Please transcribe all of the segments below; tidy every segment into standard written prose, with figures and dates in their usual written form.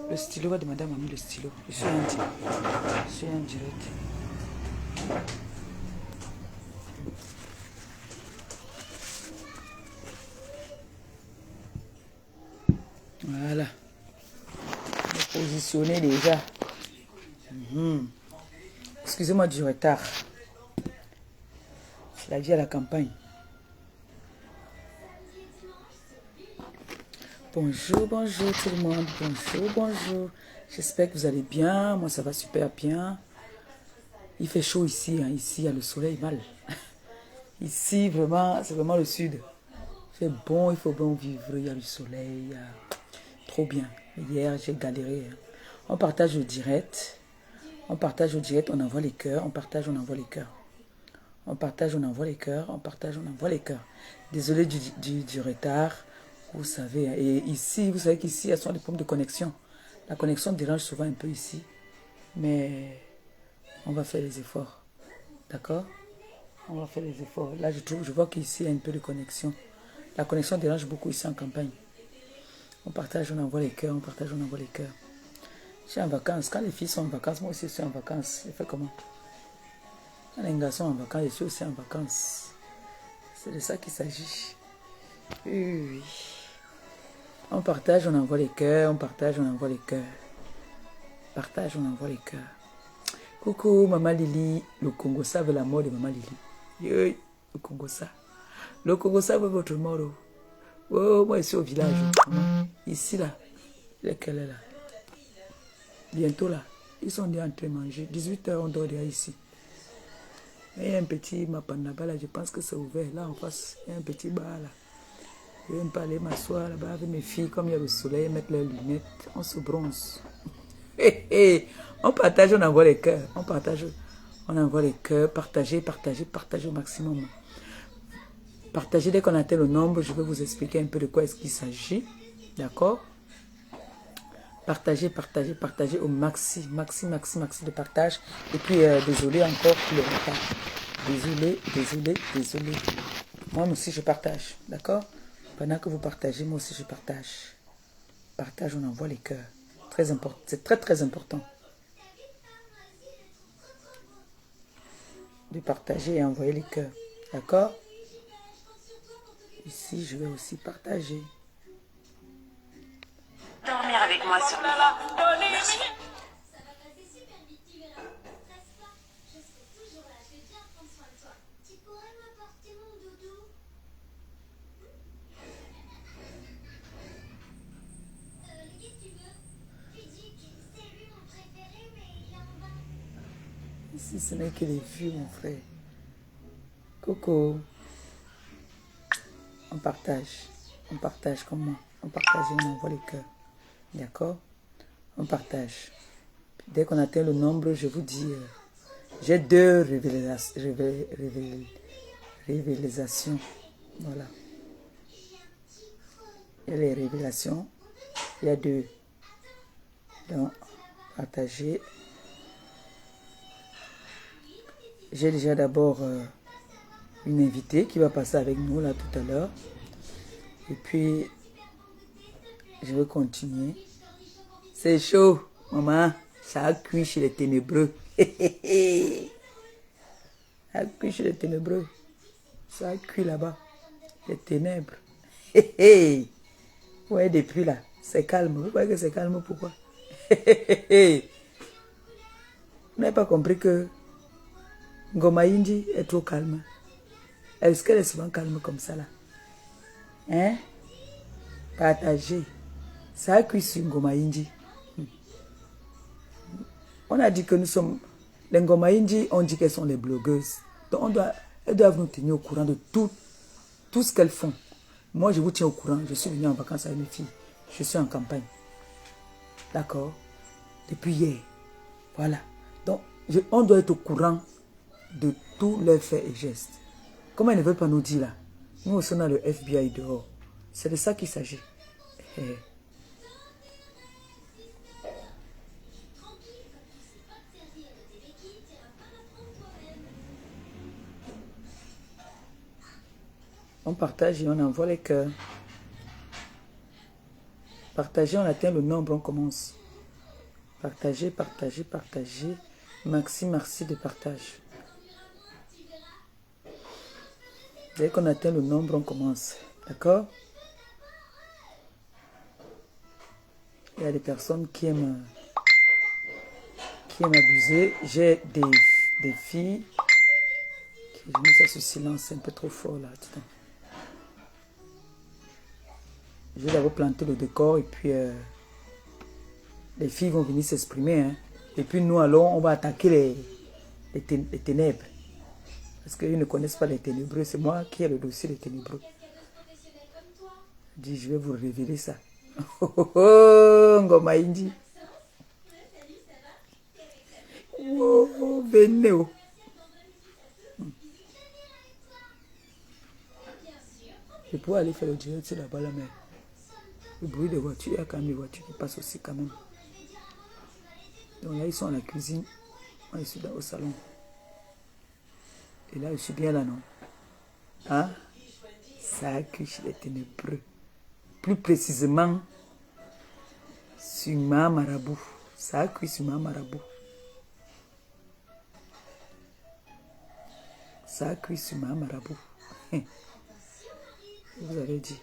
Le stylo va demander à mamie le stylo. Je suis en direct. Voilà. Positionné déjà. Excusez-moi du retard. C'est la vie à la campagne. Bonjour, bonjour tout le monde. Bonjour, bonjour. J'espère que vous allez bien. Moi, ça va super bien. Il fait chaud ici. Hein. Ici, il y a le soleil mal. Ici, vraiment, c'est vraiment le sud. Il fait bon, il faut bien vivre. Il y a le soleil. Trop bien. Hier, j'ai galéré. Hein. On partage au direct. On partage au direct, on envoie les cœurs. On partage, on envoie les cœurs. On partage, on envoie les cœurs. On partage, on envoie les cœurs. Désolé du retard. Vous savez. Et ici, vous savez qu'ici, il y a des problèmes de connexion. La connexion dérange souvent un peu ici. Mais on va faire les efforts. D'accord? On va faire les efforts. Là, je vois qu'ici, il y a un peu de connexion. La connexion dérange beaucoup ici en campagne. On partage, on envoie les cœurs. On partage, on envoie les cœurs. Je suis en vacances. Quand les filles sont en vacances, moi aussi, je suis en vacances. Je fais comment? Quand les garçons sont en vacances, je suis aussi en vacances. C'est de ça qu'il s'agit. Oui. On partage, on envoie les cœurs. On partage, on envoie les cœurs. Partage, on envoie les cœurs. Coucou, Maman Lily. Le Congo, ça veut la mort de Maman Lily. Oui, le Congo, ça. Le Congo, ça veut votre mort. Oh, moi, je suis au village. Ici, là. Lequel est là? Bientôt, là. Ils sont déjà en train de manger. 18 h, on dort déjà ici. Mais il y a un petit mapan là-bas, là. Je pense que c'est ouvert. Là, en face, il y a un petit bar, là. Je vais pas aller m'asseoir là-bas avec mes filles, comme il y a le soleil, mettre leurs lunettes. On se bronze. On partage, on envoie les cœurs. On partage, on envoie les cœurs. Partagez, partagez, partagez au maximum. Partagez dès qu'on atteint le nombre. Je vais vous expliquer un peu de quoi est-ce qu'il s'agit. D'accord? Partagez, partagez, partagez au maxi de partage. Et puis, désolé encore pour le retard. Désolé. Moi aussi, je partage. D'accord? Pendant que vous partagez, moi aussi, je partage. Partage, on envoie les cœurs. Très important. C'est très, très important. De partager et envoyer les cœurs. D'accord? Ici, je vais aussi partager. Dormir avec moi sur le Merci. Ici, ce n'est que les vues, mon frère. Coco. On partage comme moi. On partage et on envoie les cœurs. D'accord? On partage. Dès qu'on atteint le nombre, je vous dis, j'ai 2 révélations. Voilà. Il y a les révélations. Il y a 2. Donc, partager. J'ai déjà d'abord une invitée qui va passer avec nous là tout à l'heure. Et puis, je vais continuer. C'est chaud, maman. Ça a cuit chez les ténébreux. Ça a cuit chez les ténébreux. Ça a cuit là-bas. Les ténèbres. Ouais, depuis là, c'est calme. Vous voyez que c'est calme, pourquoi? Vous n'avez pas compris que Ngoma Indi est trop calme. Est-ce qu'elle est souvent calme comme ça là? Hein? Partagez. Ça a cuit sur Ngoma Indi. On a dit que nous sommes... Les Ngoma Indi, on dit qu'elles sont les blogueuses. Donc elles doivent nous tenir au courant de tout ce qu'elles font. Moi, je vous tiens au courant. Je suis venu en vacances avec mes filles. Je suis en campagne. D'accord? Depuis hier. Voilà. Donc, on doit être au courant de tous leurs faits et gestes. Comment ils ne veulent pas nous dire là? Nous aussi, on a le FBI dehors. C'est de ça qu'il s'agit. On partage et on envoie les cœurs. Partagez, on atteint le nombre, on commence. Partagez, partagez, partagez. Merci, merci de partage. Dès qu'on atteint le nombre, on commence. D'accord? Il y a des personnes qui aiment abuser. J'ai des filles qui ont mis ça sur silence, c'est un peu trop fort là. Je vais d'abord planter le décor et puis les filles vont venir s'exprimer. Hein. Et puis nous allons, on va attaquer les ténèbres. Parce qu'ils ne connaissent pas les ténébreux. C'est moi qui ai le dossier des ténébreux. Je dis, je vais vous révéler ça. Oh, Ngoma Indi. Oh, venez. Oh. Je pourrais aller faire le direct là-bas là, mais le bruit des voitures, il y a quand même des voitures qui passent aussi quand même. Donc là, ils sont à la cuisine. Moi, je suis au salon. Et là, je suis bien là, non? Hein? Ça a cuit chez les ténébreux. Plus précisément, sur ma marabout. Ça a cuit sur ma marabout. Ça a cuit sur ma marabout. Vous avez dit.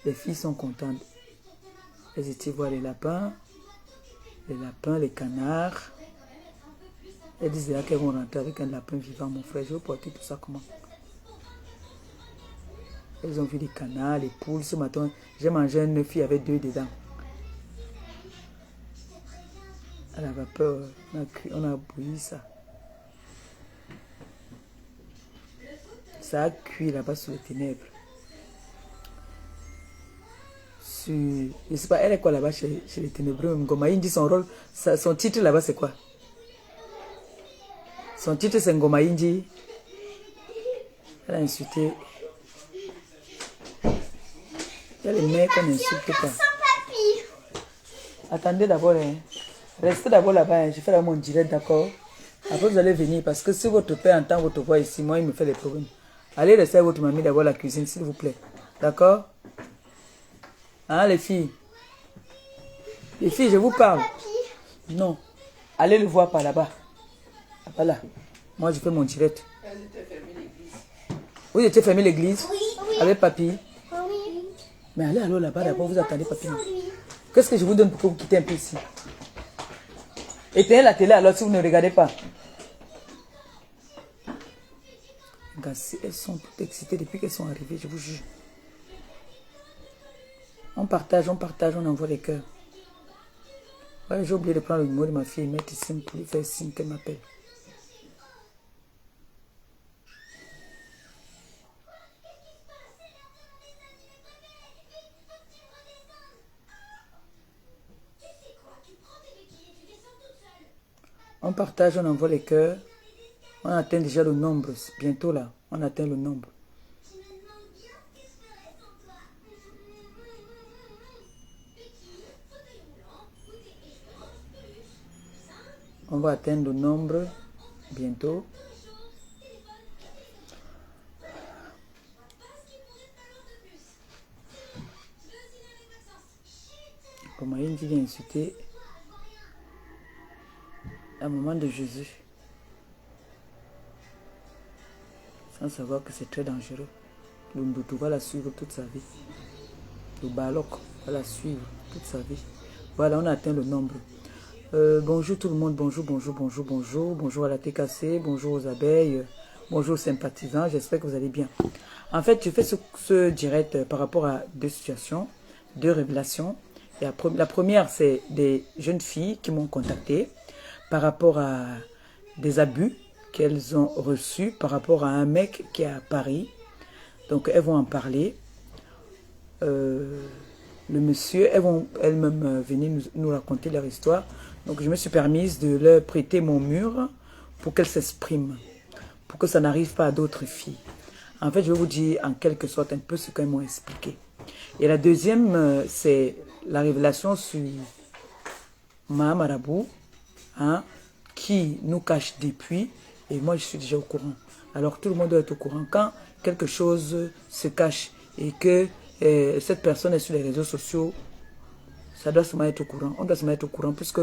Les filles sont contentes. Elles étaient voir les lapins, les canards. Elles disaient qu'elles vont rentrer avec un lapin vivant. Mon frère, je vais porter tout ça comment? Elles ont vu les canards, les poules. Ce matin, j'ai mangé un œuf, il y avait 2 dedans. À la vapeur, on a bouilli ça. Ça a cuit là-bas sous les ténèbres. Je ne sais pas, elle est quoi là-bas chez les ténébreux. Ngoma Indi, son rôle, son titre là-bas c'est quoi? Son titre c'est Ngoma Indi. Elle a insulté. Il y a les mecs qu'on n'insulte pas. Attendez d'abord. Hein. Restez d'abord là-bas. Hein. Je fais mon direct, d'accord? Après vous allez venir parce que si votre père entend votre voix ici, moi il me fait des problèmes. Allez rester avec votre mamie d'abord la cuisine, s'il vous plaît. D'accord? Hein, les filles? Les filles, je vous parle. Non. Allez le voir par là-bas. Là-bas, là. Moi, je fais mon direct. Vous étiez fermé l'église? Oui. Avec papy? Oui. Mais allez alors là-bas d'abord, vous attendez papy. Qu'est-ce que je vous donne pour que vous quittez un peu ici? Éteignez la télé alors si vous ne regardez pas. Elles sont toutes excitées depuis qu'elles sont arrivées, je vous jure. On partage, on envoie les cœurs. Ouais, j'ai oublié de prendre le numéro de ma fille, mettre ici pour lui faire signe qu'elle m'appelle. On partage, on envoie les cœurs. On atteint déjà le nombre. Bientôt là, on atteint le nombre. On va atteindre le nombre bientôt. Comme il dit d'insulter la maman de Jésus. Sans savoir que c'est très dangereux. Le Ndoto va la suivre toute sa vie. Le Balok va la suivre toute sa vie. Voilà, on a atteint le nombre. Bonjour tout le monde, bonjour, bonjour, bonjour, bonjour. Bonjour à la TKC, bonjour aux abeilles, bonjour aux sympathisants, j'espère que vous allez bien. En fait, je fais ce direct par rapport à 2 situations, 2 révélations. Et la première, c'est des jeunes filles qui m'ont contacté par rapport à des abus qu'elles ont reçus par rapport à un mec qui est à Paris. Donc, elles vont en parler. Le monsieur, elles vont elles-mêmes venir nous raconter leur histoire. Donc, je me suis permise de leur prêter mon mur pour qu'elles s'expriment, pour que ça n'arrive pas à d'autres filles. En fait, je vais vous dire en quelque sorte un peu ce qu'elles m'ont expliqué. Et la deuxième, c'est la révélation sur ma marabout, hein, qui nous cache depuis, et moi je suis déjà au courant. Alors tout le monde doit être au courant. Quand quelque chose se cache et que cette personne est sur les réseaux sociaux, ça doit se mettre au courant. On doit se mettre au courant, puisque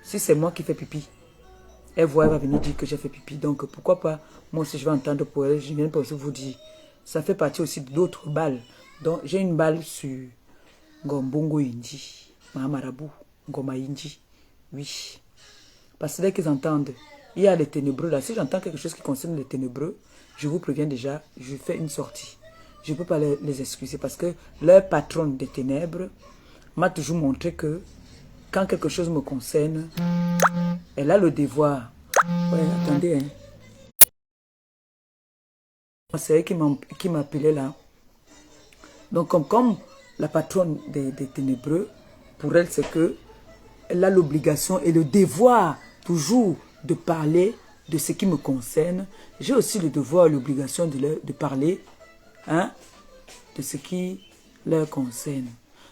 si c'est moi qui fais pipi, elle voit, elle va venir dire que j'ai fait pipi. Donc pourquoi pas, moi aussi je vais entendre pour elle, je viens pas aussi vous dire. Ça fait partie aussi d'autres balles. Donc j'ai une balle sur Ngombongo Indi, Mahamarabou, Ngoma Indi. Oui. Parce que dès qu'ils entendent, il y a les ténébreux là. Si j'entends quelque chose qui concerne les ténébreux, je vous préviens déjà, je fais une sortie. Je ne peux pas les excuser parce que leur patronne des ténèbres m'a toujours montré que quand quelque chose me concerne, elle a le devoir. Ouais, attendez, hein. C'est elle qui m'appelait là. Donc, comme la patronne des ténébreux, pour elle, c'est que elle a l'obligation et le devoir toujours de parler de ce qui me concerne. J'ai aussi le devoir et l'obligation de parler hein, de ce qui leur concerne.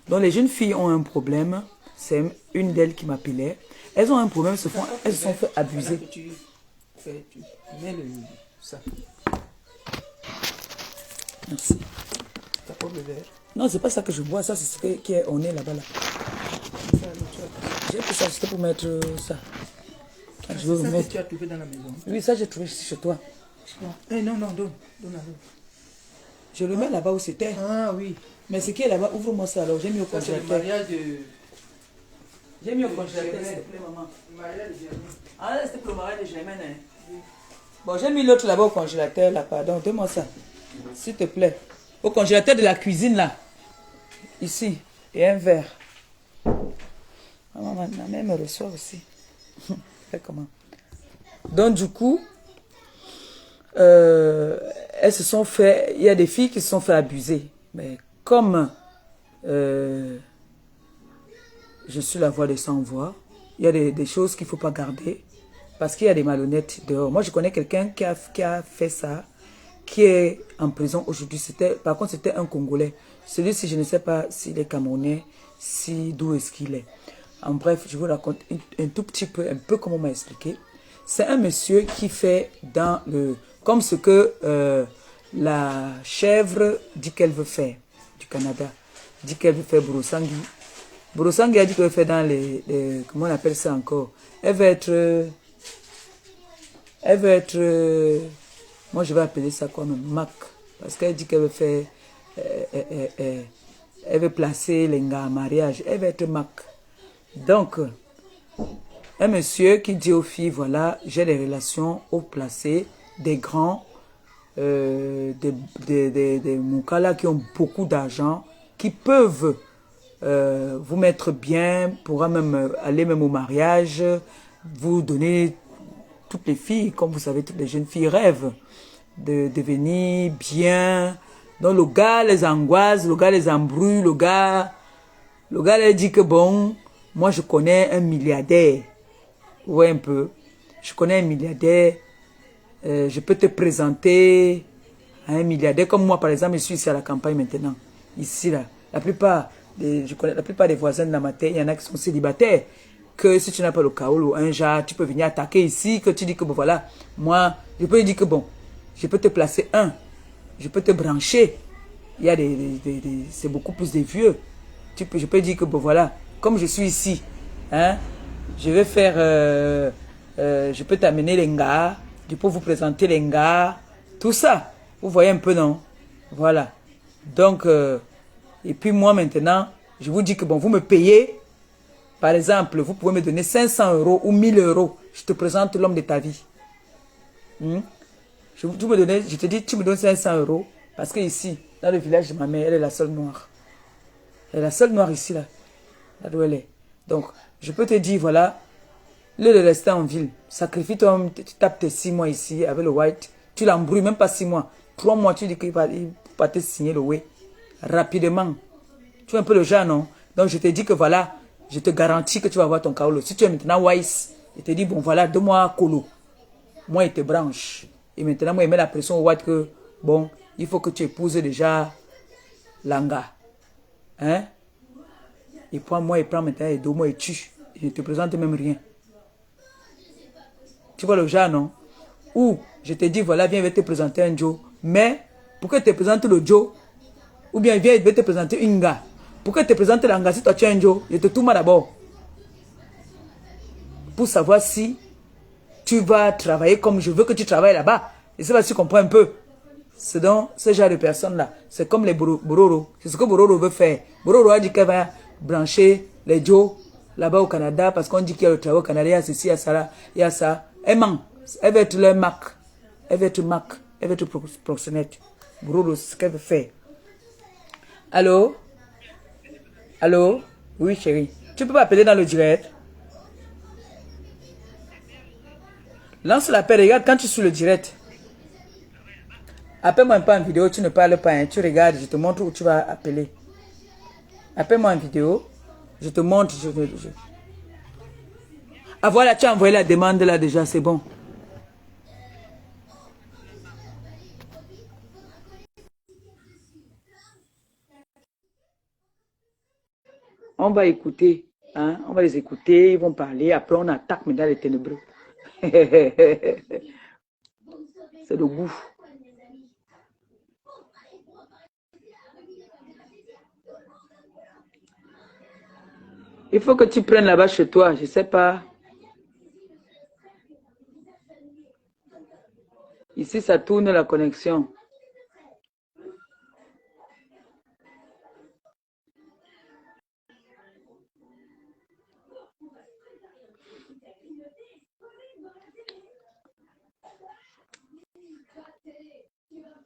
Donc, les jeunes filles ont un problème. C'est une d'elles qui m'appelait. Elles ont un problème, elles se sont fait abuser. Tu mets ça. Merci. Tu pas le verre. Non, c'est pas ça que je bois. Ça, c'est ce qui est on est là-bas. Là. J'ai fait ça, c'était pour mettre ça. Je veux remettre. Que tu as trouvé dans la maison. Oui, ça, j'ai trouvé chez toi. Eh non, donne. Je le mets là-bas où c'était. Ah oui. Mais ce qui est là-bas, ouvre-moi ça alors. J'ai mis au congélateur. C'est le mariage de... J'ai mis au congélateur, s'il te plaît, maman. Ah, c'était pour le mariage de Germaine. Hein. Oui. Bon, j'ai mis l'autre là-bas au congélateur, là, pardon. Donne-moi ça. S'il te plaît. Au congélateur de la cuisine, là. Ici. Et un verre. Maman, ma mère me reçoit aussi. Fait comment? Donc, du coup, elles se sont fait... Il y a des filles qui se sont fait abuser. Mais comme... je suis la voix des sans-voix. Il y a des choses qu'il ne faut pas garder. Parce qu'il y a des malhonnêtes dehors. Moi, je connais quelqu'un qui a fait ça, qui est en prison aujourd'hui. Par contre, c'était un Congolais. Celui-ci, je ne sais pas s'il est Camerounais, d'où est-ce qu'il est. En bref, je vous raconte un tout petit peu, un peu comme on m'a expliqué. C'est un monsieur qui fait dans le... Comme ce que la chèvre dit qu'elle veut faire du Canada. Dit qu'elle veut faire Brosangui. Brosangui a dit qu'elle veut faire dans les... Comment on appelle ça encore? Elle veut être... moi, je vais appeler ça quoi même? Mac. Parce qu'elle dit qu'elle veut faire... elle veut placer les gars en mariage. Elle veut être Mac. Donc, un monsieur qui dit aux filles, voilà, j'ai des relations haut placées, des grands, des moukala qui ont beaucoup d'argent, qui peuvent vous mettre bien, pourra même aller même au mariage, vous donner toutes les filles, comme vous savez, toutes les jeunes filles rêvent de devenir bien. Donc le gars les angoisse, le gars les embrouille, le gars leur dit que bon, moi je connais un milliardaire, ouais un peu, je connais un milliardaire, je peux te présenter à un milliardaire, comme moi par exemple, je suis ici à la campagne maintenant, ici là, la plupart des voisins de la matin, il y en a qui sont célibataires, que si tu n'as pas le kaolo, un genre, tu peux venir attaquer ici, que tu dis que bon voilà, moi, je peux dire que bon, je peux te placer je peux te brancher, il y a c'est beaucoup plus des vieux, je peux dire que bon voilà, comme je suis ici, hein, je vais faire, je peux t'amener les gars, je peux vous présenter les gars, tout ça, vous voyez un peu non, voilà, donc, et puis moi maintenant, je vous dis que bon, vous me payez, par exemple, vous pouvez me donner 500 € ou 1000 €, je te présente l'homme de ta vie. Je te dis, tu me donnes 500 €, parce que ici, dans le village de ma mère, elle est la seule noire. Elle est la seule noire ici, là où elle est. Donc, je peux te dire, voilà, lieu de rester en ville, sacrifie-toi, tu tapes tes 6 mois ici avec le white, tu l'embrouilles, même pas 6 mois, 3 mois, tu dis qu'il va pas te signer le way, rapidement. Tu es un peu le genre, non? Donc, je te dis que voilà, je te garantis que tu vas avoir ton kaolo. Si tu es maintenant wise, il te dit, bon, voilà, donne-moi colo. Moi, il te branche. Et maintenant, moi, il met la pression au white que, bon, il faut que tu épouses déjà Langa. Hein? Et puis, moi, il prend maintenant et 2 mois, il tue. Il ne te présente même rien. Tu vois le genre, non? Ou, je te dis, voilà, viens, je vais te présenter un Joe. Mais, pour que je te présente le Joe, Ou bien il vient, il veut te présenter une gars. Pourquoi il te présente l'anga si toi tu es un Joe? Je te tourne d'abord. Pour savoir si tu vas travailler comme je veux que tu travailles là-bas. Et c'est pas si tu comprends un peu. C'est donc ce genre de personnes-là. C'est comme les Bororo. C'est ce que Bororo veut faire. Bororo a dit qu'elle va brancher les Joe là-bas au Canada parce qu'on dit qu'il y a le travail au Canada, il y a ceci, il y a ça, là, il y a ça. Elle ment. Elle veut être leur Mac. Elle veut être Mac. Elle veut être proxénète. Bororo, c'est ce qu'elle veut faire. Allô? Allô? Oui, chérie. Tu peux pas appeler dans le direct? Lance l'appel, regarde quand tu es sur le direct. Appelle-moi un peu en vidéo, tu ne parles pas, hein. Tu regardes, je te montre où tu vas appeler. Appelle-moi en vidéo, je te montre. Ah voilà, tu as envoyé la demande là déjà, c'est bon. On va écouter, hein? On va les écouter, ils vont parler, après on attaque maintenant les ténébreux. C'est le goût. Il faut que tu prennes là-bas chez toi, je ne sais pas. Ici, ça tourne la connexion.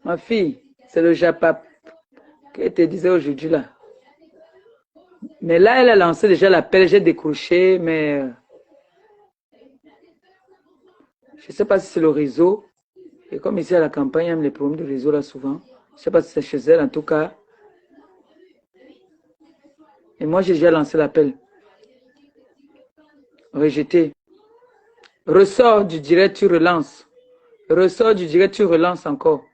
Ma fille, c'est le Japap que te disais aujourd'hui là. Mais là, elle a lancé déjà l'appel, j'ai décroché, mais je ne sais pas si c'est le réseau. Et comme ici à la campagne, il y a les problèmes de réseau là souvent. Je ne sais pas si c'est chez elle en tout cas. Et moi, j'ai déjà lancé l'appel. Rejeté. Ressors du direct, tu relances. Ressors du direct, tu relances encore.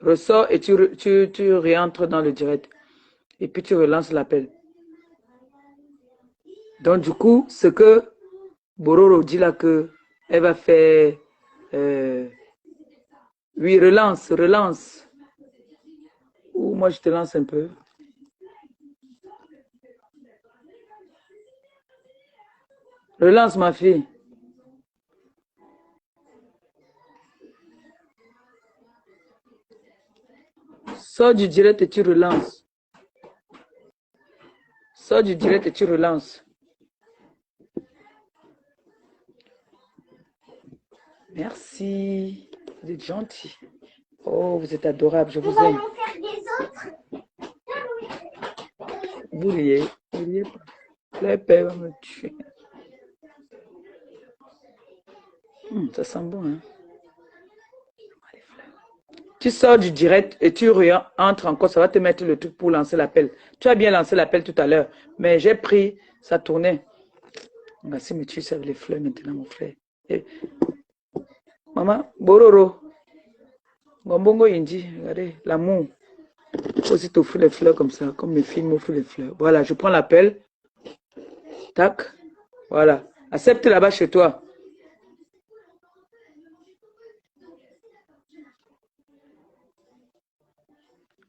Ressors et tu réentres dans le direct. Et puis tu relances l'appel. Donc du coup, ce que Bororo dit là que elle va faire... oui, relance. Ou moi, je te lance un peu. Relance, ma fille. Sors du direct et tu relances. Sors du direct et tu relances. Merci. Vous êtes gentil. Oh, vous êtes adorable. Je vous aime. Vous riez. Vous riez pas. La paix va me tuer. Ça sent bon, hein? Tu sors du direct et tu rentres encore, ça va te mettre le truc pour lancer l'appel. Tu as bien lancé l'appel tout à l'heure, mais j'ai pris, ça tournait. Merci, mais tu sais les fleurs maintenant, mon frère. Et... Maman, Bororo, Gombongo Indi, regardez, l'amour. Il faut aussi t'offrir les fleurs comme ça, comme mes filles m'offrent les fleurs. Voilà, je prends l'appel. Tac, voilà. Accepte là-bas chez toi.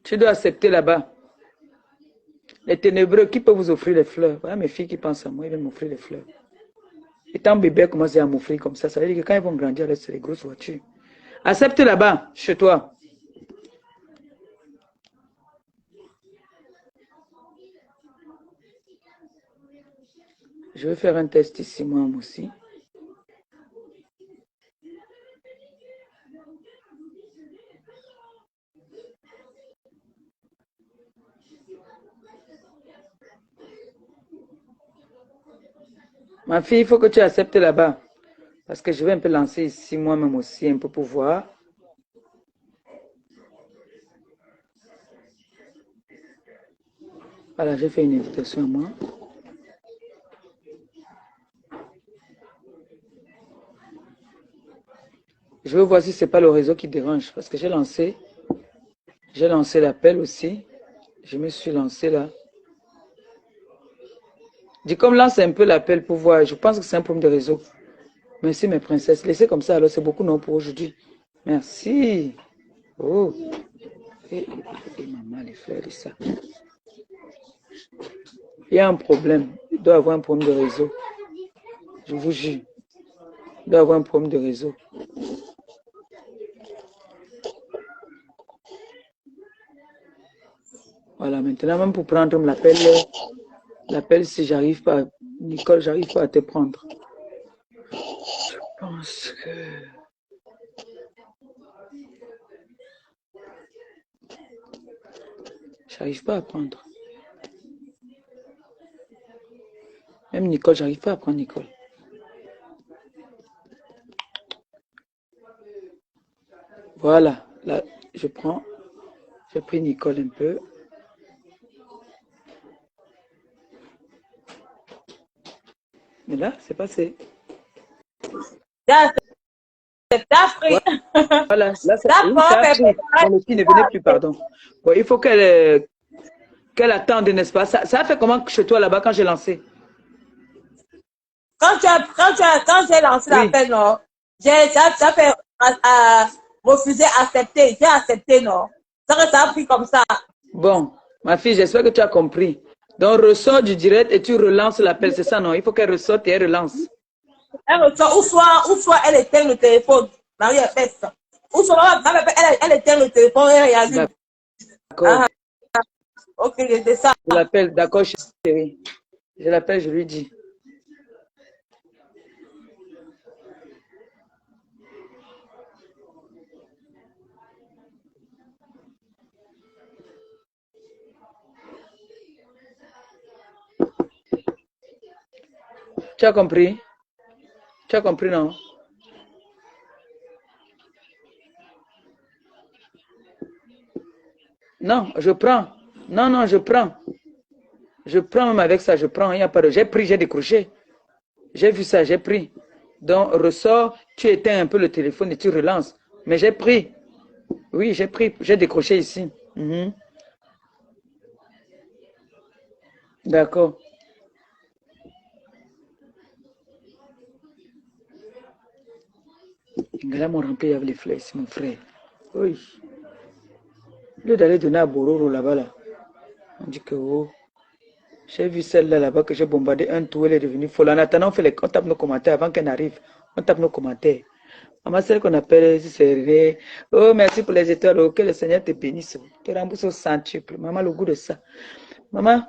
Tu dois accepter là-bas. Les ténébreux, qui peut vous offrir les fleurs? Voilà mes filles qui pensent à moi, ils vont m'offrir les fleurs. Et tant bébé commence à m'offrir comme ça veut dire que quand ils vont grandir, c'est les grosses voitures. Accepte là-bas, chez toi. Je vais faire un test ici, moi aussi. Ma fille, il faut que tu acceptes là-bas. Parce que je vais un peu lancer ici moi-même aussi, un peu pour voir. Voilà, j'ai fait une invitation à moi. Je veux voir si ce n'est pas le réseau qui dérange. Parce que j'ai lancé l'appel aussi. Je me suis lancé là. Dis comme lance un peu l'appel pour voir. Je pense que c'est un problème de réseau. Merci mes princesses. Laissez comme ça alors, c'est beaucoup non pour aujourd'hui. Merci. Oh. Et maman, les fleurs de ça. Il y a un problème. Il doit y avoir un problème de réseau. Je vous jure. Il doit y avoir un problème de réseau. Voilà, maintenant, même pour prendre l'appel, si j'arrive pas, Nicole, j'arrive pas à te prendre. Je pense que... J'arrive pas à prendre. Même Nicole, j'arrive pas à prendre Nicole. Voilà, là, j'ai pris Nicole un peu. Mais là, c'est passé. Voilà, là, ça a pris. Bon, le qui ne venait plus, pardon. Bon, il faut qu'elle attende, n'est-ce pas? Ça a fait comment chez toi là-bas quand j'ai lancé? Quand j'ai lancé l'appel, non, ça fait refuser, accepter. J'ai accepté, non. Ça a pris comme ça. Bon, ma fille, j'espère que tu as compris. Donc, ressort du direct et tu relances l'appel, c'est ça, non? Il faut qu'elle ressorte et elle relance. Elle ressort, ou soit elle éteint le téléphone. Marie a fait ça. Ou soit elle éteint le téléphone et elle réagit. D'accord. Ok, c'est ça. Je l'appelle, d'accord, chérie. Je l'appelle, je lui dis. Tu as compris? Tu as compris, non? Non, je prends. Non, je prends. Je prends même avec ça, je prends. Il n'y a pas de... J'ai pris, j'ai décroché. J'ai vu ça, j'ai pris. Donc, ressort, tu éteins un peu le téléphone et tu relances. Mais j'ai pris. Oui, j'ai pris. J'ai décroché ici. D'accord. Là, mon rempli avec les fleurs, c'est mon frère. Oui. Au lieu d'aller donner à Bororo là-bas, là, on dit que, oh, j'ai vu celle-là là-bas que j'ai bombardé un tour, elle est devenue folle. En attendant, on tape nos commentaires avant qu'elle n'arrive. On tape nos commentaires. Maman, celle qu'on appelle, si c'est René. Oh, merci pour les étoiles. Oh, que le Seigneur te bénisse. Te rembourse au centuple. Maman, le goût de ça. Maman,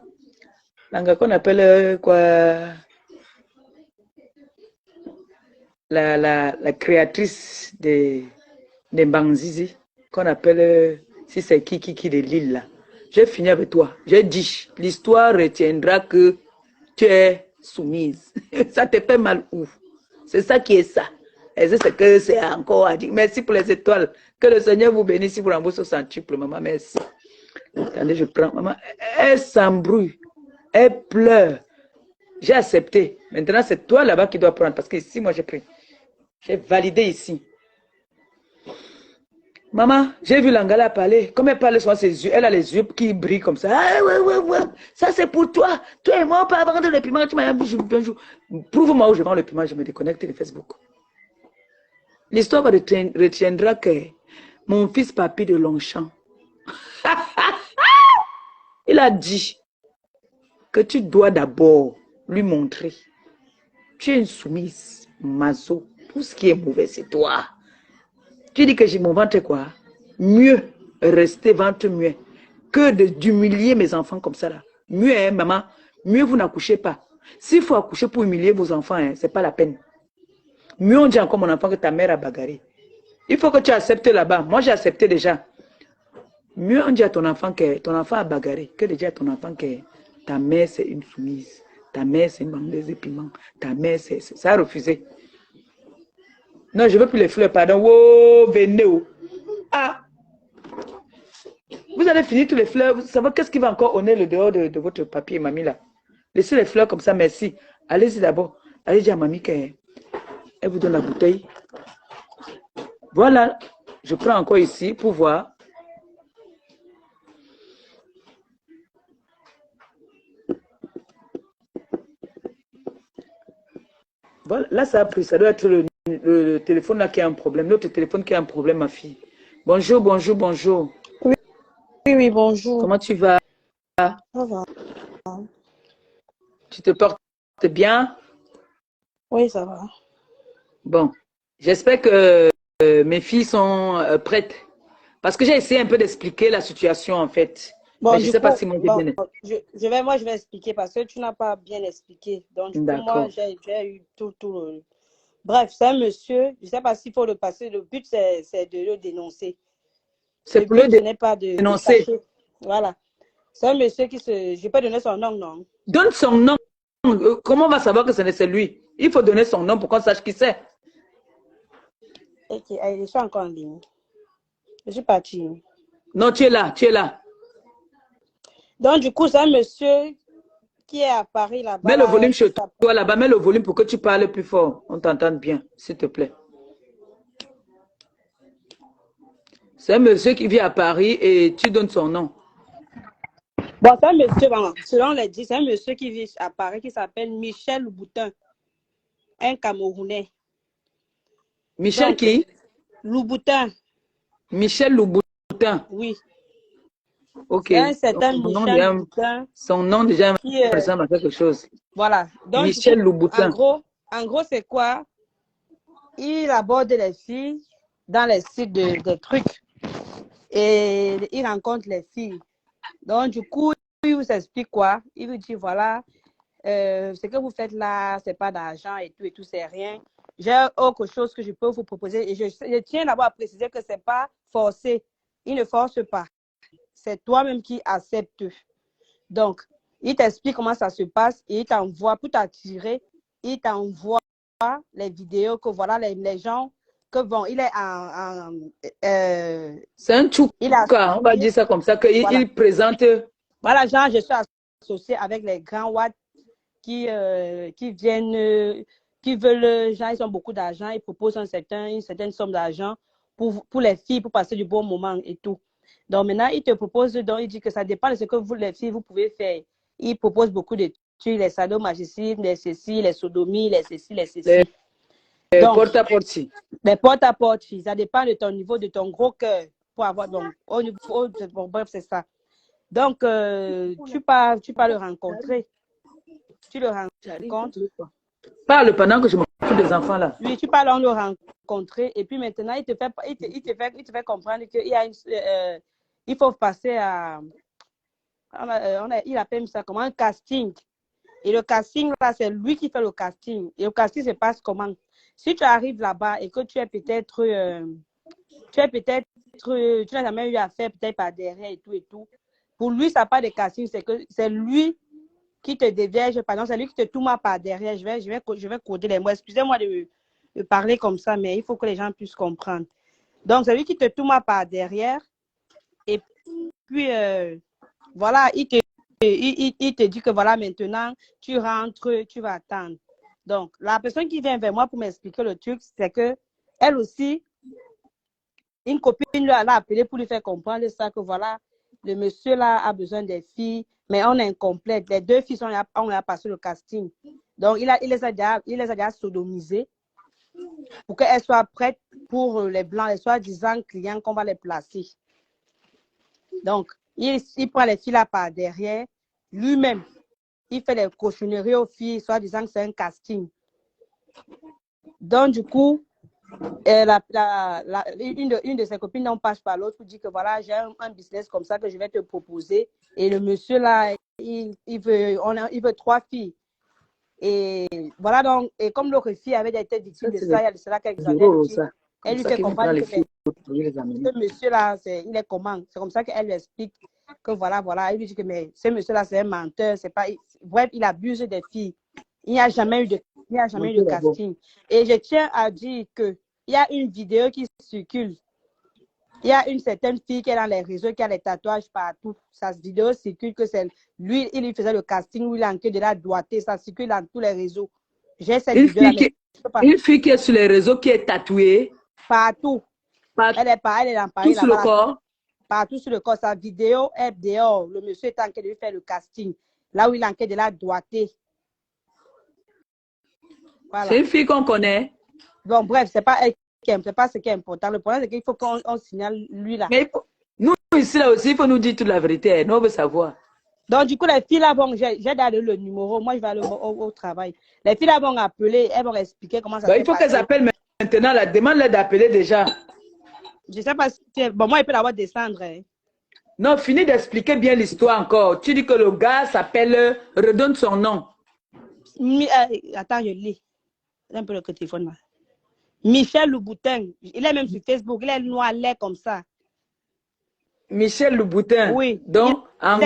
l'anga qu'on appelle quoi? La créatrice des Mbanzizi, qu'on appelle, si c'est qui de l'île là. J'ai fini avec toi. J'ai dit, l'histoire retiendra que tu es soumise. Ça te fait mal où? C'est ça qui est ça. Et c'est que c'est encore à dire. Merci pour les étoiles. Que le Seigneur vous bénisse, vous rembourse au centuple, maman. Merci. Attendez, je prends. Maman, elle s'embrouille. Elle pleure. J'ai accepté. Maintenant, c'est toi là-bas qui dois prendre. Parce que ici, moi, j'ai pris. J'ai validé ici. Maman, j'ai vu l'Angala parler. Comme elle parle sur ses yeux, elle a les yeux qui brillent comme ça. Ah, ouais. Ça, c'est pour toi. Toi et moi, on peut vendre le piment. Tu m'as dit un jour. Prouve-moi où je vends le piment. Je me déconnecte de Facebook. L'histoire retiendra que mon fils Papy de Longchamp, il a dit que tu dois d'abord lui montrer. Tu es une soumise, mazo. Tout ce qui est mauvais, c'est toi. Tu dis que j'ai mon ventre quoi? Mieux rester ventre muet que d'humilier mes enfants comme ça là. Mieux, hein, maman, mieux vous n'accouchez pas. S'il faut accoucher pour humilier vos enfants, hein, c'est pas la peine. Mieux on dit encore mon enfant que ta mère a bagarré. Il faut que tu acceptes là-bas. Moi, j'ai accepté déjà. Mieux on dit à ton enfant que ton enfant a bagarré que de dire à ton enfant que ta mère, c'est une soumise. Ta mère, c'est une bandeuse de piment. Ta mère, c'est... Ça a refusé. Non, je ne veux plus les fleurs, pardon. Oh, venez. Oh. Ah. Vous allez finir tous les fleurs. Vous savez qu'est-ce qui va encore honner le dehors de votre papier, mamie, là? Laissez les fleurs comme ça, merci. Allez-y d'abord. Allez dire à mamie qu'elle vous donne la bouteille. Voilà. Je prends encore ici pour voir. Voilà. Là, ça a pris. Ça doit être le téléphone là qui a un problème. L'autre téléphone qui a un problème, ma fille. Bonjour. Oui. Oui, bonjour. Comment tu vas? Ça va? Tu te portes bien? Oui, ça va. Bon, j'espère que mes filles sont prêtes. Parce que j'ai essayé un peu d'expliquer la situation, en fait. Mais Bon, je ne du sais pas coup, si moi j'ai bon, bien. moi, je vais expliquer parce que tu n'as pas bien expliqué. Donc, du coup, moi, D'accord. j'ai eu tout le... Bref, c'est un monsieur, je ne sais pas s'il faut le passer. Le but, c'est de le dénoncer. C'est Le pour le but, ce n'est pas de dénoncer. cacher. Voilà. C'est un monsieur qui se... Je peux donner son nom, non? Donne son nom. Comment on va savoir que c'est lui? Il faut donner son nom pour qu'on sache qui c'est. Ok, allez, je suis encore en ligne. Je suis partie. Non, tu es là, tu es là. Donc, du coup, c'est un monsieur qui est à Paris là-bas, Mets le là, volume qui chez s'appelle... toi là-bas. Mets le volume pour que tu parles plus fort. On t'entende bien, s'il te plaît. C'est un monsieur qui vit à Paris et tu donnes son nom. Bon, c'est un monsieur, bon, selon les dits, c'est un monsieur qui vit à Paris qui s'appelle Michel Louboutin, un Camerounais. Michel Donc, qui? Louboutin, Michel Louboutin. oui. Ok. C'est un certain Michel Déjà, Louboutin son nom déjà qui, ressemble à quelque chose. voilà. Donc, du coup, Michel Louboutin. en gros, c'est quoi? Il aborde les filles dans les sites de trucs et il rencontre les filles. Donc, du coup, il vous explique quoi? Il vous dit, voilà, ce que vous faites là, c'est pas d'argent et tout, c'est rien. J'ai autre chose que je peux vous proposer. Et je tiens d'abord à préciser que c'est pas forcé. Il ne force pas. C'est toi-même qui acceptes. Donc, il t'explique comment ça se passe et il t'envoie, pour t'attirer, il t'envoie les vidéos que voilà, les gens, que bon, il est C'est un il a, tchouka, on va dire ça comme ça, qu'il voilà. il présente. Voilà, genre, je suis associée avec les grands watts qui viennent, qui veulent, genre, ils ont beaucoup d'argent, ils proposent une certaine somme d'argent pour les filles, pour passer du bon moment et tout. Donc maintenant, il te propose, donc il dit que ça dépend de ce que vous, les filles, vous pouvez faire. Il propose beaucoup de trucs, les sadomasochismes, les ceci, les sodomies, les ceci, les ceci. Donc, Porte-à-porte. les porte-à-porte, ça dépend de ton niveau, de ton gros cœur, pour avoir, donc, au niveau, bon, bref, c'est ça. Donc, tu pars le rencontrer. Tu le rencontres. Parle pendant que je m'occupe des enfants là. Oui, tu parles, on le rencontrer. Et puis maintenant, il te fait comprendre qu'il y a il faut passer à... il appelle ça comme un casting. Et le casting, là, c'est lui qui fait le casting. Et le casting se passe comment? Si tu arrives là-bas et que tu es peut-être... tu n'as jamais eu affaire peut-être par derrière et tout. Pour lui, ça n'a pas de casting. C'est que c'est lui qui te dévierge, pardon, c'est lui qui te tourne par derrière. Je vais coder les mots. Excusez-moi de parler comme ça, mais il faut que les gens puissent comprendre. Donc, c'est lui qui te tourne par derrière. Et puis, voilà, il te dit que voilà, maintenant, tu rentres, tu vas attendre. Donc, la personne qui vient vers moi pour m'expliquer le truc, c'est que elle aussi, une copine l'a appelé pour lui faire comprendre ça, que voilà, le monsieur là a besoin des filles, mais on est incomplète. Les deux filles on a passé le casting. Donc, il les a déjà sodomisées pour qu'elles soient prêtes pour les blancs, les soi-disant clients qu'on va les placer. Donc, il prend les filles là par derrière. Lui-même, il fait les cochonneries aux filles, soi-disant que c'est un casting. Donc, du coup, une de ses copines on passe par l'autre pour dire que voilà, j'ai un business comme ça que je vais te proposer. Et le monsieur là, il veut 3 filles. Et voilà, donc, et comme l'autre fille avait été victime de ça, il y a de cela quelques années, elle lui fait comprendre que ce monsieur là, il est comment. C'est comme ça qu'elle lui explique que voilà, il lui dit que mais ce monsieur là, c'est un menteur, c'est pas, bref, il abuse des filles. Il n'y a jamais eu de casting. Et je tiens à dire que il y a une vidéo qui circule. Il y a une certaine fille qui est dans les réseaux, qui a les tatouages partout. Sa vidéo circule que c'est lui, il lui faisait le casting où il a en queue de la doigté. Ça circule dans tous les réseaux. J'ai cette vidéo-là. Une fille qui est sur les réseaux, qui est tatouée. Partout. Elle est dans Paris. Tout sur le corps. Partout sur le corps. Sa vidéo est dehors. Le monsieur est en train de lui faire le casting. Là où il a en queue de la doigté. Voilà. C'est une fille qu'on connaît. Bon, bref, c'est pas ce qui est important. Le problème, c'est qu'il faut qu'on signale lui là. Mais Nous, ici, là aussi, il faut nous dire toute la vérité. Nous, on veut savoir. Donc, du coup, les filles là, bon, j'ai donné le numéro. Moi, je vais aller au travail. Les filles là vont appeler, elles vont expliquer comment ça Ben, s'est il faut qu'elles passé. appellent maintenant. La demande-leur d'appeler déjà. Je ne sais pas si... Bon, moi, il peut l'avoir descendre. Hein. Non, finis d'expliquer bien l'histoire encore. Tu dis que le gars s'appelle... Redonne son nom. Attends, je lis. Un peu le téléphone là. Michel Louboutin. Il est même sur Facebook. Il est noir, laid comme ça. Michel Louboutin. Oui. Donc, en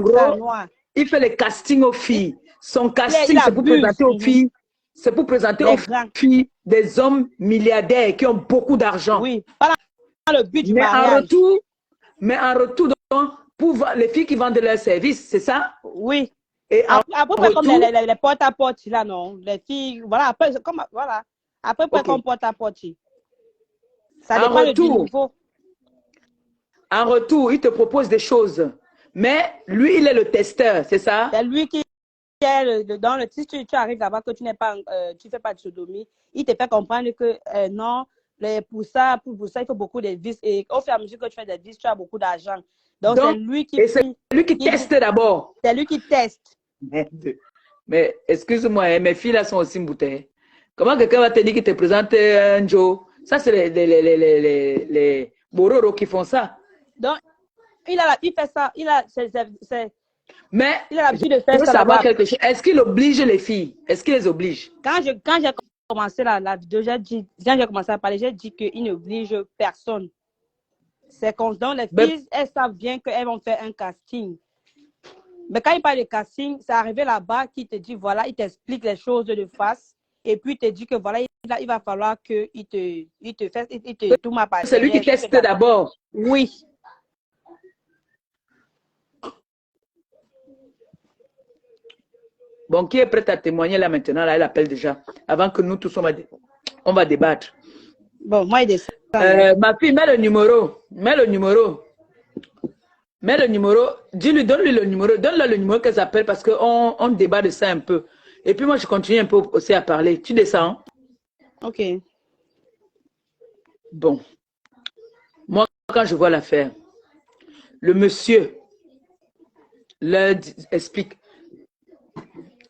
gros, ça, noir. il fait le casting aux filles. Son casting, c'est pour présenter aux filles. C'est pour présenter aux filles des hommes milliardaires qui ont beaucoup d'argent. Oui, pas dans le but du mariage. Mais en retour, donc, pour les filles qui vendent leurs services, c'est ça? Oui. Et à peu près comme les porte-à-porte, là, non? Les filles, voilà, après, comme, voilà. À peu près comme porte-à-porte. Ça dépend du niveau. En retour, il te propose des choses. Mais lui, il est le testeur, c'est ça? C'est lui qui est dans le... Si tu arrives là-bas que tu n'es pas, tu fais pas de sodomie, il te fait comprendre que non, pour ça, il faut beaucoup de vis. Et au fur et à mesure que tu fais des vis, tu as beaucoup d'argent. Donc c'est lui qui... c'est lui qui teste d'abord. C'est lui qui teste. Mais excuse-moi, mes filles là sont aussi une bouteille. Comment quelqu'un va te dire qu'il te présente un Joe? Ça, c'est les Bororo qui font ça. Donc, il fait ça. Mais il a l'habitude de faire ça. Savoir quelque chose. Est-ce qu'il oblige les filles? Est-ce qu'il les oblige? Quand j'ai commencé la vidéo, quand j'ai commencé à parler, j'ai dit qu'il n'oblige personne. C'est qu'on donc les filles, elles savent bien qu'elles vont faire un casting. Mais quand il parle de casting, c'est arrivé là-bas qu'il te dit, voilà, il t'explique les choses de face. Et puis, il te dit que voilà, il va falloir qu'il te fasse, tout ma partie. C'est lui qui teste d'abord. Oui. Bon, qui est prêt à témoigner là maintenant? Là, elle appelle déjà. Avant que nous tous, on va débattre. Bon, moi, il descend. Ma fille, mets le numéro. Mets le numéro. Mets le numéro. Dis-lui, donne-lui le numéro. Donne-lui le numéro qu'elle appelle parce qu'on débat de ça un peu. Et puis moi, je continue un peu aussi à parler. Tu descends? Ok. Bon. Moi, quand je vois l'affaire, le monsieur leur explique.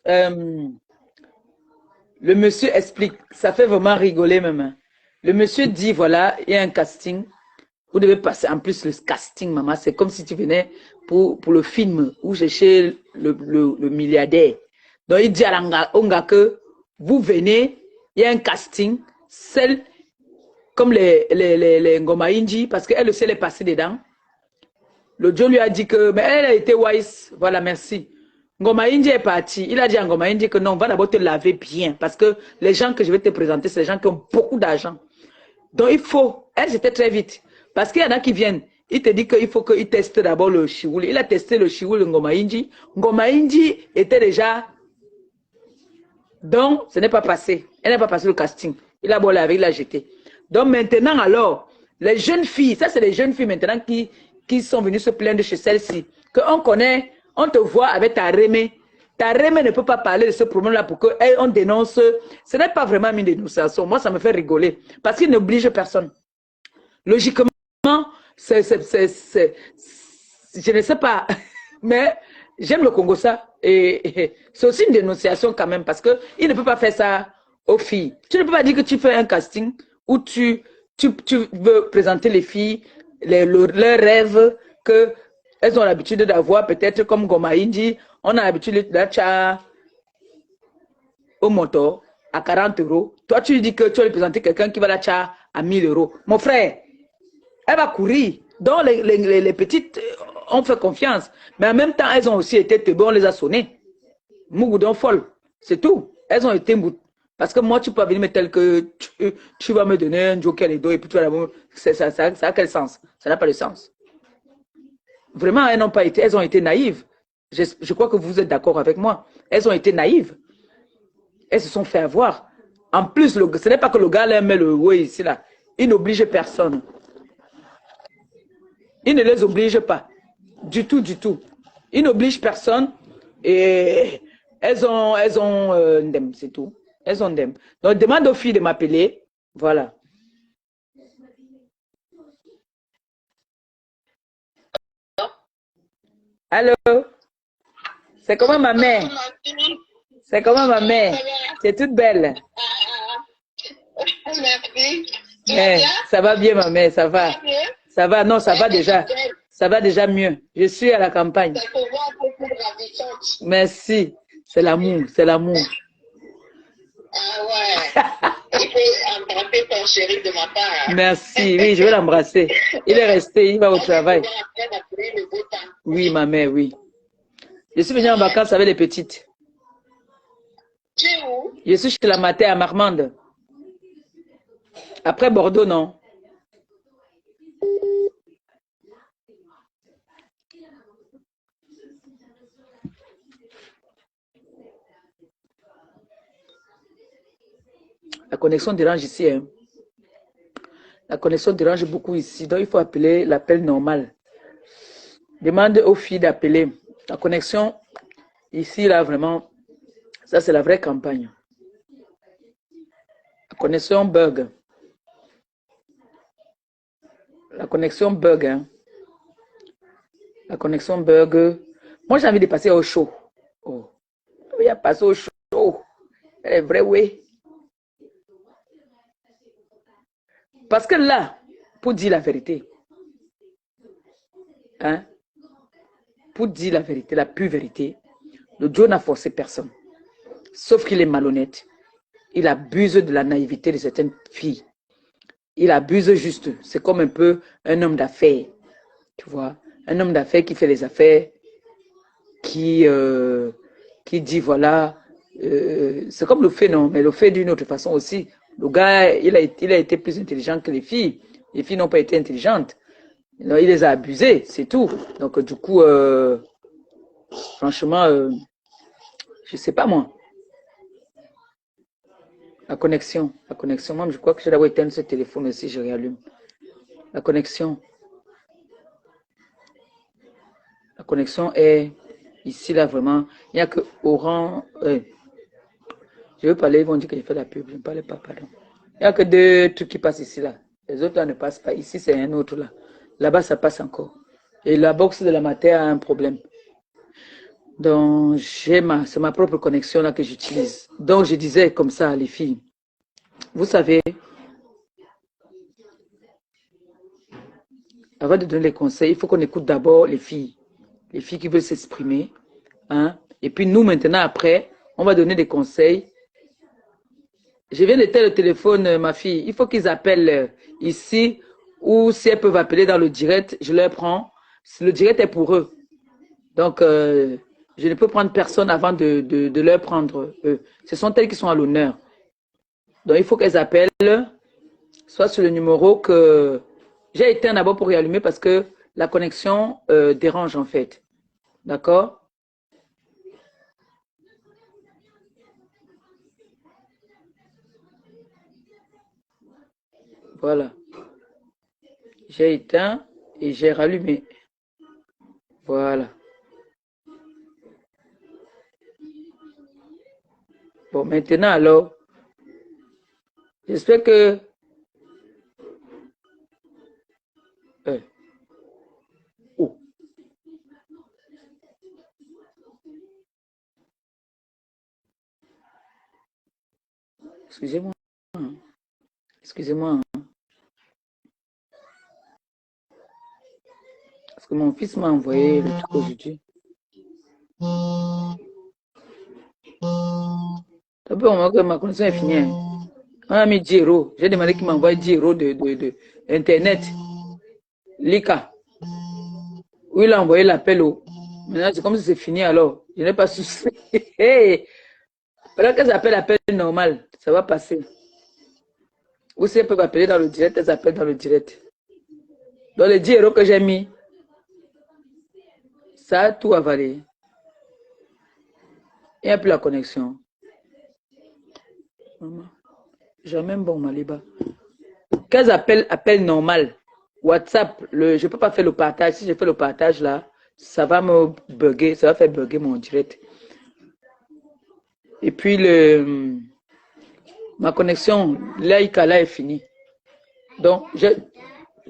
Le monsieur explique. Ça fait vraiment rigoler même. Le monsieur dit, voilà, il y a un casting. Vous devez passer. En plus, le casting, maman, c'est comme si tu venais pour le film où j'ai chez le milliardaire. Donc, il dit à l'onga que vous venez, il y a un casting, celle comme les Ngoma Inji, parce qu'elle aussi, elle est passée dedans. Le Joe lui a dit que, mais elle a été wise. Voilà, merci. Ngoma Inji est parti. Il a dit à Ngoma Inji que non, va d'abord te laver bien, parce que les gens que je vais te présenter, c'est les gens qui ont beaucoup d'argent. Donc, il faut, elle, c'était très vite. Parce qu'il y en a qui viennent. Il te dit qu'il faut qu'il teste d'abord le chiwoul. Il a testé le chiwoul de Ngoma Inji. Ngoma Inji était déjà... Donc, ce n'est pas passé. Elle n'a pas passé le casting. Il a beau laver, il l'a jeté. Donc, maintenant, alors, les jeunes filles, ça, c'est les jeunes filles maintenant qui sont venues se plaindre chez celle-ci. Qu'on connaît, on te voit avec ta remée. Ta remée ne peut pas parler de ce problème-là pour qu'on dénonce. Ce n'est pas vraiment une dénonciation. Moi, ça me fait rigoler. Parce qu'il n'oblige personne. Logiquement, je ne sais pas, mais j'aime le Congo ça. Et c'est aussi une dénonciation quand même, parce qu'il ne peut pas faire ça aux filles. Tu ne peux pas dire que tu fais un casting où tu veux présenter les filles, leurs rêves qu'elles ont l'habitude d'avoir, peut-être comme Ngoma Inji, on a l'habitude d'achat au moto à 40 €. Toi, tu dis que tu vas lui présenter quelqu'un qui va l'achat à 1000 €. Mon frère, elle va courir. Donc, les petites ont fait confiance. Mais en même temps, elles ont aussi été teubées, on les a sonnées. Mougoudon folle. C'est tout. Elles ont été mout. Parce que moi, tu peux venir me tel que tu vas me donner un joker les dos et puis tu vas la... Ça a quel sens? Ça n'a pas de sens. Vraiment, elles n'ont pas été, elles ont été naïves. Je crois que vous êtes d'accord avec moi. Elles ont été naïves. Elles se sont fait avoir. En plus, ce n'est pas que le gars là met le oui ici là. Il n'oblige personne. Il ne les oblige pas. Du tout, du tout. Il n'oblige personne. Et elles ont c'est tout. Elles ont dem. Donc, demande aux filles de m'appeler. Voilà. Allô? C'est comment ma mère? C'est comment ma mère? C'est toute belle. Merci. Ça va bien, ma mère, ça va. Ça va, non, ça va déjà. Ça va déjà mieux. Je suis à la campagne. Merci. C'est l'amour, c'est l'amour. Ah ouais. Il faut embrasser ton chéri de ma part. Merci, oui, je vais l'embrasser. Il est resté, il va au travail. Oui, ma mère, oui. Je suis venue en vacances avec les petites. Tu es où? Je suis chez la Maté à Marmande. Après Bordeaux, non? La connexion dérange ici. Hein. La connexion dérange beaucoup ici. Donc, il faut appeler l'appel normal. Demande aux filles d'appeler. La connexion, ici, là, vraiment, ça, c'est la vraie campagne. La connexion bug. La connexion bug. Hein. La connexion bug. Moi, j'ai envie de passer au show. Oh. Il y a passé au show. Elle est vraie, oui. Parce que là, pour dire la vérité, hein, pour dire la vérité, la pure vérité, le Dieu n'a forcé personne. Sauf qu'il est malhonnête. Il abuse de la naïveté de certaines filles. Il abuse juste. C'est comme un peu un homme d'affaires. Tu vois, un homme d'affaires qui fait les affaires, qui dit voilà, c'est comme le fait, non, mais le fait d'une autre façon aussi. Le gars, il a été plus intelligent que les filles. Les filles n'ont pas été intelligentes. Donc, il les a abusées, c'est tout. Donc, du coup, franchement, je ne sais pas moi. La connexion, moi, je crois que je dois éteindre ce téléphone aussi, je réallume. La connexion est ici, là, vraiment. Il n'y a que Orange. Je veux parler, ils vont dire que j'ai fait la pub. Je ne parlais pas, pardon. Il n'y a que deux trucs qui passent ici, là. Les autres, là, ne passent pas. Ici, c'est un autre, là. Là-bas, ça passe encore. Et la box de la matière a un problème. Donc, c'est ma propre connexion, là, que j'utilise. Donc, je disais comme ça, les filles. Vous savez, avant de donner les conseils, il faut qu'on écoute d'abord les filles. Les filles qui veulent s'exprimer. Hein? Et puis, nous, maintenant, après, on va donner des conseils. Je viens d'éteindre le téléphone, ma fille. Il faut qu'ils appellent ici ou si elles peuvent appeler dans le direct, je leur prends. Le direct est pour eux. Donc, je ne peux prendre personne avant de leur prendre eux. Ce sont elles qui sont à l'honneur. Donc, il faut qu'elles appellent, soit sur le numéro que j'ai éteint d'abord pour réallumer parce que la connexion dérange en fait. D'accord? Voilà. J'ai éteint et j'ai rallumé. Voilà. Bon, maintenant alors, j'espère que... Oh. Excusez-moi. Excusez-moi. Parce que mon fils m'a envoyé le truc aujourd'hui. D'abord, on voit que ma connexion est finie. On a mis 10 euros. J'ai demandé qu'il m'envoie 10 euros de Internet. Lika. Où il a envoyé l'appel. Maintenant, c'est comme si c'est fini alors. Je n'ai pas souci. Hey! Pendant qu'elles appellent l'appel normal, ça va passer. Ou si elles peuvent appeler dans le direct, elles appellent dans le direct. Dans les 10 euros que j'ai mis, ça a tout avalé. Il n'y a plus la connexion. J'ai même bon Maliba. Qu'elles appellent normal. WhatsApp, je ne peux pas faire le partage. Si je fais le partage là, ça va me bugger, ça va faire bugger mon direct. Et puis ma connexion, Laïka là est finie. Donc, j'ai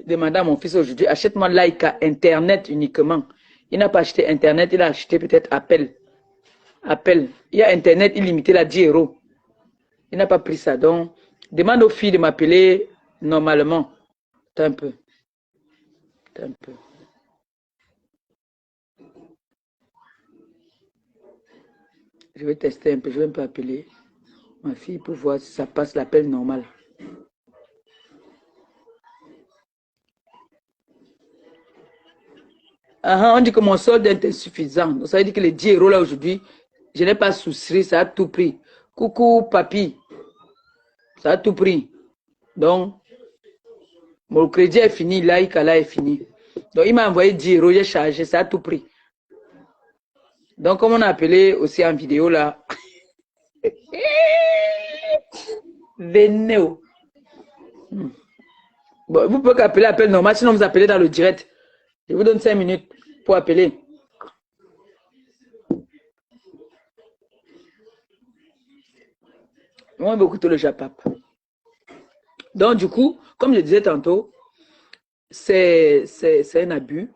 demandé à mon fils aujourd'hui, achète-moi Laïka Internet uniquement. Il n'a pas acheté Internet, il a acheté peut-être Appel. Appel. Il y a Internet illimité, là, 10 euros. Il n'a pas pris ça. Donc, demande aux filles de m'appeler normalement. Attends un peu. Attends un peu. Je vais tester un peu. Je vais un peu appeler ma fille pour voir si ça passe l'appel normal. On dit que mon solde est insuffisant. Donc, ça veut dire que les 10 euros là aujourd'hui, je n'ai pas souscrit, ça a tout pris. Coucou, papy. Ça a tout pris. Donc, mon crédit est fini, là est fini. Donc, il m'a envoyé 10 euros, j'ai chargé, ça a tout pris. Donc, comme on a appelé aussi en vidéo là, venez. Bon, vous pouvez appeler appel normal, sinon vous appelez dans le direct. Je vous donne 5 minutes pour appeler. Moi, beaucoup le Japap. Donc, du coup, comme je disais tantôt, c'est un abus.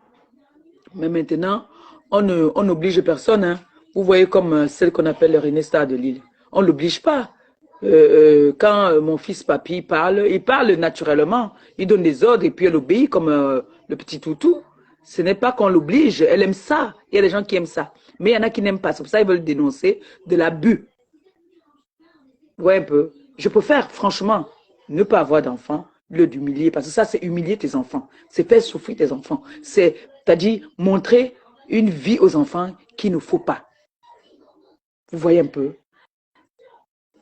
Mais maintenant, on n'oblige personne. Hein. Vous voyez comme celle qu'on appelle le René Star de Lille. On ne l'oblige pas. Quand mon fils papy parle, il parle naturellement. Il donne des ordres et puis elle obéit comme le petit toutou. Ce n'est pas qu'on l'oblige. Elle aime ça. Il y a des gens qui aiment ça. Mais il y en a qui n'aiment pas. C'est pour ça qu'ils veulent dénoncer de l'abus. Vous voyez un peu. Je préfère, franchement, ne pas avoir d'enfants, le d'humilier. Parce que ça, c'est humilier tes enfants. C'est faire souffrir tes enfants. C'est-à-dire montrer une vie aux enfants qu'il ne faut pas. Vous voyez un peu.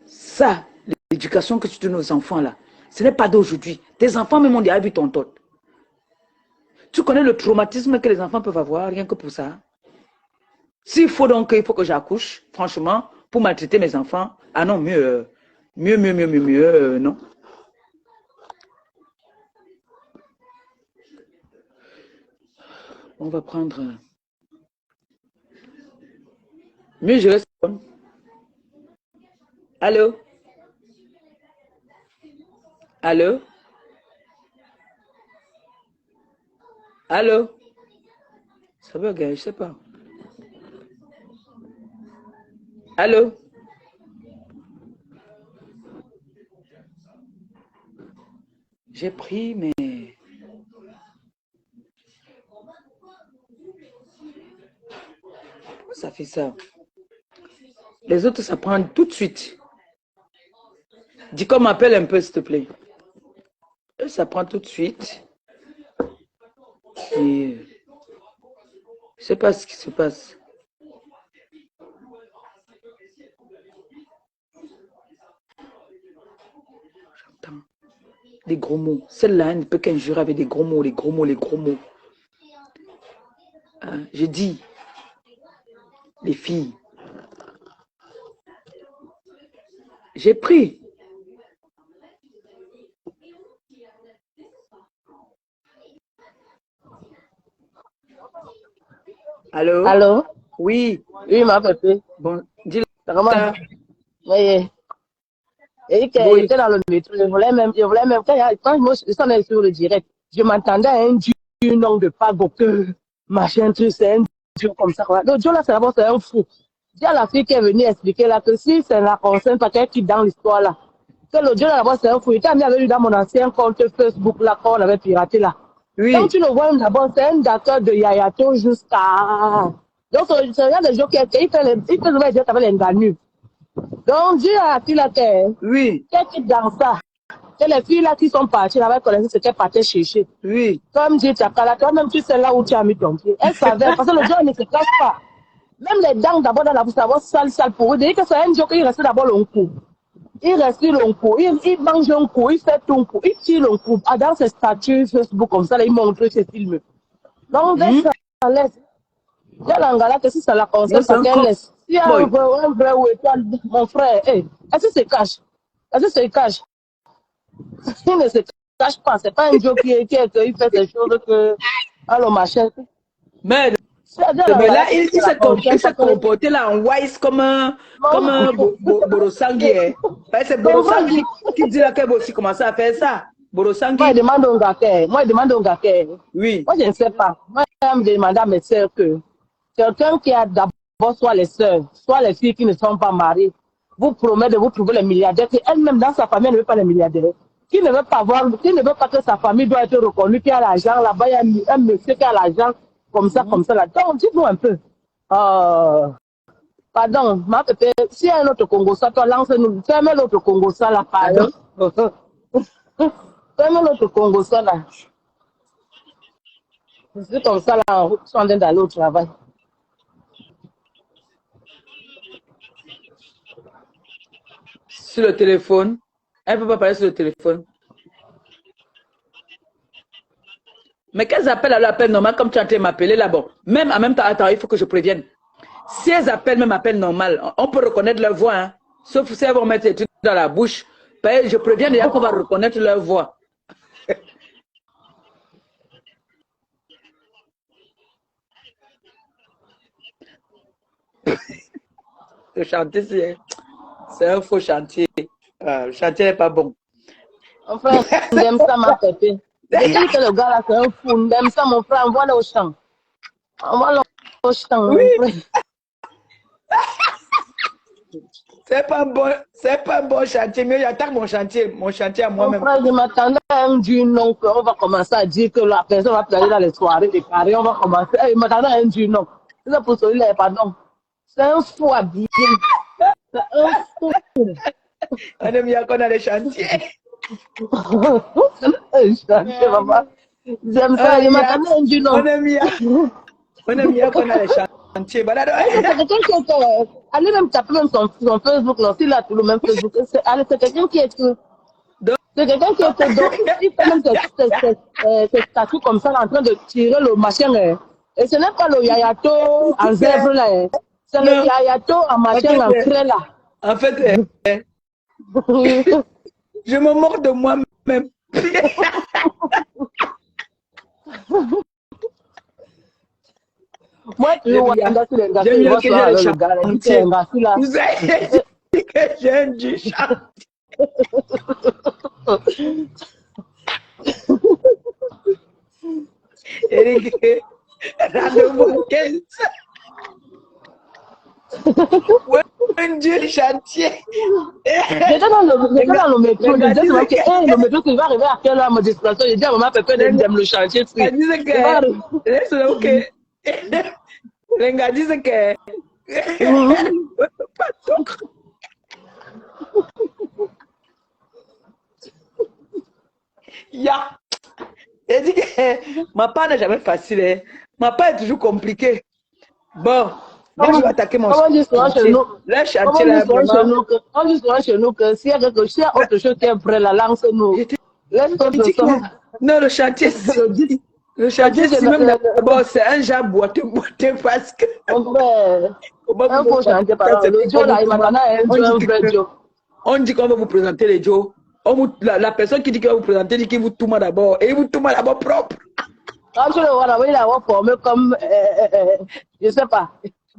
Ça, l'éducation que tu donnes aux enfants là, ce n'est pas d'aujourd'hui. Tes enfants même ont déjà vu ton tot. Tu connais le traumatisme que les enfants peuvent avoir, rien que pour ça. S'il faut donc, il faut que j'accouche, franchement, pour maltraiter mes enfants, ah non, mieux, non. On va prendre... Mieux, je reste... Allô? Allô? Allô? Ça veut gagner, je sais pas. Allô? J'ai pris, mais... Pourquoi ça fait ça? Les autres, ça prend tout de suite. Dis qu'on m'appelle un peu, s'il te plaît. Ça prend tout de suite. Et... je ne sais pas ce qui se passe. J'entends des gros mots. Celle-là, elle ne peut qu'injurer avec des gros mots, les gros mots, les gros mots. Je dis, les filles, j'ai pris. Allô? Allô? Oui. Oui, ma pépé. Bon, dis-le. Comment? Oui. Et que Oui. j'étais dans le métro, je voulais même, quand je suis sur le direct, je m'entendais à un dieu nom de Pago, que machin truc, c'est un dieu comme ça. Donc, Dieu là, c'est d'abord, c'est un fou. Dis à la fille qui est venue expliquer là que si c'est la concerne, pas qu'elle quitte dans l'histoire là. Que le Dieu là, d'abord, c'est un fou. Il était avec lui dans mon ancien compte Facebook là, qu'on avait piraté là. Oui. Donc, tu le vois d'abord, c'est un dateur de Yayato jusqu'à. Donc, c'est rien de gens qui il fait le dire avec l'enganu. Donc, Dieu a appris la terre. Oui. Qu'est-ce qui dans ça? C'est les filles là qui sont parties, là, connaissent ce qu'elles partaient chercher. Oui. Comme Dieu Tchakala, toi-même, tu sais là où tu as mis ton pied. Elle savait, parce que le Dieu ne se cache pas. Même les dents d'abord dans la bouche, d'abord sale pour eux. Dès que c'est un Dieu qui reste d'abord long coup. Il reste long coup. Il mange un coup, il fait ton coup, il tire le coup. Dans ses statuts Facebook comme ça, là, il montre ses films. Donc, ça laisse. Il y a l'angala que si ça la concerne, ça qu'elle laisse. Il y a un vrai ou étoile, mon frère, est-ce que c'est cache? Est-ce que c'est cache? Il ne se cache pas, c'est pas un Dieu qui fait des choses que. Alors, machin. Mais là, il s'est comporté là en wise comme un Borosangui. C'est Borosangui qui dit là qu'elle va aussi commencer à faire ça. Borosangi. Moi, il demande au gars. Oui. Moi, je ne sais pas. Moi, je me demande à mes sœurs que quelqu'un qui a d'abord soit les sœurs, soit les filles qui ne sont pas mariées, vous promet de vous trouver les milliardaires, qui elle-même dans sa famille elle ne veut pas les milliardaires. Qui ne veut pas voir, qui ne veut pas que sa famille doit être reconnue, qui a l'argent, là-bas, il y a un monsieur qui a l'argent, comme ça, là. Donc, dites-nous un peu. Pardon, ma pépé, si un autre Congo, ça, toi, lance-nous, ferme l'autre Congo, ça, là, pardon. Ferme l'autre Congo, ça, là. C'est comme ça, là, en route, ils sont en train d'aller au travail. Sur le téléphone. Elle ne peut pas parler sur le téléphone. Mais qu'elles appellent à l'appel normal, comme tu as en train de m'appeler là, bon. Même en même temps, attends, il faut que je prévienne. Si elles appellent même appel normal, on peut reconnaître leur voix, hein. Sauf si elles vont mettre des trucs dans la bouche. Je préviens déjà qu'on va reconnaître leur voix. Le chantier, c'est un faux chantier. Le chantier n'est pas bon. Enfin, j'aime ça, ma pépé. Dès que le gars là, c'est un fou, j'aime ça, mon frère, envoie-le au champ. Envoie-le au champ. Oui. C'est pas un bon chantier, mais il attaque mon chantier à moi-même. Mon frère, je m'attendais à un du non, qu'on va commencer à dire que la personne va aller dans les soirées des carrés, on va commencer. Je m'attendais à un du non. C'est pour celui-là, pardon. C'est un fou habillé. C'est un fou. On aime bien qu'on a les chantiers. Un chantier, maman. J'aime ça, je m'attendais à un du non. On aime bien qu'on a les chantiers. C'est quelqu'un qui est. Allez même taper même son Facebook, là, s'il a tout le même Facebook. C'est quelqu'un qui est. C'est quelqu'un qui est. Donc, il fait même ses statuts comme ça, en train de tirer le machin. Et ce n'est pas le yayato en zèbre, là. C'est le yayato en machin en craie, là. En fait, je me moque de moi-même. Moi, tu vois, j'aime mieux que j'ai le chantier. Vous avez dit que j'ai du chantier. Eric, rendez-vous 15. Un Dieu chantier. J'étais dans le métro, je disais que le métro, il va arriver à quelle heure ma destination. J'ai dit à maman, pépé, j'aime le chantier. Elle disait que. Laisse-le, ok. Les gars disent que. Ya. Elle dit que ma part n'est jamais facile. Hein. Ma part est toujours compliquée. Bon. Moi, je vais attaquer mon chantier. Le chantier là, on dit souvent chez nous que s'il y a autre chose qui est prêt, la lance-nous. Non, le chantier, le chantier, c'est même d'abord, c'est un genre boiteux parce que. Un faux chantier, par exemple. Le Joe là, il m'a donné un vrai Joe. On dit qu'on va vous présenter les Joe. La personne qui dit qu'il va vous présenter dit qu'il vous tourne d'abord. Et il vous tourne d'abord propre. Quand tu le vois là, il a formé comme. Je ne sais pas.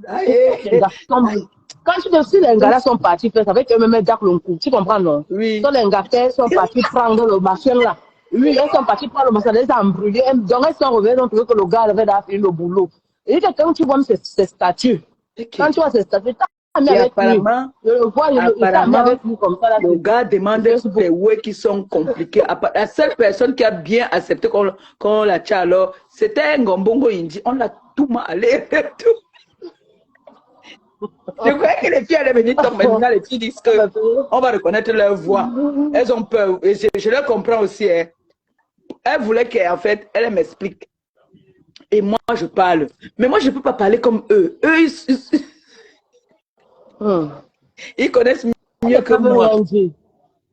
Quand tu te dis les gars sont partis faire, ça fait qu'eux-mêmes Jack Lonkou, tu comprends non? Oui. Quand les gars sont partis prendre le machin là, oui, ils sont partis prendre le machin, ils ont brûlé, donc ils sont revenus, donc que le gars avait fait le boulot. Et quand tu vois ces statuts, quand tu vois ces statuts, t'as mis avec lui, le gars demande des ouais qui sont compliqués. La seule personne qui a bien accepté qu'on la tient alors, c'était un Ngombongo Indi, on l'a tout mal allé et tout. Je croyais que les filles allaient venir tomber. Maintenant, les filles disent qu'on va reconnaître leur voix. Elles ont peur. Et je le comprends aussi. Hein. Elles voulaient qu'en fait, elles m'expliquent. Et moi, je parle. Mais moi, je ne peux pas parler comme eux. Eux, ils connaissent mieux que moi.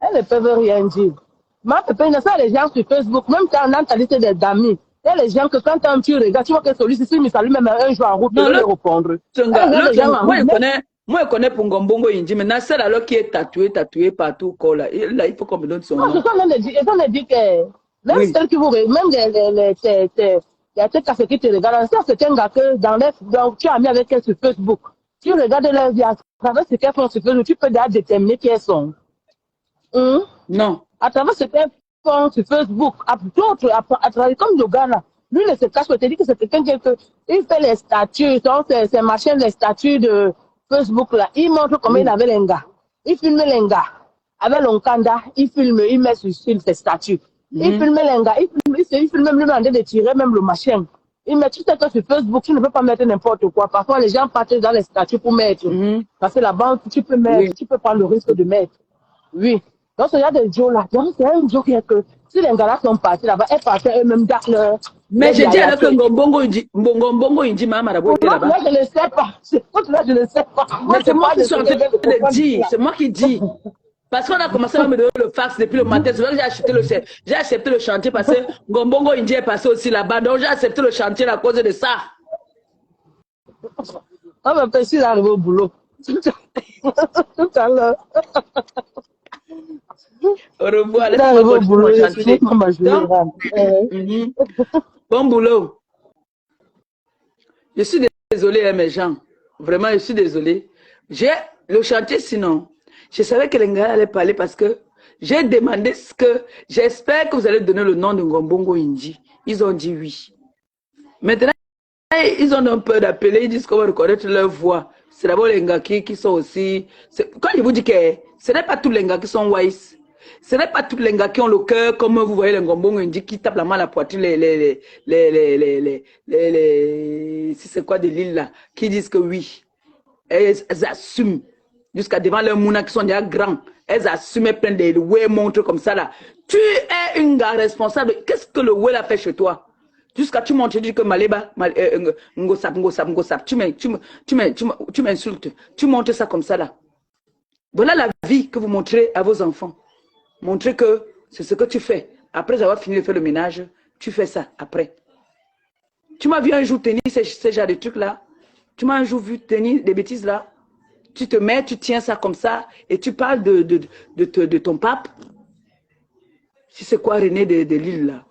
Elles ne peuvent rien dire. Ma pépé, il y a les gens sur Facebook, même quand on a ta liste des amis. Il y a les gens que quand tu regardes, tu vois que celui-ci, il me salue même un jour en route, il va répondre. Moi, je connais Pongombongo Indi. Maintenant, celle alors qui est tatouée partout. Là, il faut qu'on me donne son nom. Non, je t'en ai dit que même celle qui vous même les cassettes qui te regardent, ça c'est un gars que donc, tu as mis avec elle sur Facebook. Tu regardes leur vie à travers ce qu'elles font sur Facebook, tu peux déjà déterminer qui elles sont. Non. À travers ce qu'elles font sur Facebook, d'autres, à travers, comme le Ghana. Lui, il ne se cache pas, il dit que c'est quelqu'un il fait les statuts, donc ces machines, les statuts de Facebook là. Il montre comment il avait les gars. Il filme les gars. Avec l'Onkanda, il filme, il met sur ses statuts. Il filme les gars, il filme même lui demander de tirer même le machin. Il met tout ça sur Facebook, tu ne peux pas mettre n'importe quoi. Parfois, les gens partent dans les statuts pour mettre. Parce que la banque, tu peux mettre, tu peux prendre le risque de mettre. Oui. Donc, il y a des jours là. Donc, c'est un jour qui est que si les gars là sont partis là-bas, elles partaient eux-mêmes dans leur. Mais j'ai dit avec Ngombongo Inji, Mama Marabou était là-bas. Là, je ne sais pas. Là, je ne sais pas. Mais c'est moi qui suis en train de dire. C'est moi qui dis. Parce qu'on a commencé à me donner le fax depuis le matin. C'est vrai que j'ai accepté le chantier parce que Ngombongo Inji est passé aussi là-bas. Donc, j'ai accepté le chantier à cause de ça. Ah, mais je suis arrivé au boulot. Tout à l'heure. Au revoir. Laisse-moi continuer mon chantier. Bon boulot. Je suis désolée, mes gens. Vraiment, je suis désolée. J'ai le chantier, sinon. Je savais que les gars allaient parler parce que j'ai demandé ce que... J'espère que vous allez donner le nom de Ngombongo Inji. Ils ont dit oui. Maintenant, ils ont un peu d'appeler. Ils disent qu'on va reconnaître leur voix. C'est d'abord les gars qui sont aussi... Quand je vous dis que ce n'est pas tous les gars qui sont wise. Ce n'est pas tous les gars qui ont le cœur, comme vous voyez les Ngombongo Inji qui tapent la main à la poitrine, si c'est quoi de l'île là, qui disent que oui. Elles assument. Jusqu'à devant leurs mouna qui sont déjà grands. Elles assument plein de ouais montres comme ça là. Tu es une gars responsable. Qu'est-ce que le ouais a fait chez toi? Jusqu'à tu montres, tu dis que Maléba, Ngosap, tu m'insultes. Tu montres ça comme ça là. Voilà la vie que vous montrez à vos enfants. Montrez que c'est ce que tu fais. Après avoir fini de faire le ménage, tu fais ça après. Tu m'as vu un jour tenir ces genre de trucs là. Tu m'as un jour vu tenir des bêtises là. Tu te mets, tu tiens ça comme ça et tu parles de ton pape. Si c'est quoi René de Lille là?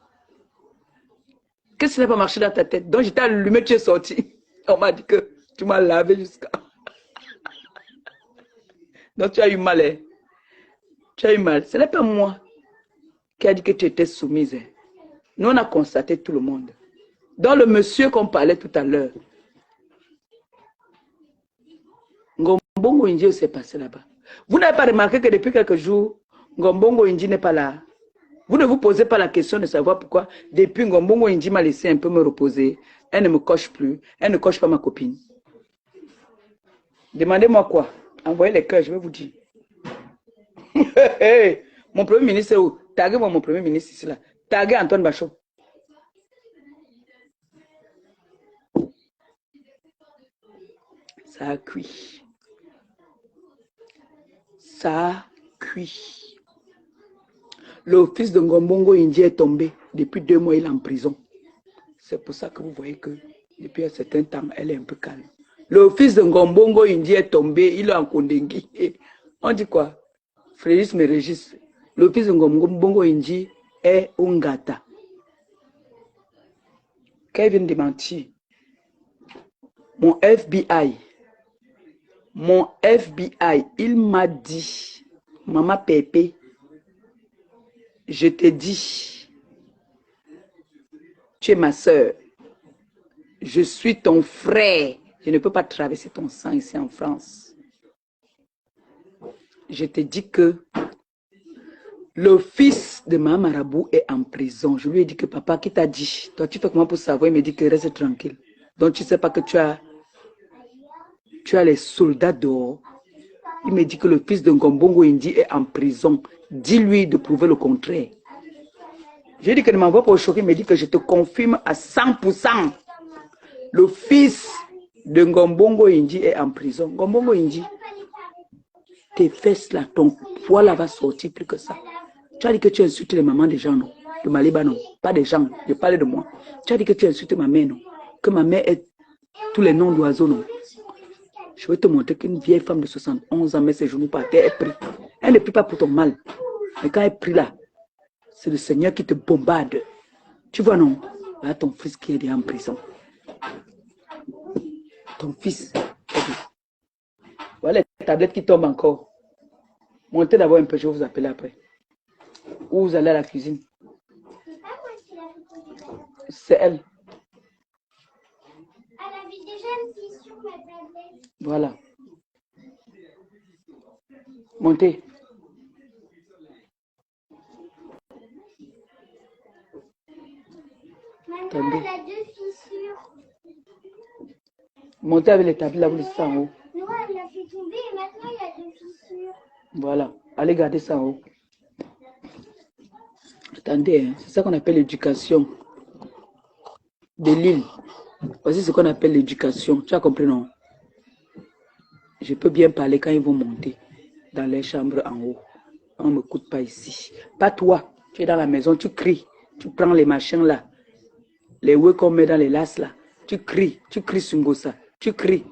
Qu'est-ce qui n'a pas marché dans ta tête? Donc j'étais allumé, tu es sorti. On m'a dit que tu m'as lavé jusqu'à... Donc tu as eu mal. Hein? Tu as eu mal. Ce n'est pas moi qui a dit que tu étais soumise. Hein? Nous on a constaté tout le monde. Dans le monsieur qu'on parlait tout à l'heure. Ngombongo Inji s'est passé là-bas. Vous n'avez pas remarqué que depuis quelques jours, Ngombongo Inji n'est pas là. Vous ne vous posez pas la question de savoir pourquoi. Depuis Ngombongo Inji m'a laissé un peu me reposer. Elle ne me coche plus. Elle ne coche pas ma copine. Demandez-moi quoi. Envoyez les cœurs, je vais vous dire. Mon premier ministre est où? Taguez-moi mon premier ministre ici là. Taguez Antoine Bachot. Ça a cuit. Ça a cuit. Le fils de Ngombongo Inji est tombé. Depuis 2 mois, il est en prison. C'est pour ça que vous voyez que depuis un certain temps, elle est un peu calme. Le fils de Ngombongo Inji est tombé. Il est en Kondengui. On dit quoi? Frédéric me régisse. Le fils de Ngombongo Inji est Ungata. Qu'elle vient de mentir. Mon FBI, il m'a dit, Maman Pépé, je te dis, tu es ma soeur, je suis ton frère, je ne peux pas traverser ton sang ici en France. Je te dis que le fils de Maman Marabou est en prison. Je lui ai dit que papa, qui t'a dit? Toi, tu fais comment pour savoir? Il me dit que reste tranquille. Donc, tu ne sais pas que tu as les soldats dehors. Il me dit que le fils de Ngombongo Inji est en prison. Dis-lui de prouver le contraire. J'ai dit que ne m'envoie pas au choc. Il me dit que je te confirme à 100%. Le fils de Ngombongo Inji est en prison. Ngombongo Inji, tes fesses là, ton poids là va sortir plus que ça. Tu as dit que tu insultes les mamans des gens, non? De Maléba, non? Pas des gens, je parlais de moi. Tu as dit que tu insultes ma mère, non? Que ma mère est tous les noms d'oiseaux, non? Je vais te montrer qu'une vieille femme de 71 ans met ses genoux par terre, elle prie. Elle ne prie pas pour ton mal. Mais quand elle prie là, c'est le Seigneur qui te bombarde. Tu vois, non? Voilà ton fils qui est déjà en prison. Ton fils. Voilà les tablettes qui tombent encore. Montez d'abord un peu, je vais vous appeler après. Ou vous allez à la cuisine. C'est pas moi qui l'a fait conduire. C'est elle. Elle avait déjà une fille sur ma tablette. Voilà. Montez. Maintenant, elle a 2 fissures. Montez avec les tablettes là, vous laissez ça en haut. Non, elle l'a fait tomber et maintenant, il y a 2 fissures. Voilà. Allez garder ça en haut. Attendez, hein. C'est ça qu'on appelle l'éducation de l'île. Voici ce qu'on appelle l'éducation. Tu as compris, non? Je peux bien parler quand ils vont monter dans les chambres en haut. On ne m'écoute pas ici. Pas toi. Tu es dans la maison, tu cries. Tu prends les machins là. Les ouïes qu'on met dans les lasses là. Tu cries Sungosa. Tu cries.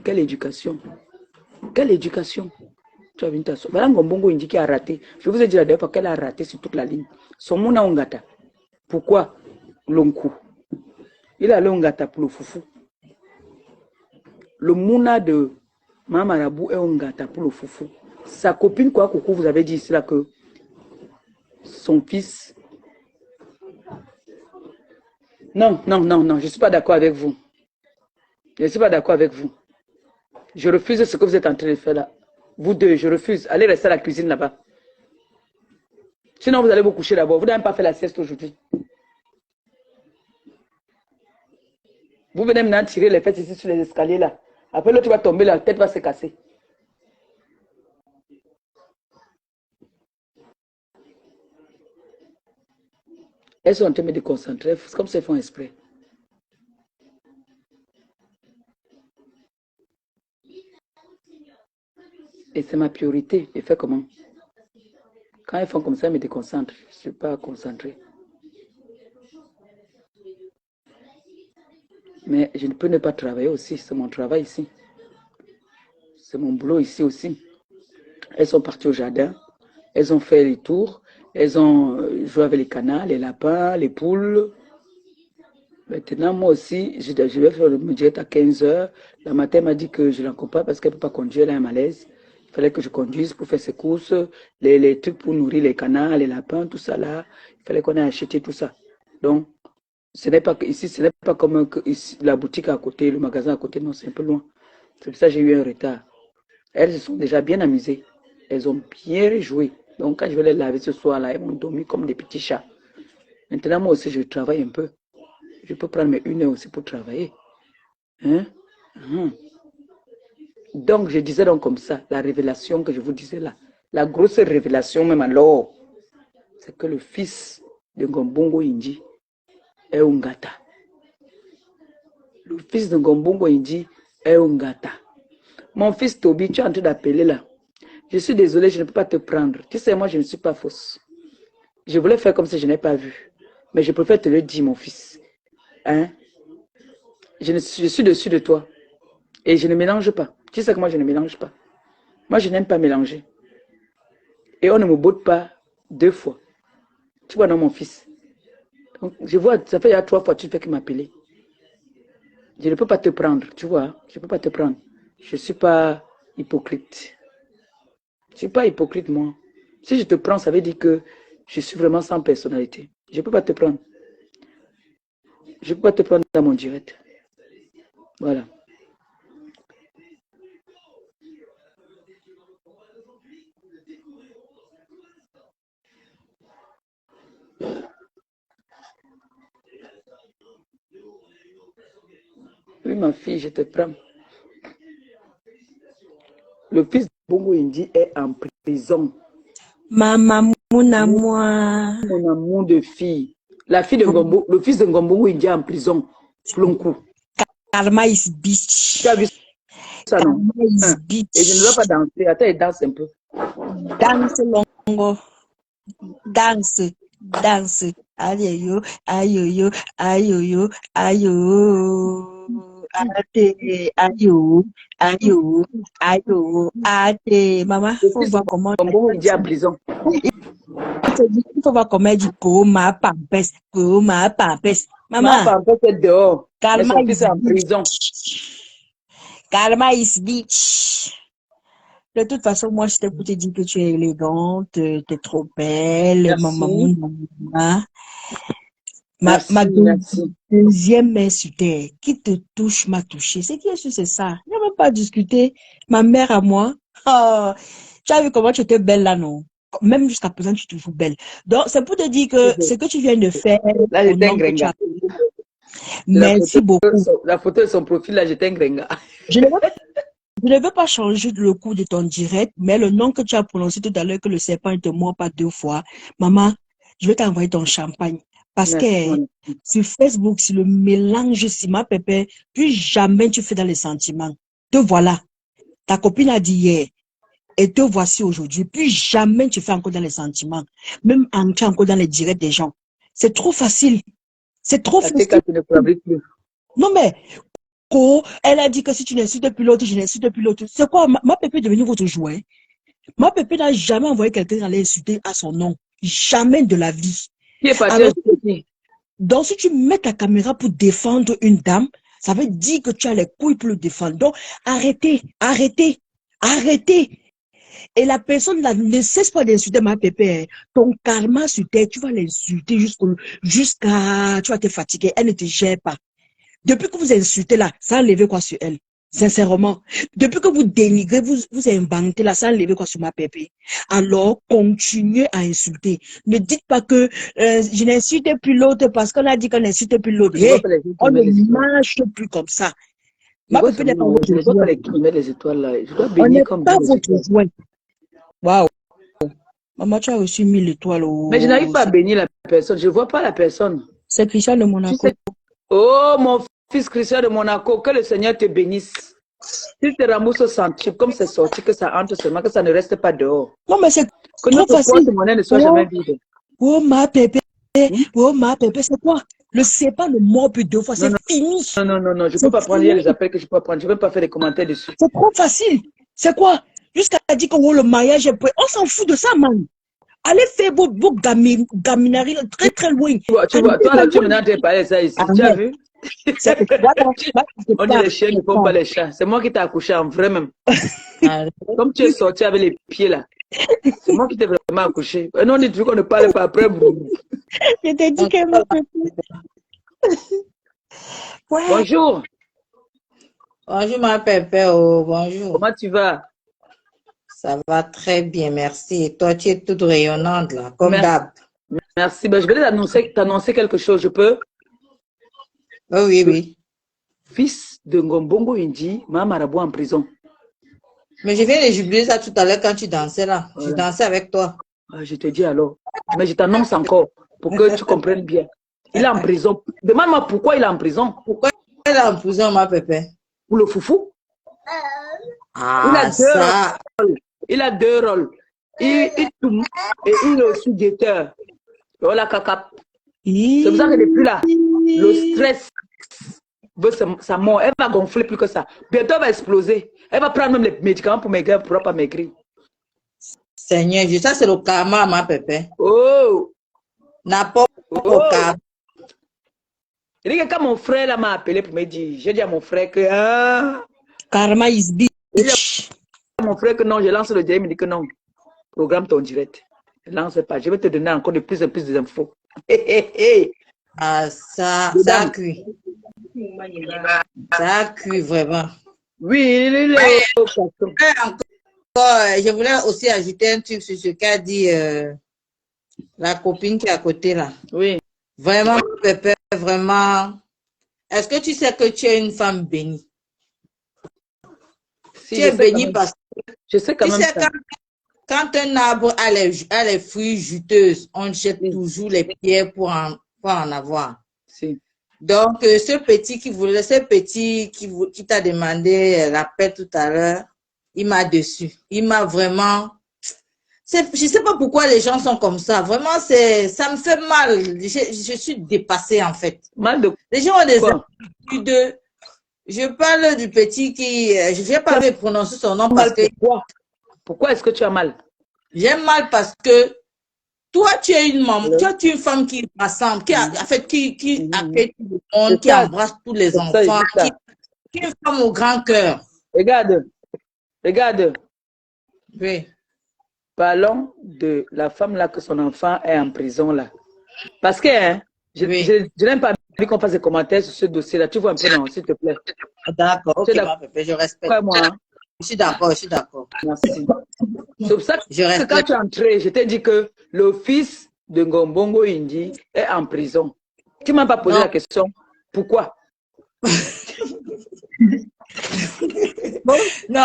Quelle éducation? Quelle éducation? Tu as vu ta soeur. Voilà Ngombongo Indi qui a raté. Je vous ai dit la dernière fois qu'elle a raté sur toute la ligne. Son mouna Ongata. Pourquoi? Lonkou. Il a l'Ongata pour le foufou. Le mouna de Mamarabou est Ongata pour le foufou. Sa copine, quoi, coucou, vous avez dit ici là que son fils. Non, je ne suis pas d'accord avec vous. Je ne suis pas d'accord avec vous. Je refuse ce que vous êtes en train de faire là. Vous deux, je refuse. Allez rester à la cuisine là-bas. Sinon, vous allez vous coucher d'abord. Vous n'avez pas fait la sieste aujourd'hui. Vous venez maintenant tirer les fesses ici sur les escaliers là. Après, l'autre va tomber, la tête va se casser. Elles sont en train de me déconcentrer. C'est comme si elles font exprès. Et c'est ma priorité. Je fais comment? Quand elles font comme ça, elles me déconcentrent. Je ne suis pas concentré. Mais je ne peux ne pas travailler aussi. C'est mon travail ici. C'est mon boulot ici aussi. Elles sont parties au jardin. Elles ont fait les tours. Elles ont joué avec les canards, les lapins, les poules. Maintenant, moi aussi, je vais faire le direct à 15h. La matin, elle m'a dit que je ne l'encontre pas parce qu'elle ne peut pas conduire. Elle a un malaise. Il fallait que je conduise pour faire ses courses. Les trucs pour nourrir les canards, les lapins, tout ça là. Il fallait qu'on ait acheté tout ça. Donc, ce n'est pas ici, ce n'est pas comme ici, la boutique à côté, le magasin à côté. Non, c'est un peu loin. C'est pour ça que j'ai eu un retard. Elles se sont déjà bien amusées. Elles ont bien joué. Donc, quand je vais les laver ce soir-là, elles m'ont dormi comme des petits chats. Maintenant, moi aussi, je travaille un peu. Je peux prendre mes 1 heure aussi pour travailler. Hein? Donc, je disais donc comme ça, la révélation que je vous disais là, la grosse révélation même alors, c'est que le fils de Ngombongo Indi est Ongata. Le fils de Ngombongo Indi est Ongata. Mon fils Toby, tu es en train d'appeler là. Je suis désolée, je ne peux pas te prendre. Tu sais, moi, je ne suis pas fausse. Je voulais faire comme si je n'ai pas vu. Mais je préfère te le dire, mon fils. Hein? Je suis dessus de toi. Et je ne mélange pas. Tu sais que moi, je ne mélange pas. Moi, je n'aime pas mélanger. Et on ne me botte pas 2 fois. Tu vois, non, mon fils. Donc, je vois, ça fait il y a 3 fois que tu fais que m'appeler. Je ne peux pas te prendre, tu vois. Je ne peux pas te prendre. Je ne suis pas hypocrite. Je ne suis pas hypocrite, moi. Si je te prends, ça veut dire que je suis vraiment sans personnalité. Je ne peux pas te prendre. Je ne peux pas te prendre dans mon direct. Voilà. Oui, ma fille, je te prends. Le fils de Bongo Indi est en prison. Maman, mon amour. Mon amour de fille. La fille de Ngombo, le fils de Ngombongo Indi est en prison. Plonkou. Karma is bitch. Tu as vu ça, non? Karma is bitch. Et je ne dois pas danser. Attends, il danse un peu. Danse longo. Danse. Danse. Aïe yo, aïe yo, aïe yo, aïe yo. Ate, aïe, aïe, aïe, ate. Maman, Le faut fils de voir comment. Ngombongo Indi est en prison. Il faut voir comment elle dit Koma Pampes, Koma Pampes. Ma Maman, femme est dehors. Mais Karma son fils is est en bitch. prison. Karma is bitch. De toute façon, moi, j'étais pour te dire que tu es élégante, t'es trop belle, maman, Merci. maman. Ma Merci, merci. deuxième main sur terre, qui te touche m'a touché. C'est qui est-ce que c'est ça? Il n'y a même pas discuté. Ma mère à moi. Oh, tu as vu comment tu étais belle là, non? Même jusqu'à présent, tu es toujours belle. Donc, c'est pour te dire que ce que tu viens de faire, Là, au j'étais un nom que tu gringa. as. Merci beaucoup. La photo de son profil, là, j'étais un gringa. Je ne veux pas changer le cours de ton direct, mais le nom que tu as prononcé tout à l'heure, que le serpent ne te mord pas 2 fois, maman, je vais t'envoyer ton champagne. Parce Merci, que mon sur Facebook, sur le mélange Sima Pépé, plus jamais tu fais dans les sentiments. Te voilà. Ta copine a dit hier, et te voici aujourd'hui. Plus jamais tu fais encore dans les sentiments. Même tu es encore dans les directs des gens. C'est trop facile. C'est trop La facile. TK, tu ne fabriques plus. Non mais, elle a dit que si tu n'insultes plus l'autre, je n'insulte plus l'autre. C'est quoi? Ma Pépé est devenue votre jouet. Ma Pépé n'a jamais envoyé quelqu'un aller insulter à son nom. Jamais de la vie. Qui est parti Alors, insulter? donc, si tu mets ta caméra pour défendre une dame, ça veut dire que tu as les couilles pour le défendre. Donc, arrêtez, arrêtez, arrêtez. Et la personne là ne cesse pas d'insulter ma Pépé. Hein. Ton karma sur terre, tu vas l'insulter jusqu'à, tu vas te fatiguer. Elle ne te gère pas. Depuis que vous insultez là, ça a enlevé quoi sur elle? Sincèrement. Depuis que vous dénigrez, vous inventez là, ça a enlevé quoi sur ma Pépé? Alors, continuez à insulter. Ne dites pas que je n'insulte plus l'autre parce qu'on a dit qu'on n'insulte plus l'autre. Je Hey, vois pas les gens qui on ne mettent les étoiles. marche plus comme ça. Je Ma vois Pépé n'est pas seulement, votre je ne vois pas jouet. les qui mettent les étoiles là. Je dois On baigner n'est comme pas dans les votre étoiles. jouet. Waouh. Maman, tu as reçu 1000 étoiles Mais je n'arrive au... pas à bénir la personne. Je ne vois pas la personne. C'est Christian de Tu Monaco. sais, oh mon fils Christian de Monaco, que le Seigneur te bénisse. S'il te rembourse au centuple, comme c'est sorti, que ça entre seulement, que ça ne reste pas dehors. Non, mais c'est Que trop notre facile. porte-monnaie ne soit jamais vide. Oh, ma Pépé. Hmm? Oh, ma Pépé, c'est quoi? Le serpent ne mord plus 2 fois, Non, c'est non, fini. non, je ne C'est peux pas prendre. Il y a fini. les appels que je peux prendre. Je ne peux pas faire des commentaires dessus. C'est trop facile. C'est quoi? Jusqu'à dire que oh, le mariage est prêt. On s'en fout de ça, man. Allez faire vos gaminaries très très loin. Tu vois, toi là, tu me n'as pas parlé ça ici. Tu as vu? On dit les chiens ne font pas les chats. C'est moi qui t'ai accouché en vrai même. Comme tu es sorti avec les pieds là. C'est moi qui t'ai vraiment accouché. Et non, dis-tu qu'on ne parle pas après. Je t'ai dit qu'elle m'a fait. Ouais. Bonjour. Bonjour ma Pépé, oh, bonjour. Comment tu vas? Ça va très bien, merci. Et toi, tu es toute rayonnante là, comme d'hab. Merci. Ben, je vais t'annoncer quelque chose, je peux? Oh, oui, oui. Fils de Ngombongo Indi, ma marabout en prison. Mais je viens de jubiler ça tout à l'heure quand tu dansais là. Voilà. Je dansais avec toi. Ah, je te dis alors. Mais je t'annonce encore pour que tu comprennes bien. Il est en prison. Demande-moi pourquoi il est en prison. Pourquoi il est en prison, ma Pépé? Pour le foufou. Ah, ça. Il a 2 rôles. Il tourne et il est aussi guetteur. Voilà, caca. C'est pour ça que depuis là, le stress veut sa mort. Elle va gonfler plus que ça. Bientôt, elle va exploser. Elle va prendre même les médicaments pour maigrir, pour ne pas maigrir. Seigneur, ça c'est le karma, ma Pépé. Oh! N'importe quoi. Karma. Il dit que quand mon frère là m'a appelé pour me dire, j'ai dit à mon frère que... Ah, karma is bitch. Mon frère que non, je lance le direct, il me dit que non. Programme ton direct. Je ne lance pas. Je vais te donner encore de plus en plus d'infos. Ah, ça a cuit. Ça a cuit vraiment. Oui, il est encore, je voulais aussi ajouter un truc sur ce qu'a dit la copine qui est à côté là. Oui. Vraiment, Pépé, vraiment. Est-ce que tu sais que tu es une femme bénie? Si, tu es bénie parce que je sais quand tu même sais, ça. quand un arbre a les fruits juteuses, on jette toujours les pierres pour en avoir. Si. Donc, ce petit qui t'a demandé la paix tout à l'heure, il m'a déçu. Il m'a vraiment... Je ne sais pas pourquoi les gens sont comme ça. Vraiment, ça me fait mal. Je suis dépassée, en fait. Mal de quoi? Les gens ont des habitudes. Je parle du petit qui... Je ne vais pas prononcer son nom parce que... Pourquoi est-ce que tu as mal? J'ai mal parce que toi, tu es une maman, toi, tu es une femme qui rassemble, qui accueille tout le monde, qui embrasse tous les enfants, qui est une femme au grand cœur. Regarde. Oui. Parlons de la femme là que son enfant est en prison là. Parce que hein, je n'aime pas qu'on fasse des commentaires sur ce dossier-là. Tu vois un peu, non, s'il te plaît. D'accord, ok, ma bébé, je respecte. Moi, hein? Je suis d'accord, je suis d'accord. Merci. C'est pour ça que quand tu es entré, je t'ai dit que le fils de Ngombongo Indi est en prison. Tu ne m'as pas posé la question. Pourquoi? Bon, non,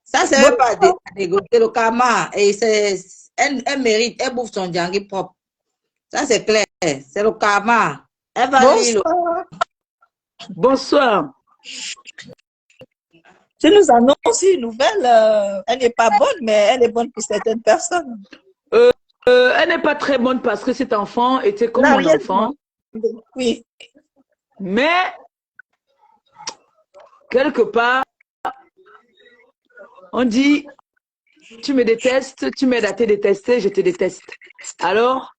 ça c'est même pas négocier le karma. Et elle mérite, elle bouffe son djangui propre. Ça c'est clair, c'est le karma. Elle va lire. Bonsoir. Tu nous annonces une nouvelle, elle n'est pas bonne, mais elle est bonne pour certaines personnes. Elle n'est pas très bonne parce que cet enfant était comme mon enfant. Oui. Mais, quelque part, on dit, tu me détestes, tu m'aides à te détester, je te déteste. Alors,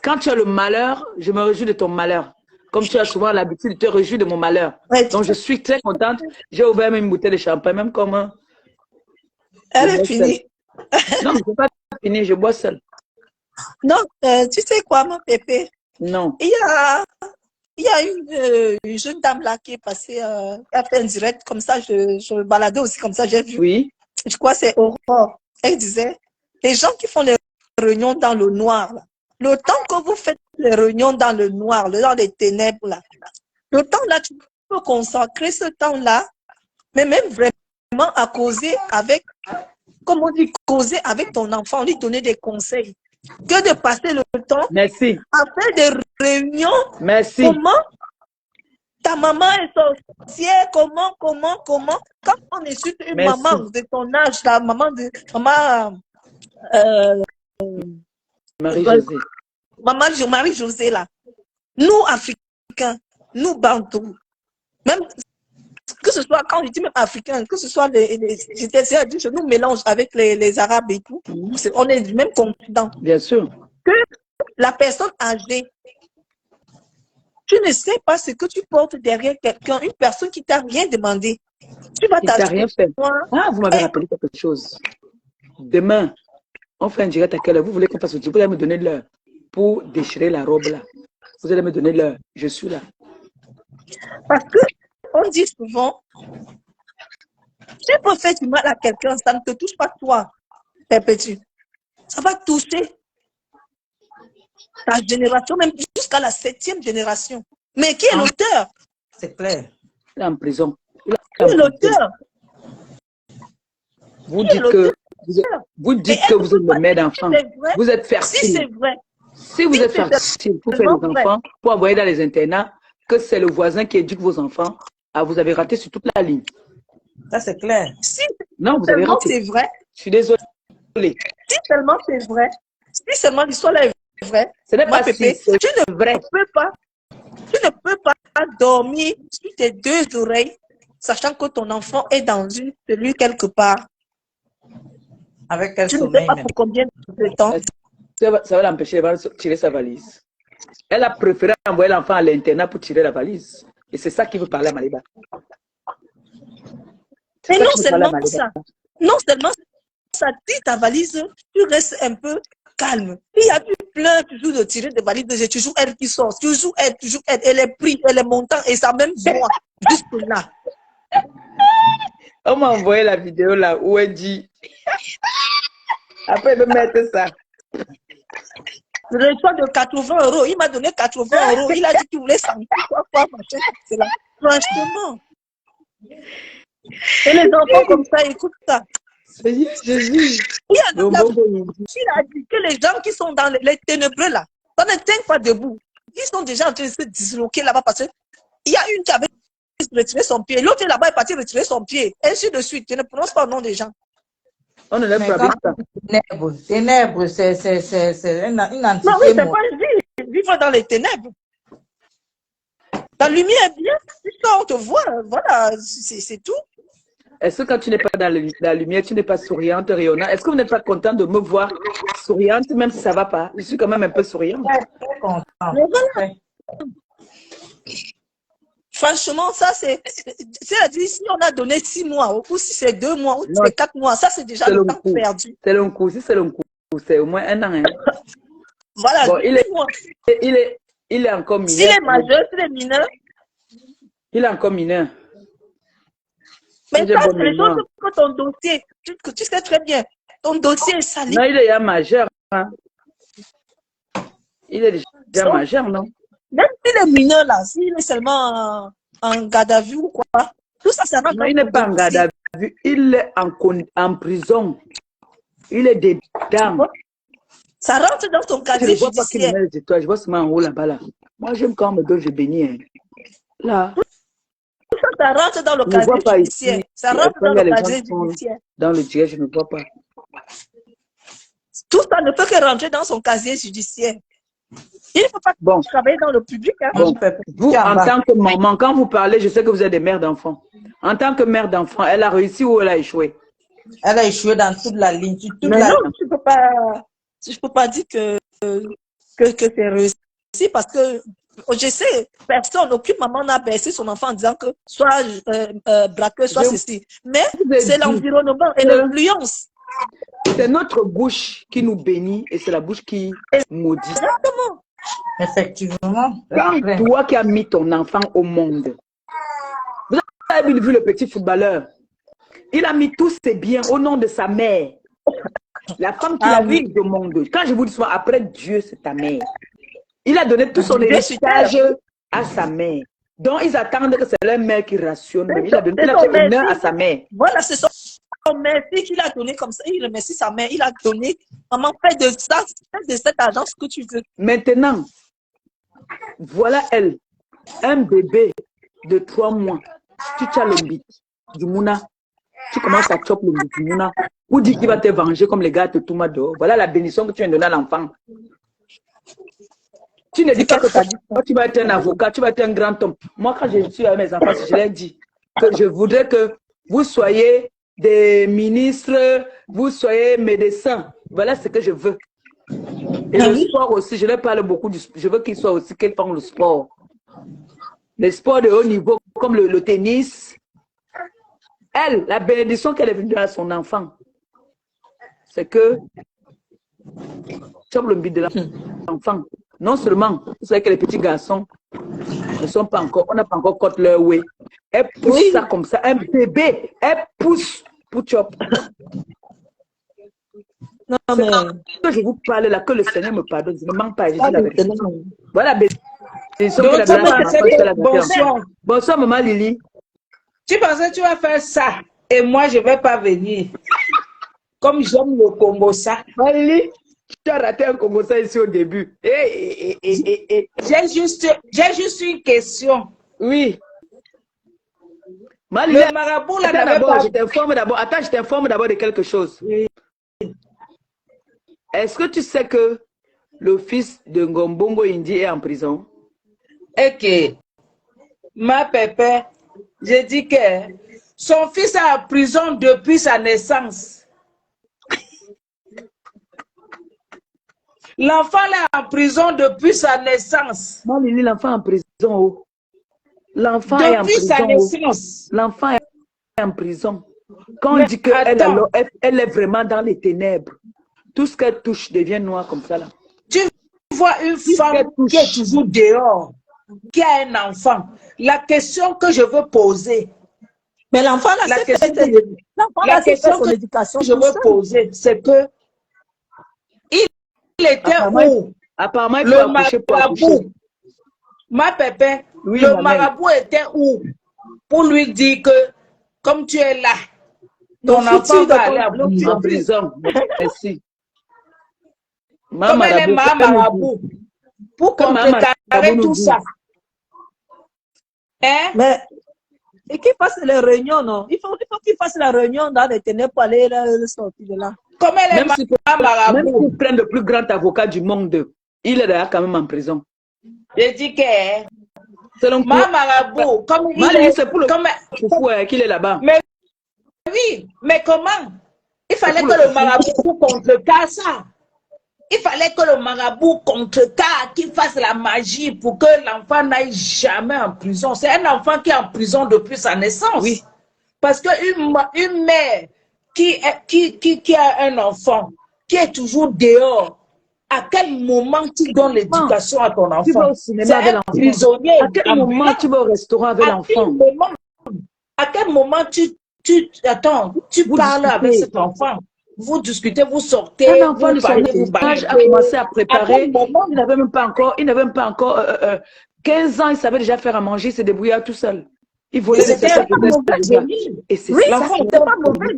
quand tu as le malheur, je me réjouis de ton malheur. Comme tu as souvent l'habitude de te réjouir de mon malheur. Ouais, donc, je suis très contente. J'ai ouvert même une bouteille de champagne, même comme... Elle est finie. Non, je n'ai pas fini, je bois seul. Non, tu sais quoi, mon pépé? Non. Il y a une jeune dame là qui est passée, qui a fait un direct comme ça, je me baladais aussi comme ça, j'ai vu. Oui. Je crois que c'est Aurore. Elle disait, les gens qui font les réunions dans le noir, là, le temps que vous faites les réunions dans le noir, dans les ténèbres, là, le temps là, tu peux consacrer ce temps-là, mais même vraiment à causer avec, comme on dit, causer avec ton enfant, lui donner des conseils, que de passer le temps Merci. à faire des réunions. Merci. Comment ta maman est sorcière, comment, quand on insulte une maman de ton âge, la maman de Marie-Josée. Marie-Josée, là. Nous, Africains, nous, Bantous, même que ce soit, quand je dis même Africains, que ce soit je nous mélange avec les Arabes et tout, on est du même continent. Bien sûr. Que la personne âgée, tu ne sais pas ce que tu portes derrière quelqu'un, une personne qui t'a rien demandé. Tu vas t'acheter. Rien fait. Ah, vous m'avez rappelé quelque chose. Demain, on fait un direct à quelle heure? Vous voulez qu'on fasse au direct? Vous allez me donner l'heure pour déchirer la robe là. Vous allez me donner l'heure. Je suis là. Parce que on dit souvent, tu peux faire du mal à quelqu'un, ça ne te touche pas toi, tes petits. Ça va toucher ta génération, même jusqu'à la 7e génération. Mais qui est l'auteur? C'est clair. Il est en prison. Qui est l'auteur? Vous dites que vous êtes le mère d'enfant. Vous êtes fertile. Si c'est vrai. Si vous êtes fertile pour faire des enfants, pour envoyer dans les internats, que c'est le voisin qui éduque vos enfants, vous avez raté sur toute la ligne. Ça, c'est clair. Si non, vous avez raté. C'est vrai. Je suis désolée. Si seulement c'est vrai, si seulement l'histoire est vraie, ce n'est pas Pépé, tu ne peux pas dormir sur tes deux oreilles, sachant que ton enfant est dans une cellule quelque part. Avec quel sommeil? Tu ne sais pas pour combien de temps. Ça va l'empêcher de tirer sa valise. Elle a préféré envoyer l'enfant à l'internat pour tirer la valise. Et c'est ça qui veut parler à Maliba. Mais non seulement ça. Non seulement ça tire ta valise, tu restes un peu calme. Il y a eu plein toujours de tirer des valises, c'est toujours elle qui sort, toujours elle, elle est prise, elle est montante et ça même voix, juste là. On m'a envoyé la vidéo là où elle dit. Après, elle veut mettre ça. Le reçoit de 80 €, il m'a donné 80 €, il a dit qu'il voulait sentir quoi, machin, c'est là. Franchement. Et les enfants comme ça, écoute ça. Jésus. Il a dit que les gens qui sont dans les ténébreux là, ça ne tient pas debout. Ils sont déjà en train de se disloquer là-bas parce qu'il y a une qui avait retiré son pied, l'autre là-bas est parti retirer son pied, ainsi de suite. Je ne prononce pas le nom des gens. On ne lève pas ça. Ténèbres, c'est une entité. Non, oui, c'est pas vivre dans les ténèbres. La lumière est bien, on te voit, voilà, c'est tout. Est-ce que quand tu n'es pas dans la lumière, tu n'es pas souriante, rayonnante? Est-ce que vous n'êtes pas content de me voir souriante, même si ça ne va pas? Je suis quand même un peu souriante. Très content. Mais voilà. Franchement, ça, c'est-à-dire, si on a donné 6 mois, ou si c'est 2 mois, ou si Non, c'est 4 mois, ça, c'est déjà c'est le long temps coup. perdu. C'est long coup. Si c'est long coup, c'est au moins 1 an. Hein. Voilà, Bon, 6 mois. il est encore mineur. S'il est majeur, s'il est mineur, Il est encore mineur. mais J'ai ça, bonne c'est les choses mémoire. que ton dossier, que tu sais très bien, ton dossier est sali. Non, il est déjà majeur. Hein. Il est déjà Donc, majeur, non? même s'il est mineur, là, s'il est seulement en garde à vue ou quoi, tout ça, ça rentre Non, dans il ton n'est pas en garde dossier. à vue. Il est en prison. Il est dedans. Ça rentre dans ton Je casier ne vois pas qui me judiciaire. met les étoiles. Je vois seulement en haut là-bas. Là. Moi, j'aime quand on me donne, je bénis. Hein. Là, Tout ça, ça rentre dans le je ne vois casier pas judiciaire. ici. Ça rentre Quand dans il y a le les gens casier qui sont judiciaire. dans le direct, je ne vois pas. Tout ça ne peut que rentrer dans son casier judiciaire. Il ne faut pas Bon, travailler dans le public. Hein. bon. Vous, en tant que maman, quand vous parlez, je sais que vous êtes des mères d'enfants. En tant que mère d'enfant, elle a réussi ou elle a échoué? Elle a échoué dans toute la ligne. Toute Mais la non, ligne. je ne peux pas dire que c'est réussi parce que je sais, aucune maman n'a baissé son enfant en disant que soit braqueur, soit ceci. Mais c'est l'environnement et l'influence. C'est notre bouche qui nous bénit et c'est la bouche qui maudit. Exactement. Effectivement. Quand toi qui as mis ton enfant au monde, vous avez vu le petit footballeur, il a mis tous ses biens au nom de sa mère. La femme qu'il a mis au monde. Quand je vous dis souvent, après Dieu, c'est ta mère. Il a donné tout son héritage à sa mère. Donc, ils attendent que c'est leur mère qui rationne. Mais il a fait honneur à sa mère. Voilà, c'est son merci qu'il a donné comme ça. Il remercie sa mère. Il a donné. Maman, fais de ça, fais de cet argent ce que tu veux. Maintenant, voilà elle, un bébé de 3 mois. Tu as le bit du mouna. Tu commences à choper le bit du mouna. Ou dit qu'il va te venger comme les gars de Touma dehors. Voilà la bénédiction que tu viens de donner à l'enfant. Tu ne dis pas que tu vas être un avocat, tu vas être un grand homme. Moi, quand je suis avec mes enfants, je leur dis que je voudrais que vous soyez des ministres, vous soyez médecins. Voilà ce que je veux. Et le sport aussi, je leur parle beaucoup du sport. Je veux qu'ils soient aussi, qu'ils font le sport. Les sports de haut niveau, comme le tennis. Elle, la bénédiction qu'elle est venue à son enfant, c'est que tu as le but de l'enfant. Non seulement, vous savez que les petits garçons ne sont pas encore, on n'a pas encore cote leur way. Elle pousse ça comme ça, un bébé, elle pousse pour chop. Non, mais... que je vous parle là, que le Seigneur me pardonne, je ne manque pas, je dis la vérité. Voilà, bonsoir. Bonsoir, maman Lily. Tu pensais que tu vas faire ça et moi je ne vais pas venir. Comme j'aime le Congo ça. Lily, tu as raté un Congo ça ici au début. J'ai juste une question. Oui. Le marabout là n'avait pas... Je t'informe d'abord. Attends, je t'informe d'abord de quelque chose. Oui. Est-ce que tu sais que le fils de Ngombongo Indi est en prison? Ok. Ma pépé, j'ai dit que son fils est en prison depuis sa naissance. L'enfant est en prison depuis sa naissance. Non, Lily, l'enfant est en prison. Oh. L'enfant est en prison. Depuis sa naissance. L'enfant est en prison. Quand on dit qu'elle est vraiment dans les ténèbres, tout ce qu'elle touche devient noir comme ça là. Tu vois une femme qui est toujours dehors, qui a un enfant. La question que je veux poser, mais l'enfant là, la question que je veux poser, c'est que il était où? Apparemment, il faut le accoucher pour accoucher. marabout. Ma pépé, Oui, le marabout était où? Pour lui dire que comme tu es là, ton enfant va aller en prison. Merci. Comme elle est marabout, pour contrecarrer tout ça. Hein? Mais et qu'il fasse les réunions, non? Il faut qu'il fasse la réunion dans les ténèbres pour aller sortir de là. Comme elle est marabout. Même s'il prend le plus grand avocat du monde, il est là quand même en prison. Je dis que marabout, comme il est... C'est pour le foufou qu'il est là-bas. Mais oui, mais comment? Il fallait que le marabout contrecarre ça. Il fallait que le marabout contrecarre, qu'il fasse la magie pour que l'enfant n'aille jamais en prison. C'est un enfant qui est en prison depuis sa naissance. Oui. Parce qu'une mère qui a un enfant, qui est toujours dehors, à quel moment tu donnes l'éducation à ton enfant? Tu vas au cinéma avec l'enfant. Prisonnier. À quel moment tu vas au restaurant avec l'enfant? À quel moment tu parles avec cet enfant? Vous discutez, vous sortez, un enfant vous de son parlez, vous âge battez. a commencé à préparer. Moment, il n'avait même pas encore 15 ans, il savait déjà faire à manger, il se débrouillait tout seul. Il volait des c'est pas mauvais. Et c'est oui, c'est pas mauvais.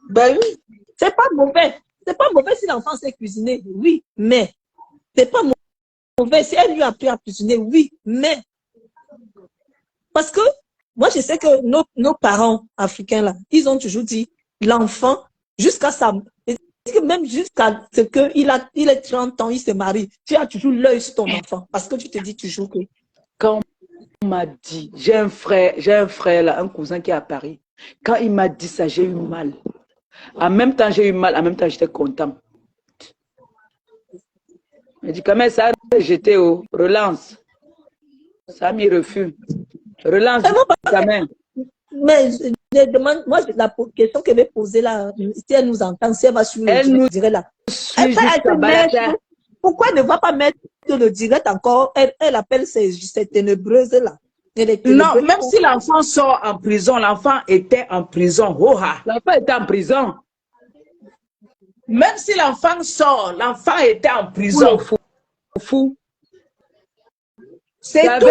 Ben oui, c'est pas mauvais. C'est pas mauvais si l'enfant sait cuisiner, oui, mais c'est pas mauvais si elle lui a appris à cuisiner, oui, mais parce que moi je sais que nos parents africains là, ils ont toujours dit l'enfant jusqu'à ça, même jusqu'à ce qu'il ait 30 ans, il se marie, tu as toujours l'œil sur ton enfant parce que tu te dis toujours que quand on m'a dit, j'ai un frère là, un cousin qui est à Paris, quand il m'a dit ça, j'ai eu mal. En même temps, j'ai eu mal, en même temps, j'étais content. Il dit, comment ça a jeté au relance. Ça a mis refus. Relance, quand même. Mais je demande, moi, la question qu'elle veut poser là, si elle nous entend, si elle va suivre le direct là. Pourquoi elle ne va pas mettre le direct encore? Elle appelle ces ténébreuses là. Non, même si l'enfant sort en prison, l'enfant était en prison. L'enfant était en prison. Même si l'enfant sort, l'enfant était en prison. Fou. C'est tout.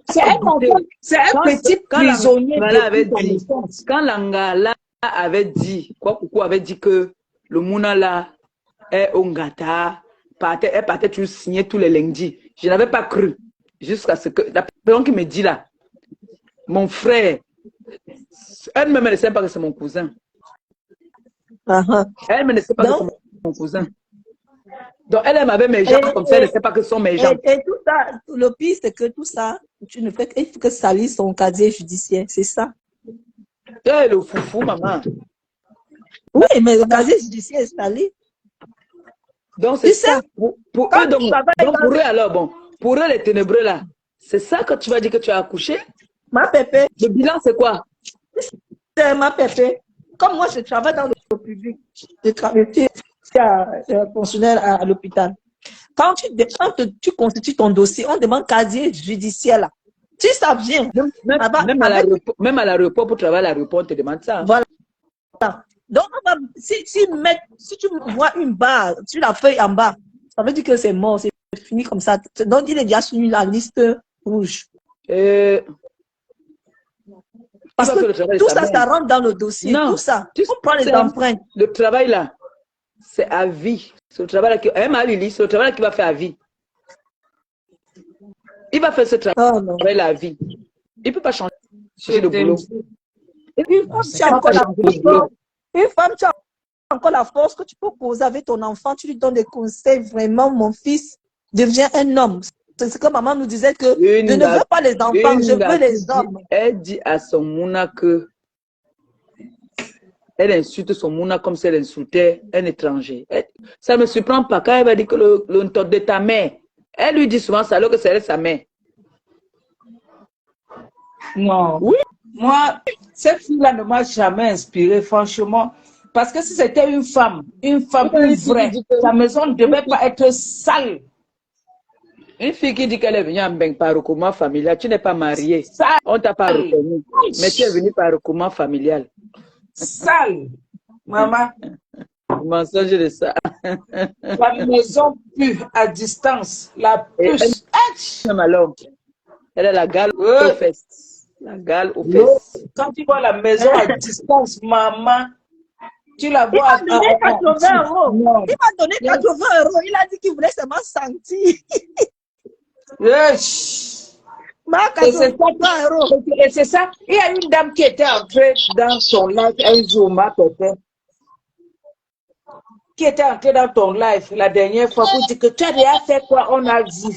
C'est un petit prisonnier. Quand Langala avait dit, Coucou avait dit que le Mouna là est Ongata, elle partait toujours signer tous les lundis. Je n'avais pas cru. Jusqu'à ce que la personne qui me dit là, mon frère, elle ne me sait pas que c'est mon cousin. Elle ne sait pas que c'est mon cousin. Donc elle m'avait mes gens comme ça, elle ne sait pas que ce sont mes gens. Et tout ça, le pire c'est que tout ça, tu ne fais que salir son casier judiciaire, c'est ça. Le foufou, maman. Oui, mais le casier judiciaire est sali. Donc c'est ça. Pour eux, donc pour eux alors, bon. Pour eux, les ténébreux, là, c'est ça que tu vas dire que tu as accouché? Ma pépé. Le bilan, c'est quoi? C'est ma pépé. Comme moi, je travaille dans le public. Je travaille fonctionnaire à l'hôpital. Quand tu constitues ton dossier, on demande casier judiciaire, là. Si ça vient. Même à l'aéroport, pour travailler à l'aéroport, on te demande ça. Voilà. Donc, si tu vois une barre sur la feuille en bas, ça veut dire que c'est mort, c'est fini comme ça. Donc, il est déjà sur la liste rouge. Parce que tout ça, ça rentre dans le dossier. Non, tout ça. On prend les empreintes. Le travail là, c'est à vie. C'est le travail là qui, c'est le travail là qui va faire à vie. Il va faire ce travail là à vie. Il ne peut pas changer de boulot. Une femme, tu as encore la force que tu peux poser avec ton enfant. Tu lui donnes des conseils. Vraiment, mon fils devient un homme. C'est ce que maman nous disait que je ne veux pas les enfants, je veux les hommes. Elle dit à son mouna que elle insulte son mouna comme si elle insultait un étranger. Ça ne me surprend pas quand elle va dire que le top de ta mère. Elle lui dit souvent ça alors que c'est elle sa mère. Non. Oui. Moi, cette fille-là ne m'a jamais inspirée, franchement. Parce que si c'était une femme vraie, sa maison ne devait pas être sale. Une fille qui dit qu'elle est venue en Beng par recoupement familial, tu n'es pas mariée. On t'a pas reconnu. Mais tu es venue par recoupement familial. Sale, maman. Mensonge de ça. La maison pue à distance. La puce. Alors, elle a la gale aux fesses. La gale aux fesses. Quand tu vois la maison à distance, maman, tu la vois. Il m'a donné 80 euros. Il m'a donné 80 euros. Il a dit qu'il voulait seulement sentir. Et c'est ça. Il y a une dame qui était entrée dans son live un jour, ma pépé. Qui était entrée dans ton live la dernière fois pour dire que tu as déjà fait quoi, on a dit.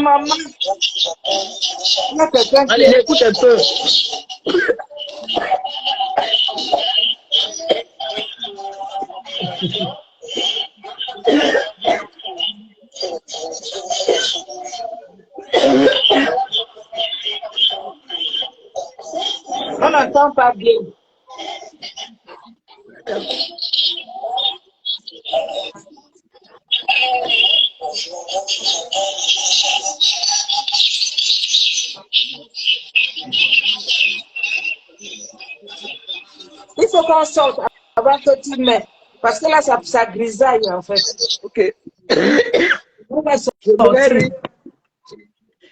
Maman. Allez, écoute un peu. t'entends pas bien. Il faut qu'on sorte avant que tu mets. Parce que là, ça grisaille en fait. Ok. On va Je voulais sortir. rire.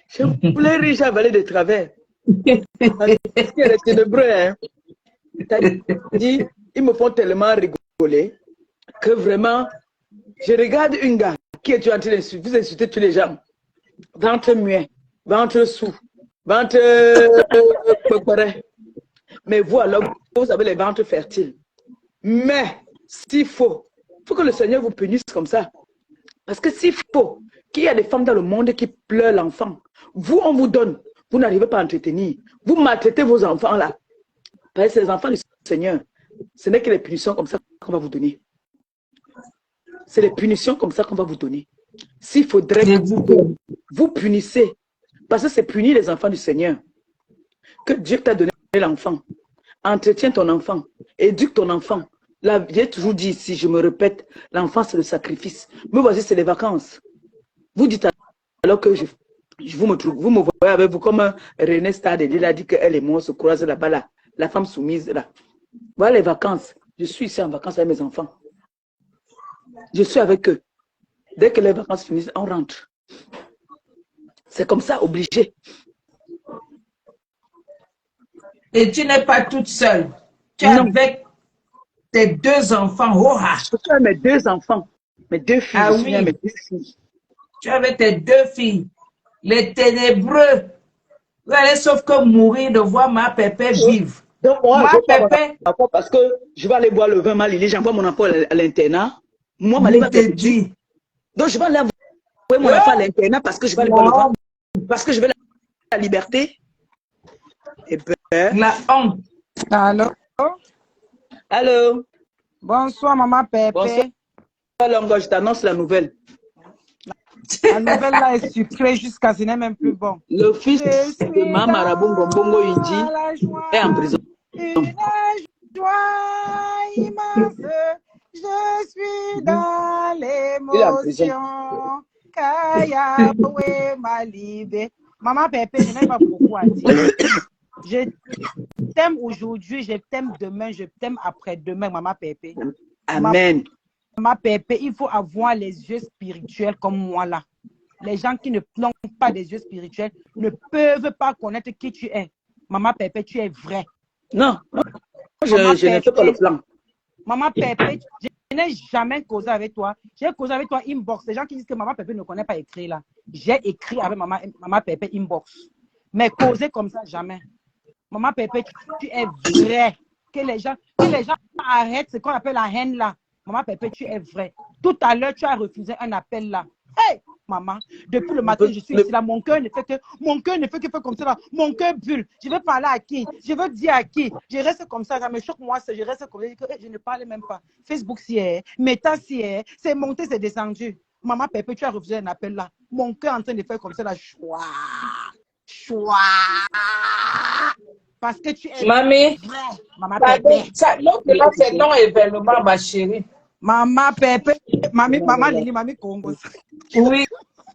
Je voulais rire, j'ai avalé de travers. Parce qu'elle est ténébreux, hein. T'as dit, ils me font tellement rigoler que vraiment, je regarde une gars qui est en train d'insulter, vous insultez tous les gens. Ventre muet, ventre sous, ventre préparé. Mais vous, alors, vous avez les ventres fertiles. Mais, s'il faut que le Seigneur vous punisse comme ça. Parce que s'il faut qu'il y a des femmes dans le monde qui pleurent l'enfant, vous, on vous donne, vous n'arrivez pas à entretenir. Vous maltraitez vos enfants là. Parce que c'est les enfants du Seigneur. Ce n'est que les punitions comme ça qu'on va vous donner. C'est les punitions comme ça qu'on va vous donner. S'il faudrait que vous punissez, parce que c'est punir les enfants du Seigneur. Que Dieu t'a donné l'enfant. Entretiens ton enfant. Éduque ton enfant. Là, j'ai toujours dit ici, je me répète, l'enfant c'est le sacrifice. Mais voici, c'est les vacances. Vous dites alors que vous me voyez avec vous comme René Stade, il a dit qu'elle et moi se croisent là-bas, là, la femme soumise là. Voilà les vacances. Je suis ici en vacances avec mes enfants. Je suis avec eux. Dès que les vacances finissent, on rentre. C'est comme ça, obligé. Et tu n'es pas toute seule. Tu es avec tes deux enfants. Oh, je suis avec mes deux enfants. Mes deux filles. Ah je suis avec oui. mes deux filles. Tu es avec tes deux filles. Les ténébreux. Vous allez sauf que mourir de voir ma pépé vivre. Donc moi, Ma je vais pépé. parce que je vais aller boire le vin mal, j'envoie mon enfant à l'internat. Moi, ma va te dit. Donc je vais aller envoyer mon enfant à l'internat parce que je vais aller boire le vin. Parce que je veux la liberté. Et ben, la honte. Allô? Allô? Bonsoir, maman Pépé. Bonsoir, Longo, je t'annonce la nouvelle. La nouvelle là est sucrée jusqu'à ce n'est même plus bon. Le fils de Mama Rabongo Bongo Indi est en prison. Une joie immense, je suis dans l'émotion. Kayahwe Malibé. Maman Pépé, je n'ai pas beaucoup à dire. Je t'aime aujourd'hui, je t'aime demain, je t'aime après-demain, maman Pépé. Amen. Maman Pépé, il faut avoir les yeux spirituels comme moi là. Les gens qui ne plongent pas des yeux spirituels ne peuvent pas connaître qui tu es. Maman Pépé, tu es vrai. Non, je n'ai fait pas le plan. Maman Pépé, je n'ai jamais causé avec toi. J'ai causé avec toi inbox. Les gens qui disent que Maman Pépé ne connaît pas écrire là. J'ai écrit avec Maman Pépé inbox. Mais causer comme ça, jamais. Maman Pépé, tu es vrai. Que les gens arrêtent ce qu'on appelle la haine là. Maman Pépé, tu es vrai. Tout à l'heure, tu as refusé un appel là. Hey, maman, depuis le matin, je suis ici là. Mon cœur ne fait que faire comme ça là. Mon cœur bulle. Je veux parler à qui? Je veux dire à qui? Je reste comme ça. Ça me choque moi. Je reste comme ça. Je ne parle même pas. Facebook si est. Meta si est. C'est monté, c'est descendu. Maman Pépé, tu as refusé un appel là. Mon cœur est en train de faire comme ça là. Choix. Parce que tu es Mamie, vrai, Maman Pépé. C'est non-événement, ma chérie. Maman Pépé, maman Lili, mamie Congo. Oui.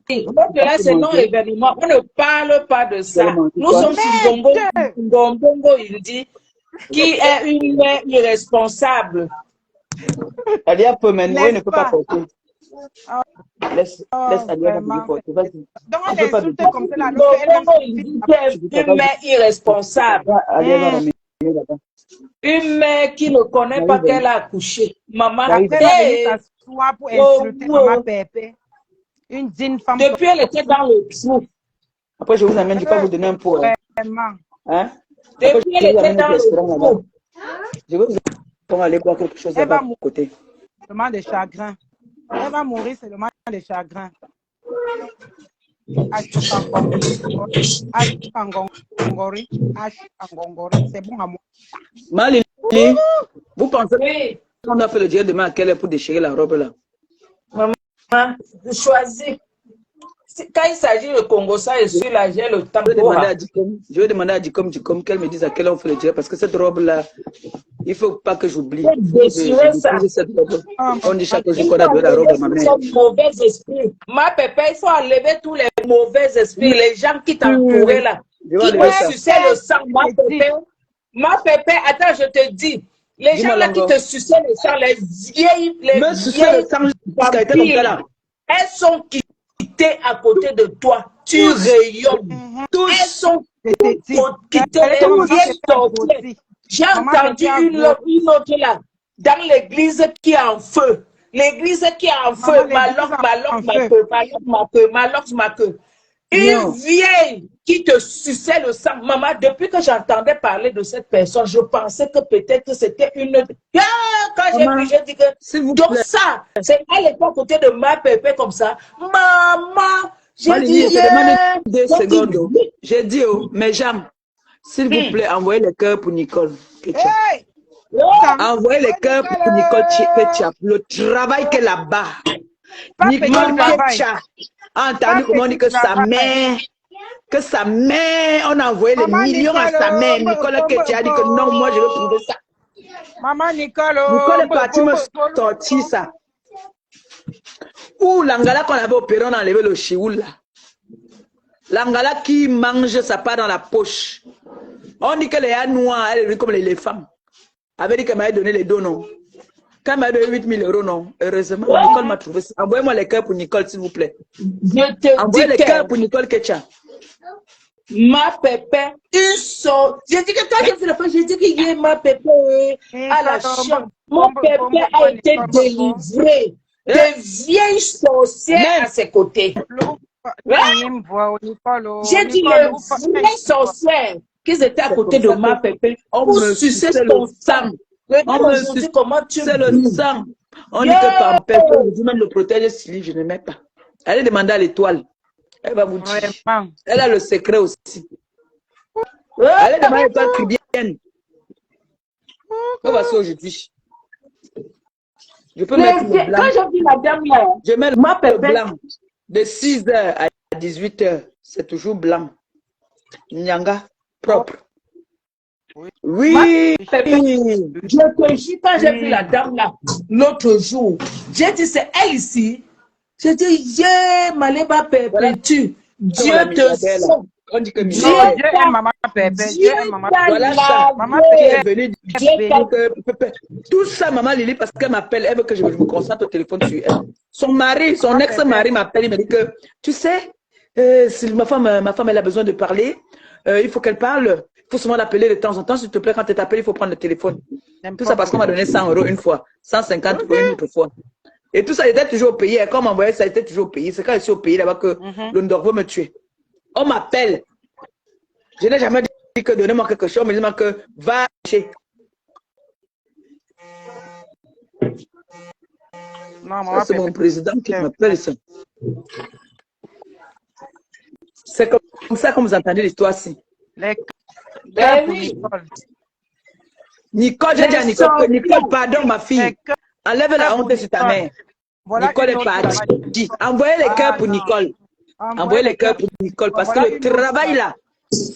Donc là, c'est non-événement. On ne parle pas de ça. Nous sommes sur Bongo, il dit, qui est une mère irresponsable. Alia peut maintenant, ne peut pas porter. Laisse Alia porter. Vas-y. Donc, elle est insultée comme ça. Bongo, il dit qu'elle est une mère irresponsable. Une mère qui ne connaît pas qu'elle a accouché. Maman, pour insulter Maman Pépé. Une digne femme. Depuis, elle était dans le trou. Après, je vous amène, je ne vais pas vous donner un pot. Vraiment. Hein? Depuis, elle était dans le trou. Je vais vous aller boire quelque chose là-bas à côté. Le mal de chagrin. Elle va mourir, c'est le mal de chagrin. C'est bon à moi. Malili, vous pensez qu'on a fait le dieu demain à quelle heure pour déchirer la robe là? Maman, je choisis. Quand il s'agit de Congo, ça, je suis là, j'ai le temps. Je vais demander à Dicom qu'elle me dise à quelle heure on fait le direct parce que cette robe-là, il ne faut pas que j'oublie. On dit chaque jour qu'on a donné la robe à ma mère. Mauvais esprit. Ma pépé, il faut enlever tous les mauvais esprits, les gens qui t'entouraient là, qui te suçaient le sang. Ma pépé, attends, je te dis. Les gens là qui te suçaient le sang, les vieilles, le sang jusqu'à être comme ça là. Elles sont quittées à côté de toi. Tu rayonnes. Elles sont quittées. Les vieilles sorcières. J'ai entendu une autre là, dans l'église qui est en feu. L'église qui est en feu. Ma queue. Une vieille qui te suçait le sang. Maman, depuis que j'entendais parler de cette personne, je pensais que peut-être c'était une... Quand j'ai vu, j'ai dit que... Donc ça, c'est elle était à côté de ma pépé comme ça. Maman, j'ai dit... Deux secondes. J'ai dit, mes jambes, s'il vous plaît, envoyez le cœur pour Nicole. Envoyez le cœur pour Nicole Ketchup. Le travail qu'elle a bas. Nicole Ketchup a entendu comment on dit que sa mère, on a envoyé les millions à sa mère. Nicole Ketchup a dit que non, moi je veux prouver ça. Maman Nicole. Nicole est partie me sortir ça. Ou l'angala qu'on avait opéré, on a enlevé le chioul là. L'angala qui mange sa part dans la poche. On dit que les gars noirs, elle est comme les femmes. Elle dit qu'elle m'a donné les dos, non. Quand elle m'a donné 8 000 euros, non. Heureusement, Nicole m'a trouvé ça. Envoyez-moi les cœurs pour Nicole, s'il vous plaît. Envoyez les cœurs pour Nicole Ketchup. Ma pépé, une sorte. J'ai dit que quand j'ai fait la fois, j'ai dit qu'il y a ma pépé à la chambre. Mon pépé a été délivré de vieilles sorcières à ses côtés. J'ai dit les vieilles sorcières qu'ils étaient à côté de ma pépé. On me suçait son sang. On me dit comment tu sais le sang. On dit que par père, on dit même le protège si je ne mets pas. Allez demander à l'étoile. Elle va vous dire. Elle a le secret aussi. Allez demander à l'étoile cribienne. On va ça aujourd'hui. Je peux mettre le blanc. Quand j'ai vu la dame là, je mets le blanc. De 6h à 18h, c'est toujours blanc. Nyanga, propre. Oui. Je te jure, quand j'ai vu la dame là, l'autre jour, j'ai dit, c'est elle ici. J'ai dit, Maléba Pépé, Dieu te sauve. On dit que Dieu aime maman Pépé. Dieu aime maman Pépé. Voilà ça. Maman Pépé. Tout ça, maman Lily, parce qu'elle m'appelle, elle veut que je me concentre au téléphone sur elle. Son mari, son ex-mari m'appelle, il me dit que, tu sais, si ma femme, elle a besoin de parler, il faut qu'elle parle. Il faut souvent l'appeler de temps en temps, s'il te plaît, quand elle t'appelle, il faut prendre le téléphone. Tout ça parce qu'on m'a donné 100 € une fois, 150 pour une autre fois. Et tout ça, il était toujours au pays. Et quand on m'envoyait ça, il était toujours au pays. C'est quand je suis au pays là-bas que le Ndor veut me tuer. On m'appelle. Je n'ai jamais dit que donnez-moi quelque chose, mais dis-moi que va chez. C'est mon président qui m'appelle ça. C'est comme ça que vous entendez l'histoire-ci. Nicole, j'ai dit à Nicole, Nicole, pardon ma fille. Enlève la honte sur ta mère. Nicole est partie. Envoyez les cœurs pour Nicole. Envoyez les cœurs pour Nicole. Parce que le travail là,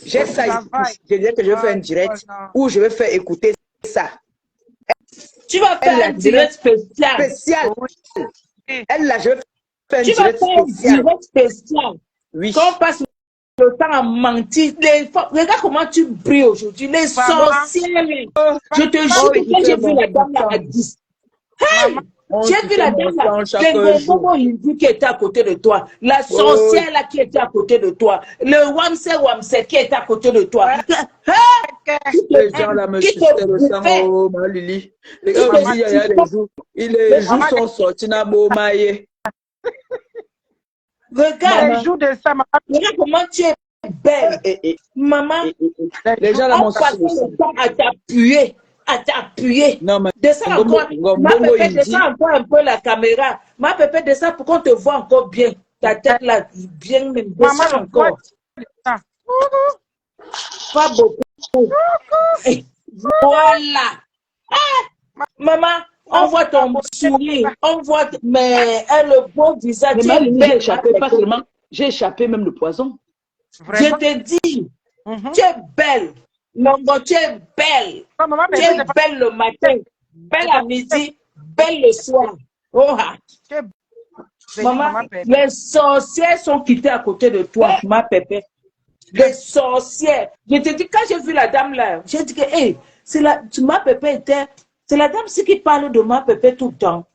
j'ai ça ici. Je disais que je vais faire un direct où je vais faire écouter ça. Tu vas faire un direct spécial. Elle là, je vais faire un direct spécial. Tu vas faire un direct spécial. Oui. Qu'on passe le temps à mentir. Regarde comment tu brilles aujourd'hui. Les sorcières. Je te jure que j'ai vu la dame là à 10. Hey! J'ai vu la dame là, le bonbon hindu qui était à côté de toi, la sorcière là qui était à côté de toi, le Wamse qui était à côté de toi. Les gens là me sucent le sang, oh ma Lily. Les gars me disent, il y a des jours, les jours sont sortis, n'a beau maillé. Regarde, les jours de ça, maman. Regarde comment tu es belle. Maman, les gens là m'ont sucé le temps à t'appuyer. À t'appuyer. Non, mais descends encore. Ma pépé, descends encore un peu la caméra. Ma pépé, descends pour qu'on te voit encore bien. Ta tête là, bien même. Descends encore. Pas beaucoup. Voilà. Maman, on voit ton sourire. On voit le beau visage. Pas seulement. J'ai échappé même le poison. Je te dis, tu es belle. Longo, tu es belle. Tu es belle le matin, belle à midi, belle le soir. Oh, maman, les sorcières sont quittées à côté de toi, ma pépé. Les sorcières. Je te dis, quand j'ai vu la dame là, j'ai dit que, hey, ma pépé était, c'est la dame qui parle de ma pépé tout le temps.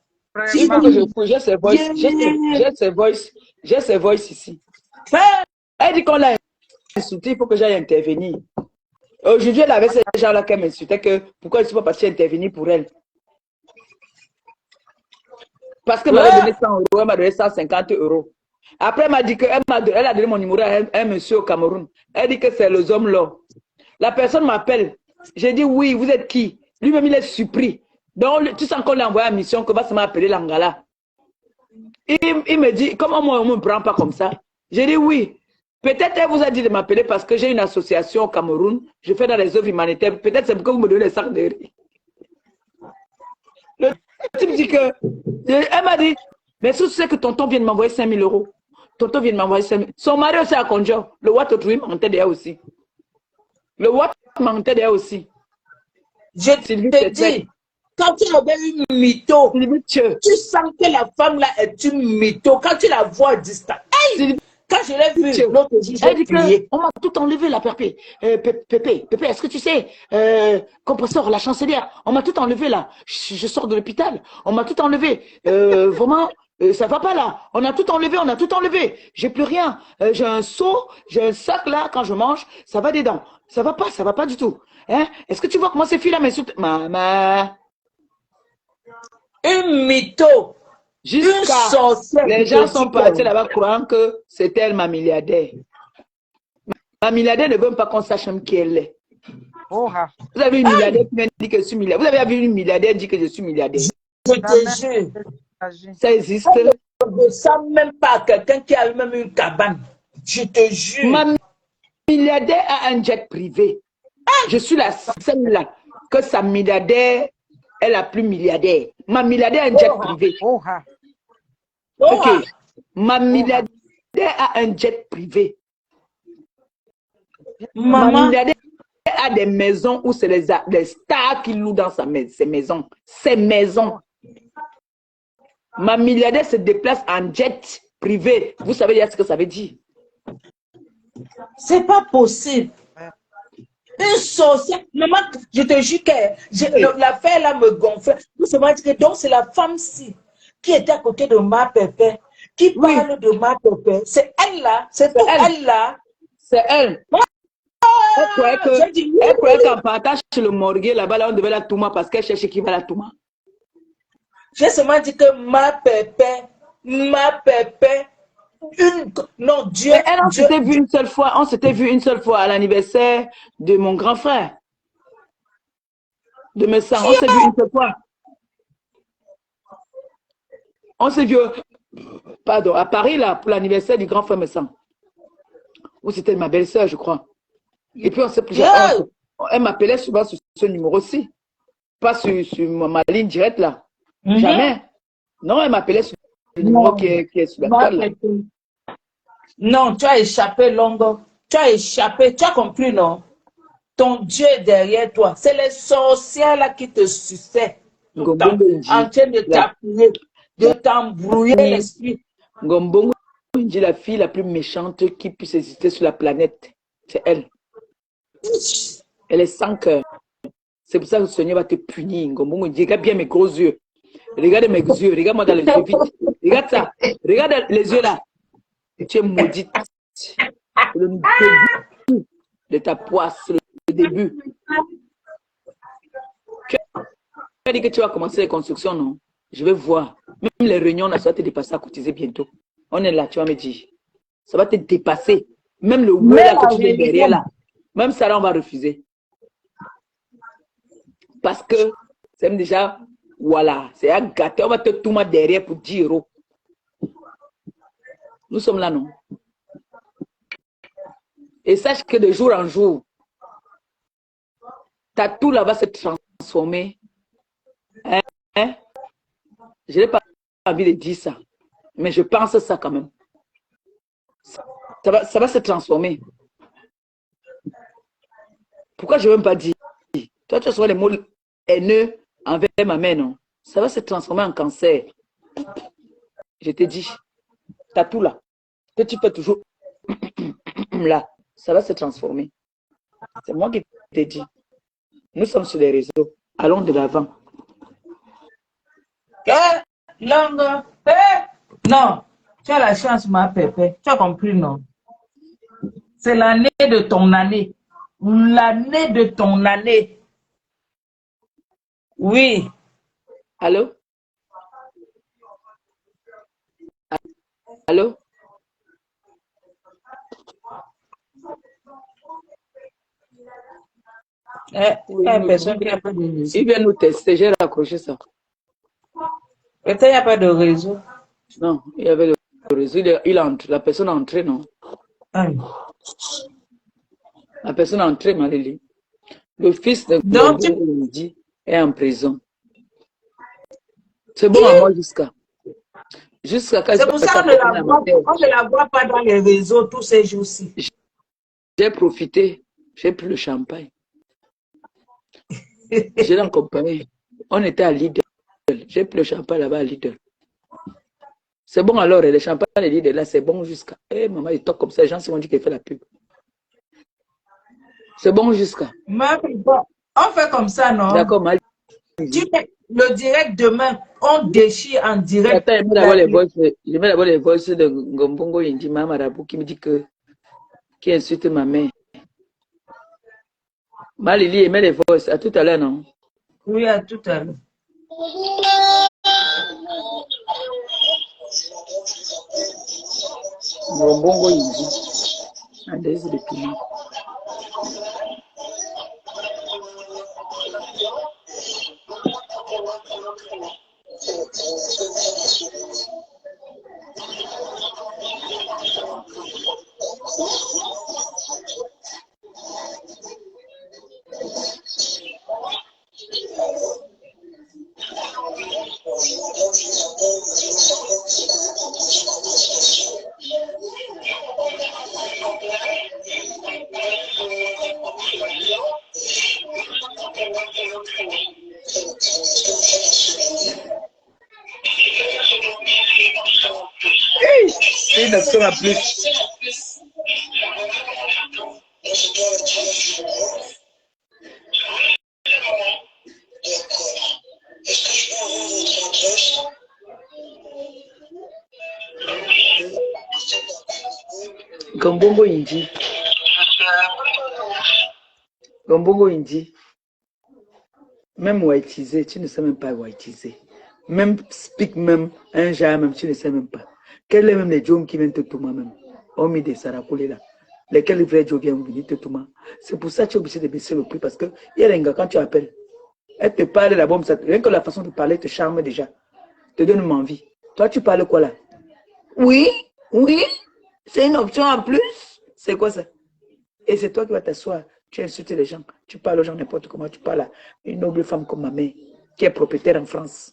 Il faut que je couche, j'ai ses voice, j'ai ses voice ici. Elle dit qu'on l'a insulté, il faut que j'aille intervenir. Aujourd'hui, elle avait ces gens-là qui m'insultaient que pourquoi je ne suis pas partie intervenir pour elle. Parce qu'elle m'avait donné 100 euros, elle m'a donné 150 euros. Après, elle m'a dit qu'elle a donné mon numéro à un monsieur au Cameroun. Elle dit que c'est les hommes là. La personne m'appelle. J'ai dit oui, vous êtes qui? Lui-même, il est surpris. Donc, tu sens qu'on l'a envoyé à mission, que va se m'appeler l'Angala. Il me dit, comment moi, on ne me prend pas comme ça? J'ai dit oui. Peut-être elle vous a dit de m'appeler parce que j'ai une association au Cameroun. Je fais dans les œuvres humanitaires. Peut-être c'est pourquoi vous me donnez des sacs de riz. Le type dit que... Elle m'a dit, mais si tu sais que tonton vient de m'envoyer 5 000 euros. Tonton vient de m'envoyer 5 000. Son mari aussi a conduit. Le Watt Autrui m'entendait derrière aussi. Le Watt m'entendait derrière aussi. Je te dis, quand tu avais une mytho, tu sens que la femme là est une mytho. Quand tu la vois distant, hey! Quand je l'ai vu l'autre jour, j'ai prié. On m'a tout enlevé la Pépé. Pépé, est-ce que tu sais, compresseur, la chancelière, on m'a tout enlevé là. Je sors de l'hôpital, on m'a tout enlevé. Vraiment, ça va pas là. On a tout enlevé, on a tout enlevé. J'ai plus rien. J'ai un seau, j'ai un sac là, quand je mange, ça va dedans. Ça va pas du tout. Hein? Est-ce que tu vois comment ces filles là m'insultent? Maman. Une mytho. Les gens sont partis là-bas croyant que c'est elle ma milliardaire. Ma milliardaire ne veut même pas qu'on sache même qui elle est. Vous avez une milliardaire qui vient dire que je suis milliardaire. Vous avez vu une milliardaire dire que je suis milliardaire. Je te jure. Ça existe. Je ne sens même pas quelqu'un qui a eu même une cabane. Je te jure. Ma milliardaire a un jet privé. Je suis la seule là que sa milliardaire est la plus milliardaire. Ma milliardaire a un jet privé. Ok. Ma milliardaire a un jet privé. Ma milliardaire a des maisons où c'est les stars qui louent dans ses maisons. Ses maisons. Ma milliardaire se déplace en jet privé. Vous savez ce que ça veut dire? C'est pas possible. Une sorcière. Maman, je te jure que l'affaire là me gonfle. Donc c'est la femme-ci qui était à côté de ma pépé, qui parle de ma pépé. C'est elle là. C'est elle là. C'est elle. Elle croyait qu'en partage sur le morgue là-bas, là, on devait la touma parce qu'elle cherchait qui va la touma. J'ai seulement dit que ma pépé, non, Dieu. On s'était vu une seule fois. On s'était vu une seule fois à l'anniversaire de mon grand frère. De mes sangs. On s'est vu une seule fois. On s'est vu, pardon, à Paris, là, pour l'anniversaire du grand frère Messan. Ou c'était ma belle-sœur, je crois. Et puis, on s'est plus. Elle m'appelait souvent sur ce numéro-ci. Pas sur ma ligne directe, là. Jamais. Non, elle m'appelait sur le numéro qui est sur la toile, là. Non, tu as échappé, Longo. Tu as échappé. Tu as compris, non? Ton Dieu est derrière toi. C'est les sorcières là qui te suçaient. En train de t'appuyer, de t'embrouiller l'esprit. Gombongo dit la fille la plus méchante qui puisse exister sur la planète. C'est elle. Elle est sans cœur. C'est pour ça que le Seigneur va te punir. Gombongo dit, regarde bien mes gros yeux. Regarde mes yeux. Regarde-moi dans les yeux vite. Regarde ça. Regarde les yeux là. Tu es maudite. Le début de ta poisse, le début. Tu as dit que tu vas commencer les constructions, non? Je vais voir. Même les réunions, ça va te dépasser à cotiser bientôt. On est là, tu vas me dire. Ça va te dépasser. Même le ouais là que tu viens derrière là. Même ça là, on va refuser. Parce que c'est déjà, voilà, c'est à gâter. On va te tout mettre derrière pour 10 euros. Nous sommes là, non? Et sache que de jour en jour, ta tout là va se transformer. Hein? Je n'ai pas envie de dire ça, mais je pense ça quand même. Ça va se transformer. Pourquoi je ne veux même pas dire? Toi, tu as les mots haineux envers ma mère, non? Ça va se transformer en cancer. Je te dis, tu as tout là. Que tu fais toujours là. Ça va se transformer. C'est moi qui te dis. Nous sommes sur les réseaux. Allons de l'avant. Langue. Non, tu as la chance, ma pépé. Tu as compris, non? C'est l'année de ton année. L'année de ton année. Oui. Allô? Allô? Personne qui n'a pas de réseau. Il vient nous tester, j'ai raccroché ça. Peut-être qu'il n'y a pas de réseau. Non, il y avait le réseau. La personne est entrée, non? La personne est entrée, Malélie. Le fils de Midi est en prison. C'est bon à moi jusqu'à C'est pour ça qu'on ne la voit pas dans les réseaux tous ces jours-ci. J'ai profité, j'ai pris le champagne. J'ai l'accompagné. On était à Lidl. J'ai pris le champagne là-bas à Lidl. C'est bon alors, le champagne à Lidl là, c'est bon jusqu'à. Eh, maman, il toque comme ça, les gens se vont dire qu'il fait la pub. C'est bon jusqu'à. On fait comme ça, non? D'accord, mal. Le direct demain, on déchire en direct. Attends, je mets d'abord les voices de Ngombongo Indima Marabout qui me dit que. Qui insulte ma mère. Malili, il met les voices. À tout à l'heure, non? Oui, à tout à l'heure. Ngombongo Indi. Andès de piment. Il ne sera plus. Gombongo Indi. Gombongo Indi. Même whiteisé, tu ne sais même pas whiteisé. Même speak même, un genre même, tu ne sais même pas. Quels sont même les gens qui viennent te tourner même? On met des saracoulés là. Lesquels vrais gens viennent venir te tourner. C'est pour ça que tu es obligé de baisser le prix parce que il y a un gars, quand tu appelles, elle te parle la bombe, rien que la façon de parler te charme déjà, te donne envie. Toi, tu parles quoi là? Oui, oui, c'est une option en plus. C'est quoi ça? Et c'est toi qui vas t'asseoir, tu insultes les gens, tu parles aux gens n'importe comment, tu parles à une noble femme comme ma mère, qui est propriétaire en France.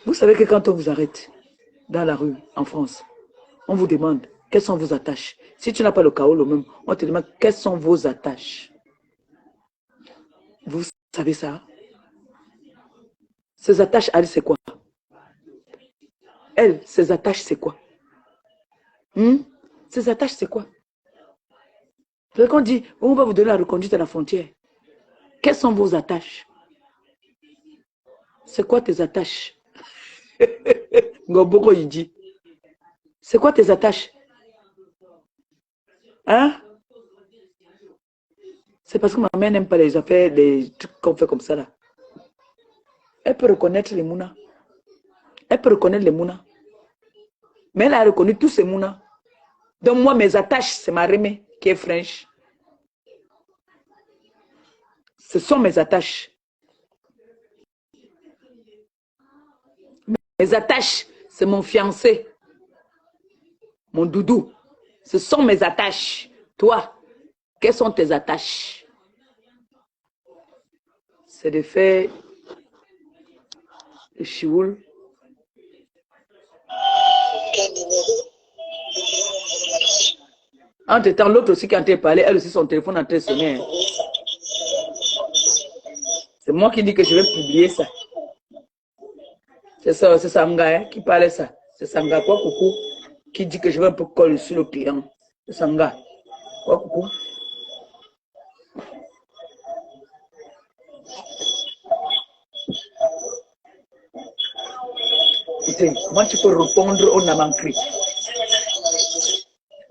Vous savez que quand on vous arrête dans la rue, en France, on vous demande quelles sont vos attaches. Si tu n'as pas le kaolo même, on te demande quelles sont vos attaches. Vous savez ça? Ces attaches, elle, c'est quoi? Elle, ces attaches, c'est quoi? Ces attaches, c'est quoi? C'est qu'on dit, on va vous donner la reconduite à la frontière. Quelles sont vos attaches? C'est quoi tes attaches? Ngoboko, il dit. C'est quoi tes attaches? Hein? C'est parce que ma mère n'aime pas les affaires, les trucs qu'on fait comme ça là. Elle peut reconnaître les mounas. Elle peut reconnaître les mounas. Mais elle a reconnu tous ces mounas. Donc moi, mes attaches, c'est ma remée qui est French. Ce sont mes attaches. Mes attaches, c'est mon fiancé. Mon doudou. Ce sont mes attaches. Toi, quelles sont tes attaches? C'est de faire le chioul. Entre-temps, l'autre aussi qui est en train de parler, elle aussi, son téléphone est en train de sonner. Hein. C'est moi qui dis que je vais publier ça. C'est ça, c'est Sanga hein, qui parlait ça. C'est Sanga, quoi, coucou, qui dit que je vais un peu coller sur le client. C'est Sanga. Quoi, coucou. Écoutez, moi, tu peux répondre au Namankri.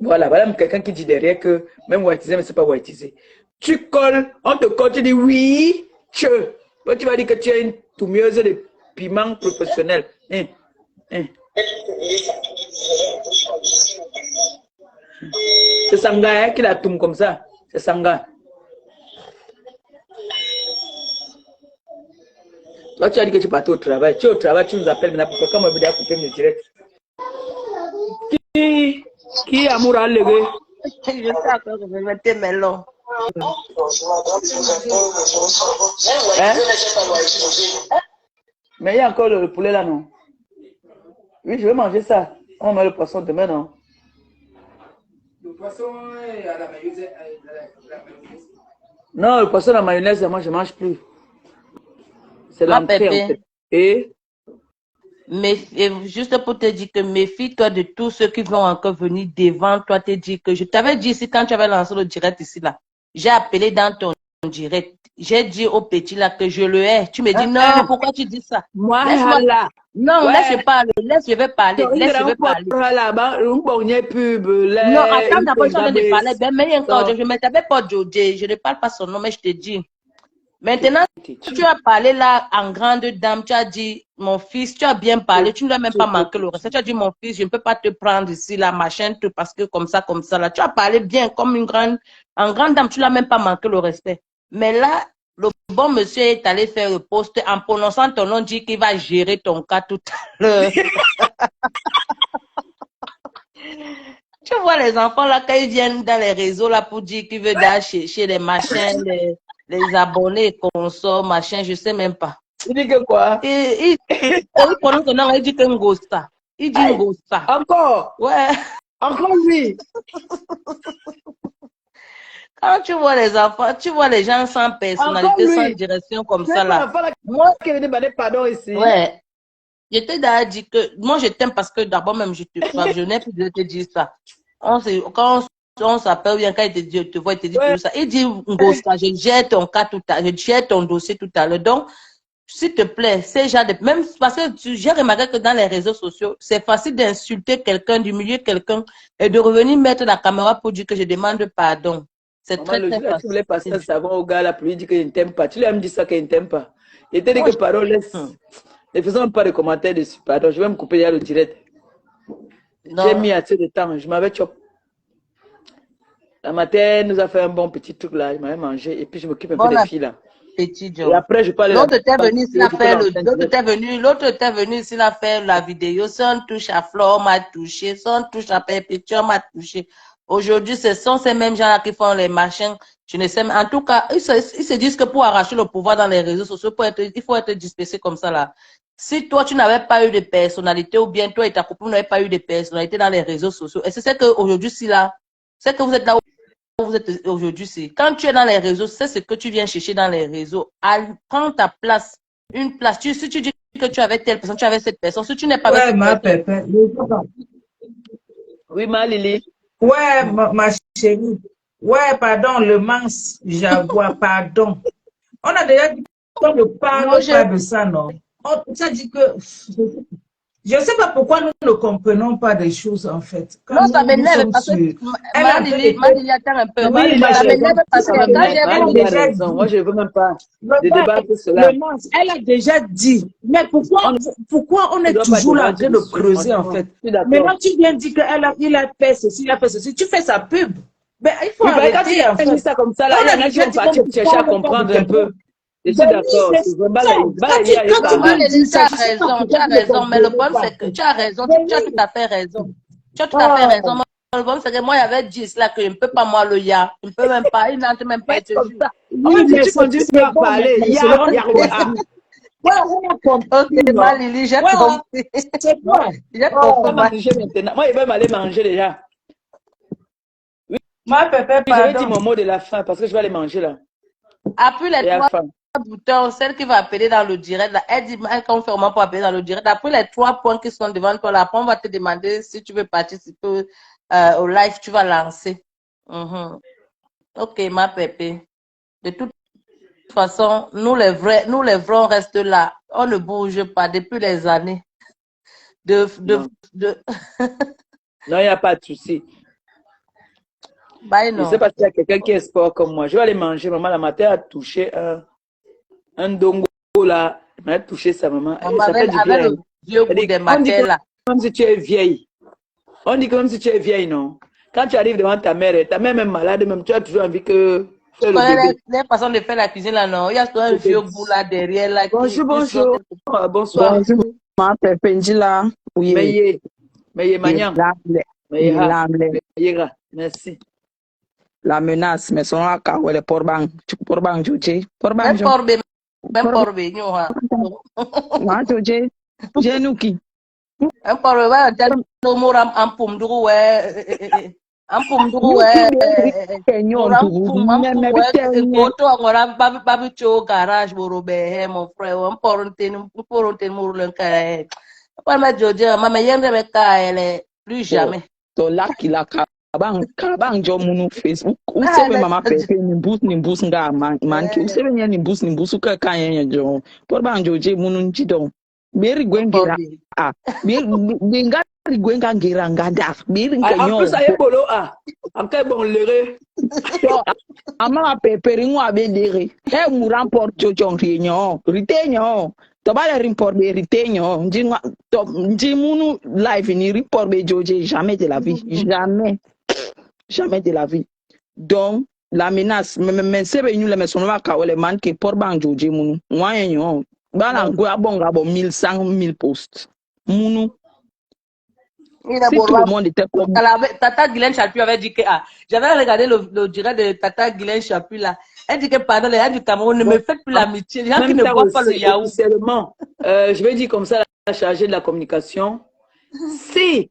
Voilà, voilà quelqu'un qui dit derrière que même whiteisé, mais c'est pas whiteisé. Tu colles, on te colle, tu dis oui, toi, tu vas dire que tu es une toumieuse de piment professionnel. Hein, hein. C'est Sanga hein, qui la tourne comme ça. C'est Sanga. Toi, tu as dit que tu partais au travail. Tu es au travail, tu nous appelles maintenant. Pourquoi quand moi, je vais couper mes directs? Qui est amour à lever? Je sais encore que je vais mettre mes longs. Hein? Mais il y a encore le poulet là, non? Oui, je vais manger ça. On met le poisson demain, non? Le poisson à la mayonnaise. Non, le poisson à la mayonnaise, moi, je ne mange plus. C'est l'entrée, en fait. Et? Juste pour te dire que méfie-toi de tous ceux qui vont encore venir devant toi te dire que je t'avais dit ici quand tu avais lancé le direct ici là. J'ai appelé dans ton direct. J'ai dit au petit là que je le hais. Tu me dis non, pourquoi tu dis ça? Moi, là. Non, ouais. Laisse-le parler. Je vais parler. Laisse-le parler. Non, attends d'abord, je suis en train de parler. Ben, mais encore, je ne t'avais pas Jodé. Je ne parle pas son nom, mais je te dis. Maintenant, tu as parlé là en grande dame, tu as dit, mon fils, tu as bien parlé, tu ne lui as même pas manqué le respect. Tu as dit, mon fils, je ne peux pas te prendre ici, la machin, tout, parce que comme ça, là. Tu as parlé bien, comme en grande dame, tu ne lui as même pas manqué le respect. Mais là, le bon monsieur est allé faire le poste en prononçant ton nom, dit qu'il va gérer ton cas tout à l'heure. Tu vois les enfants là, quand ils viennent dans les réseaux là pour dire qu'ils veulent aller chercher les machins, les abonnés, consorts, machin, je sais même pas. Il dit que quoi? Il prononce son nom, il dit que Ngosta. Il dit Ngosta. Encore? Ouais. Encore lui. Quand tu vois les enfants, tu vois les gens sans personnalité, sans direction comme ça là. Moi qui venais demander pardon ici. Ouais. Je t'ai déjà dit que moi je t'aime parce que d'abord même je n'ai plus de te dire ça. Quand on s'appelle bien, quand il te dit, je te vois, il te dit tout ça. Il dit, Ngosta, je gère ton cas tout à l'heure, je gère ton dossier tout à l'heure. Donc, s'il te plaît, ces gens même parce que j'ai remarqué que dans les réseaux sociaux, c'est facile d'insulter quelqu'un, d'humilier quelqu'un et de revenir mettre la caméra pour dire que je demande pardon. C'est très facile. Tu voulais passer le savon au gars là pour lui dire qu'il ne t'aime pas. Tu lui as même dit ça qu'il ne t'aime pas. Il t'a dit que pardon, laisse. Ne faisons pas de commentaires dessus. Pardon, je vais me couper il y a le direct. J'ai mis assez de temps. Je m'avais chopé. La matin, nous a fait un bon petit truc là, il m'avait mangé et puis je m'occupe un peu des filles là. Petit et après, je parle. L'autre était venu ici la faire la vidéo. Son touche à Flore m'a touché, son touche à Perpétuel m'a touché. Aujourd'hui, ce sont ces mêmes gens là qui font les machins. Je ne sais, en tout cas, ils se disent que pour arracher le pouvoir dans les réseaux sociaux, il faut être dispersé comme ça là. Si toi, tu n'avais pas eu de personnalité ou bien toi et ta copine n'avez pas eu de personnalité dans les réseaux sociaux, et c'est qu'aujourd'hui, si là, c'est que vous êtes là où vous êtes aujourd'hui, c'est quand tu es dans les réseaux, c'est ce que tu viens chercher dans les réseaux. Prends ta place, une place. Si tu dis que tu avais telle personne, tu avais cette personne. Si tu n'es pas avec ma Pépé. Oui, ma Lily. Ouais, ma chérie. Ouais, pardon, le mince, j'avoue, pardon. On a déjà dit qu'on ne parle pas de ça, non? On t'a dit que... Je ne sais pas pourquoi nous ne comprenons pas des choses, en fait. Non, ça m'énerve parce que Madili attend un peu. Oui, ça m'énerve parce que quand j'ai raison. Moi, je ne veux même pas de débat sur cela. Elle a déjà dit. Mais pourquoi on est toujours là en train de creuser, en fait? Maintenant, tu viens dire qu'il a fait ceci, il a fait ceci. Tu fais sa pub. Ben, il faut arrêter, quand tu as fait ça comme ça, là, il y en a qui vont partir pour chercher à comprendre un peu. Je suis d'accord. Tu as raison, mais le problème c'est que tu as raison, tu as tout à fait raison. Tu as tout à fait raison. Le problème c'est que moi, il y avait 10 là que je ne peux pas, moi, le ya. Je ne peux même pas, il n'entre même pas être comme ça. Oui, mais tu continues à parler. Ok, ma Lily, j'ai compris. J'ai compris. Moi, il va m'aller manger déjà. Ma pépé, Oui, j'avais dit pardon. mon mot de la fin parce que je vais aller manger là. Après les Et à la 3 fin. boutons, celle qui va appeler dans le direct, là, elle dit, qu'on fait au moins pour appeler dans le direct. Après les 3 points qui sont devant toi, là, après on va te demander si tu veux participer au live, tu vas lancer. Mhm. Ok, ma pépé. De toute façon, nous les vrais, on reste là. On ne bouge pas depuis les années. Non, il n'y a pas de souci. Bye, Je ne non. sais pas s'il y a quelqu'un qui est sport comme moi. Je vais aller manger. Maman, la matin, a touché un dongo là. Elle m'a touché sa maman. Maman, Ça fait du bien. avec le vieux goût des On dit matins, là. comme si tu es vieille. On dit comme si tu es vieille, non? Quand tu arrives devant ta mère même malade, même tu as toujours envie que faire le bébé. Les façons de faire la cuisine, là, non. Il y a toujours un vieux goût là derrière, là. Bonjour, qui bonjour. Bonsoir. Bonjour, ma Pependila. Oui. Mais Magnan. Merci. La menace, mais son aka wele porbang, porbang juche, porbang jo. Même porbe, nous, hein. Ma juche, jenuki. Un porbe, ouais, tel mot en poum, du ouais. En poum, du ouais. Photo, on babi cho garage, borobe, mon frère, un poronte, mourlen, carré. Pas ma jojo, maman, y'en a elle plus jamais. To la ki la kabang jo munu Facebook. Ou sebe mama pepe ni bus nga manki. Ou sebe ni bus ka kanye jo. Porbang joje munu njido. Beri gwengira. Ah, benga gwenga ngira ngada. Beri nkanyo. En plus, ça y est bolo encore bon lere. Ama pepe ringo abedere. E muran por jojo nyo. Ritenyo. Tobale report be ritenyo. Nji munu live ni report be joje jamais de la vie. Jamais de la vie. Donc la menace mais sebe ñu le meson wa ka wala man ke por bang joje munu. Wanyo. Bala go abonga bo 1000 posts. Munu. Si tout le monde était comme Tata Guylaine Chapuis avait dit que j'avais regardé le direct de Tata Guylaine Chapuis là. Elle dit que pardon, les gens du Cameroun ne me faites plus l'amitié. Les gens qui ne boivent pas le yaourt. Officiellement, je vais dire comme ça, la chargée de la communication. Si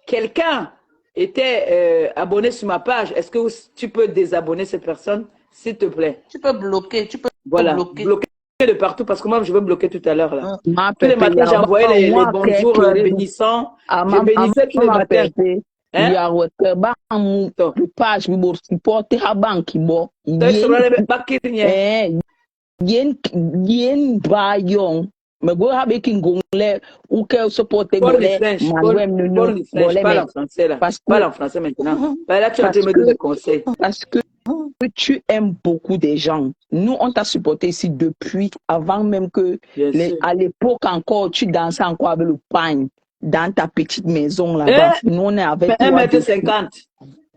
quelqu'un était abonné sur ma page, est-ce que tu peux désabonner cette personne, s'il te plaît? Tu peux bloquer, voilà, bloquer de partout parce que moi je veux bloquer tout à l'heure là. Tous les matins j'envoyais les bonjours bénissants. Je bénissais tous les matins. Il y a une page pour supporter la banque. Yen bayon. Mais go avec une gongle ou que supporter golais. Parle en français là. Parle en français maintenant. Là tu as me donner des conseils. Parce que tu aimes beaucoup des gens. Nous, on t'a supporté ici depuis avant même que, à l'époque encore, tu dansais encore avec le pain dans ta petite maison là-bas. Nous, on est avec 1,50 m.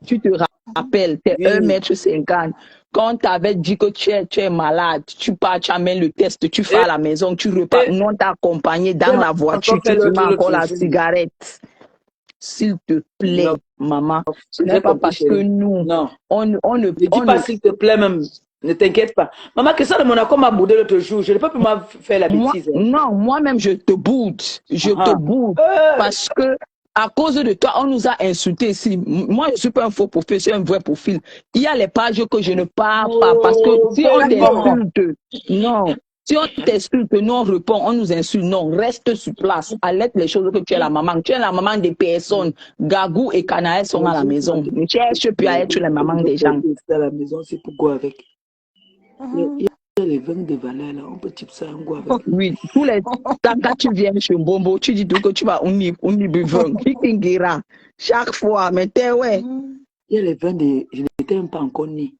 Tu te rappelles, t'es 1,50 m. Quand tu avais dit que tu es malade, tu pars, tu amènes le test, tu fais à la maison, tu repars. Nous, on t'a accompagné dans la voiture, tu fumes encore la cigarette. S'il te plaît, maman, ce n'est pas parce que nous, on ne dis pas s'il te plaît même, ne t'inquiète pas. Maman, que ça de Monaco m'a boudé l'autre jour, je ne peux plus faire la bêtise. Non, moi-même, je te boude. Te boude parce que à cause de toi, on nous a insultés ici. Moi, je ne suis pas un faux profil, je suis un vrai profil. Il y a les pages que je ne parle pas parce que si on t'insulte, non. Si on t'explique que non, on répond, on nous insulte, non, reste sur place. Arrête les choses que tu es la maman. Tu es la maman des personnes. Gagou et Kanaël sont à la maison. Tu cherches puis à être la maman des gens. À la maison, c'est pourquoi avec. Il y a les vins de valeur là, on peut type ça en quoi avec. Oui, tous les quand tu viens chez Bombo, tu dis que tu vas on y buveur. Chaque fois, mais t'es ouais. Il y a les vins de. Je n'étais même pas encore né.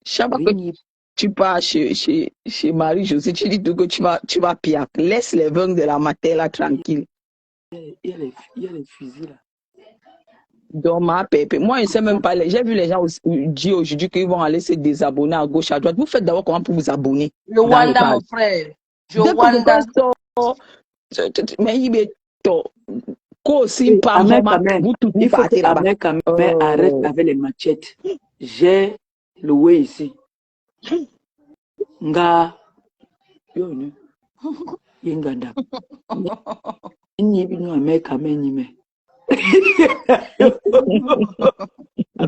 Chaque fois que tu pars chez Marie-Josée, tu dis que tu vas pire. Laisse les vins de la matin là tranquille. Il y a les fusils là. Donc, ma pépé, moi, je ne sais même pas. J'ai vu les gens dire aujourd'hui qu'ils vont aller se désabonner à gauche, à droite. Vous faites d'abord comment pour vous abonner. Rwanda, mon frère. Rwanda. Mais il est aussi pas vous tout il faut que Ahmed Kamel arrête avec les machettes. J'ai loué ici. Nga yonganda ni bino Ahmed Kamel ni me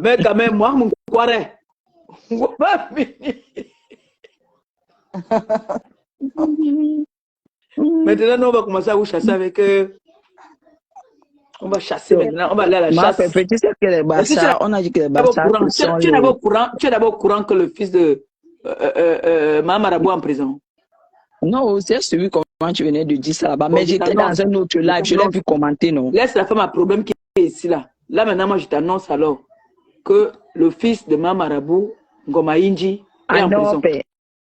Mais quand même, moi, mon croirait. On va pas finir. Maintenant, nous, on va commencer à vous chasser avec... on va chasser maintenant. On va aller à la chasse. Tu sais que les Barça, on a dit que les Barça sont tu es d'abord au courant que le fils de Mamarabou en prison. Non, c'est celui comment tu venais de dire ça là-bas. Mais j'étais dans un autre live, je l'ai vu commenter, non? Laisse la femme à problème qui est ici là. Là maintenant, moi je t'annonce alors que le fils de Mamarabou, Ngoma Inji, est en prison.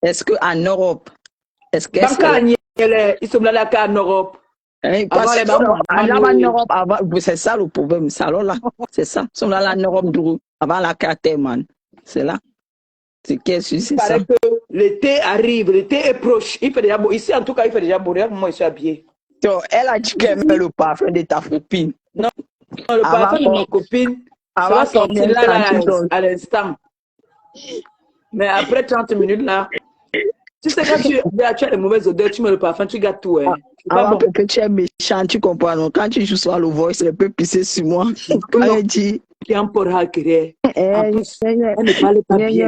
Est-ce qu'en Europe, est-ce que ils sont là qu'en Europe. En Europe, c'est ça le problème. C'est ça. Ils sont là en Europe avant la carte, man. C'est là. C'est ça. Que l'été arrive, l'été est proche. Il fait déjà beau. Ici, en tout cas, il fait déjà beau. Regarde moi, je suis habillé. Donc, elle a dit qu'elle met le parfum de ta copine. Non, le parfum de ma copine, ça va sortir là à l'instant. Mais après 30 minutes, là, tu sais, quand tu as les mauvaises odeurs, tu mets le parfum, tu gâtes tout. Hein. Avant que tu es méchant, tu comprends. Donc, quand tu joues sur le voice, elle peut pisser sur moi. Quand elle dit... En plus, elle ne parle pas bien.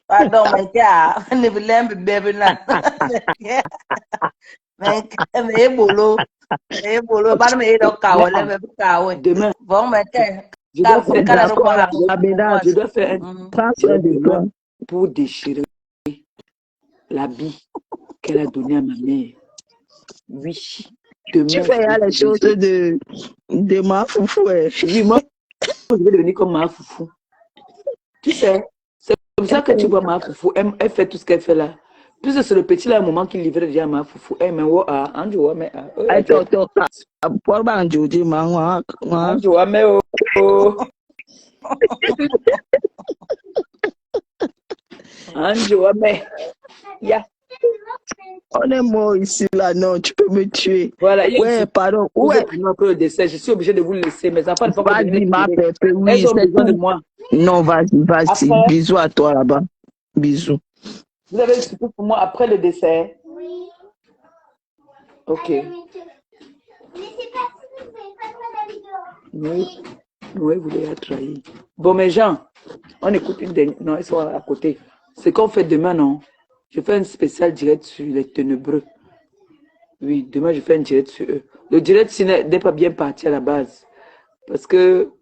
Pardon, mais gars, on ne veut pas bébé là. Mais bolo, pas me dire que demain. Bon, mais je dois faire un transfert de plan pour déchirer l'habit qu'elle a donné à ma mère. Oui. Demain, tu fais les choses de ma foufou. Oui, moi, je vais devenir comme ma foufou. Tu sais, c'est comme ça que tu vois ma foufou. Elle fait tout ce qu'elle fait là. Plus c'est le petit là, un moment qu'il livrait déjà ma foufou. Elle m'a dit, mais attends, pour on est mort ici là, non, tu peux me tuer. Voilà, ouais, pardon. Ouais. Le décès, je suis obligé de vous laisser. Mes enfants ne font pas oui, elles ont besoin de moi. Non, vas-y. Bisous à toi là-bas. Bisous. Vous avez le support pour moi après le décès? Oui. Ok. Mais c'est pas si vous n'avez pas le droit d'aller dehors. Oui, vous l'avez trahi. Bon, mes gens, on écoute une dernière. Non, ils sont à côté. Ce qu'on fait demain, non? Je fais un spécial direct sur les ténébreux. Oui, demain, je fais un direct sur eux. Le direct n'est pas bien parti à la base. Parce que,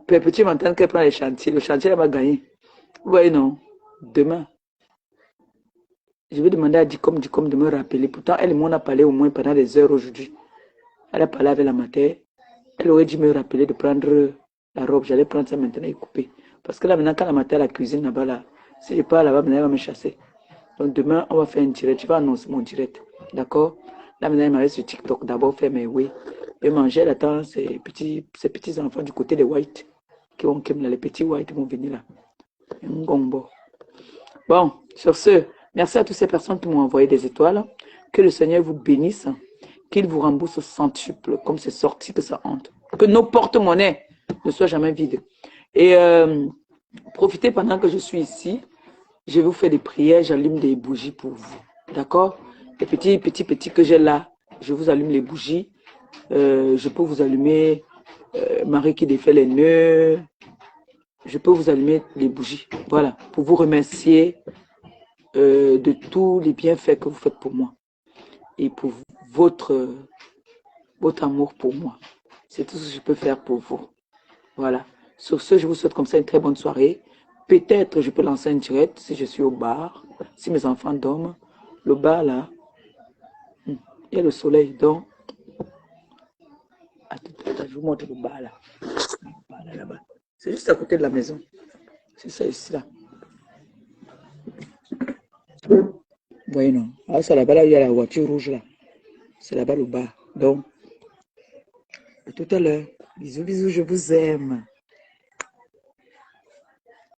petit m'entend qu'elle prend les chantiers. Le chantier, elle va gagner. Vous voyez, non? Demain. Je vais demander à Dicom de me rappeler. Pourtant, elle et moi, on a parlé au moins pendant des heures aujourd'hui. Elle a parlé avec la mater. Elle aurait dû me rappeler de prendre la robe. J'allais prendre ça maintenant et couper. Parce que là, maintenant, quand la mater à la cuisine là-bas, là, si je pars là-bas, maintenant, elle va me chasser. Donc, demain, on va faire un direct. Je vais annoncer mon direct. D'accord? Là, maintenant, il m'avait sur TikTok. D'abord, faire mes oui. Je manger là-dedans, ces petits enfants du côté des whites. Les petits whites vont venir là. Bon, sur ce, merci à toutes ces personnes qui m'ont envoyé des étoiles. Que le Seigneur vous bénisse. Qu'il vous rembourse au centuple, comme c'est sorti que ça honte. Que nos porte-monnaies ne soient jamais vides. Et profitez pendant que je suis ici. Je vais vous faire des prières, j'allume des bougies pour vous. D'accord? Les petits que j'ai là, je vous allume les bougies. Je peux vous allumer Marie qui défait les nœuds. Je peux vous allumer les bougies. Voilà, pour vous remercier de tous les bienfaits que vous faites pour moi. Et pour votre amour pour moi. C'est tout ce que je peux faire pour vous. Voilà. Sur ce, je vous souhaite comme ça une très bonne soirée. Peut-être je peux lancer un direct si je suis au bar, si mes enfants dorment. Le bar là, il y a le soleil, donc. Attends, je vous montre le bar là. Là-bas. C'est juste à côté de la maison. C'est ça ici là. Vous voyez non? Alors c'est là-bas là, il y a la voiture rouge là. C'est là-bas le bar. Donc, à tout à l'heure. Bisous, bisous, je vous aime.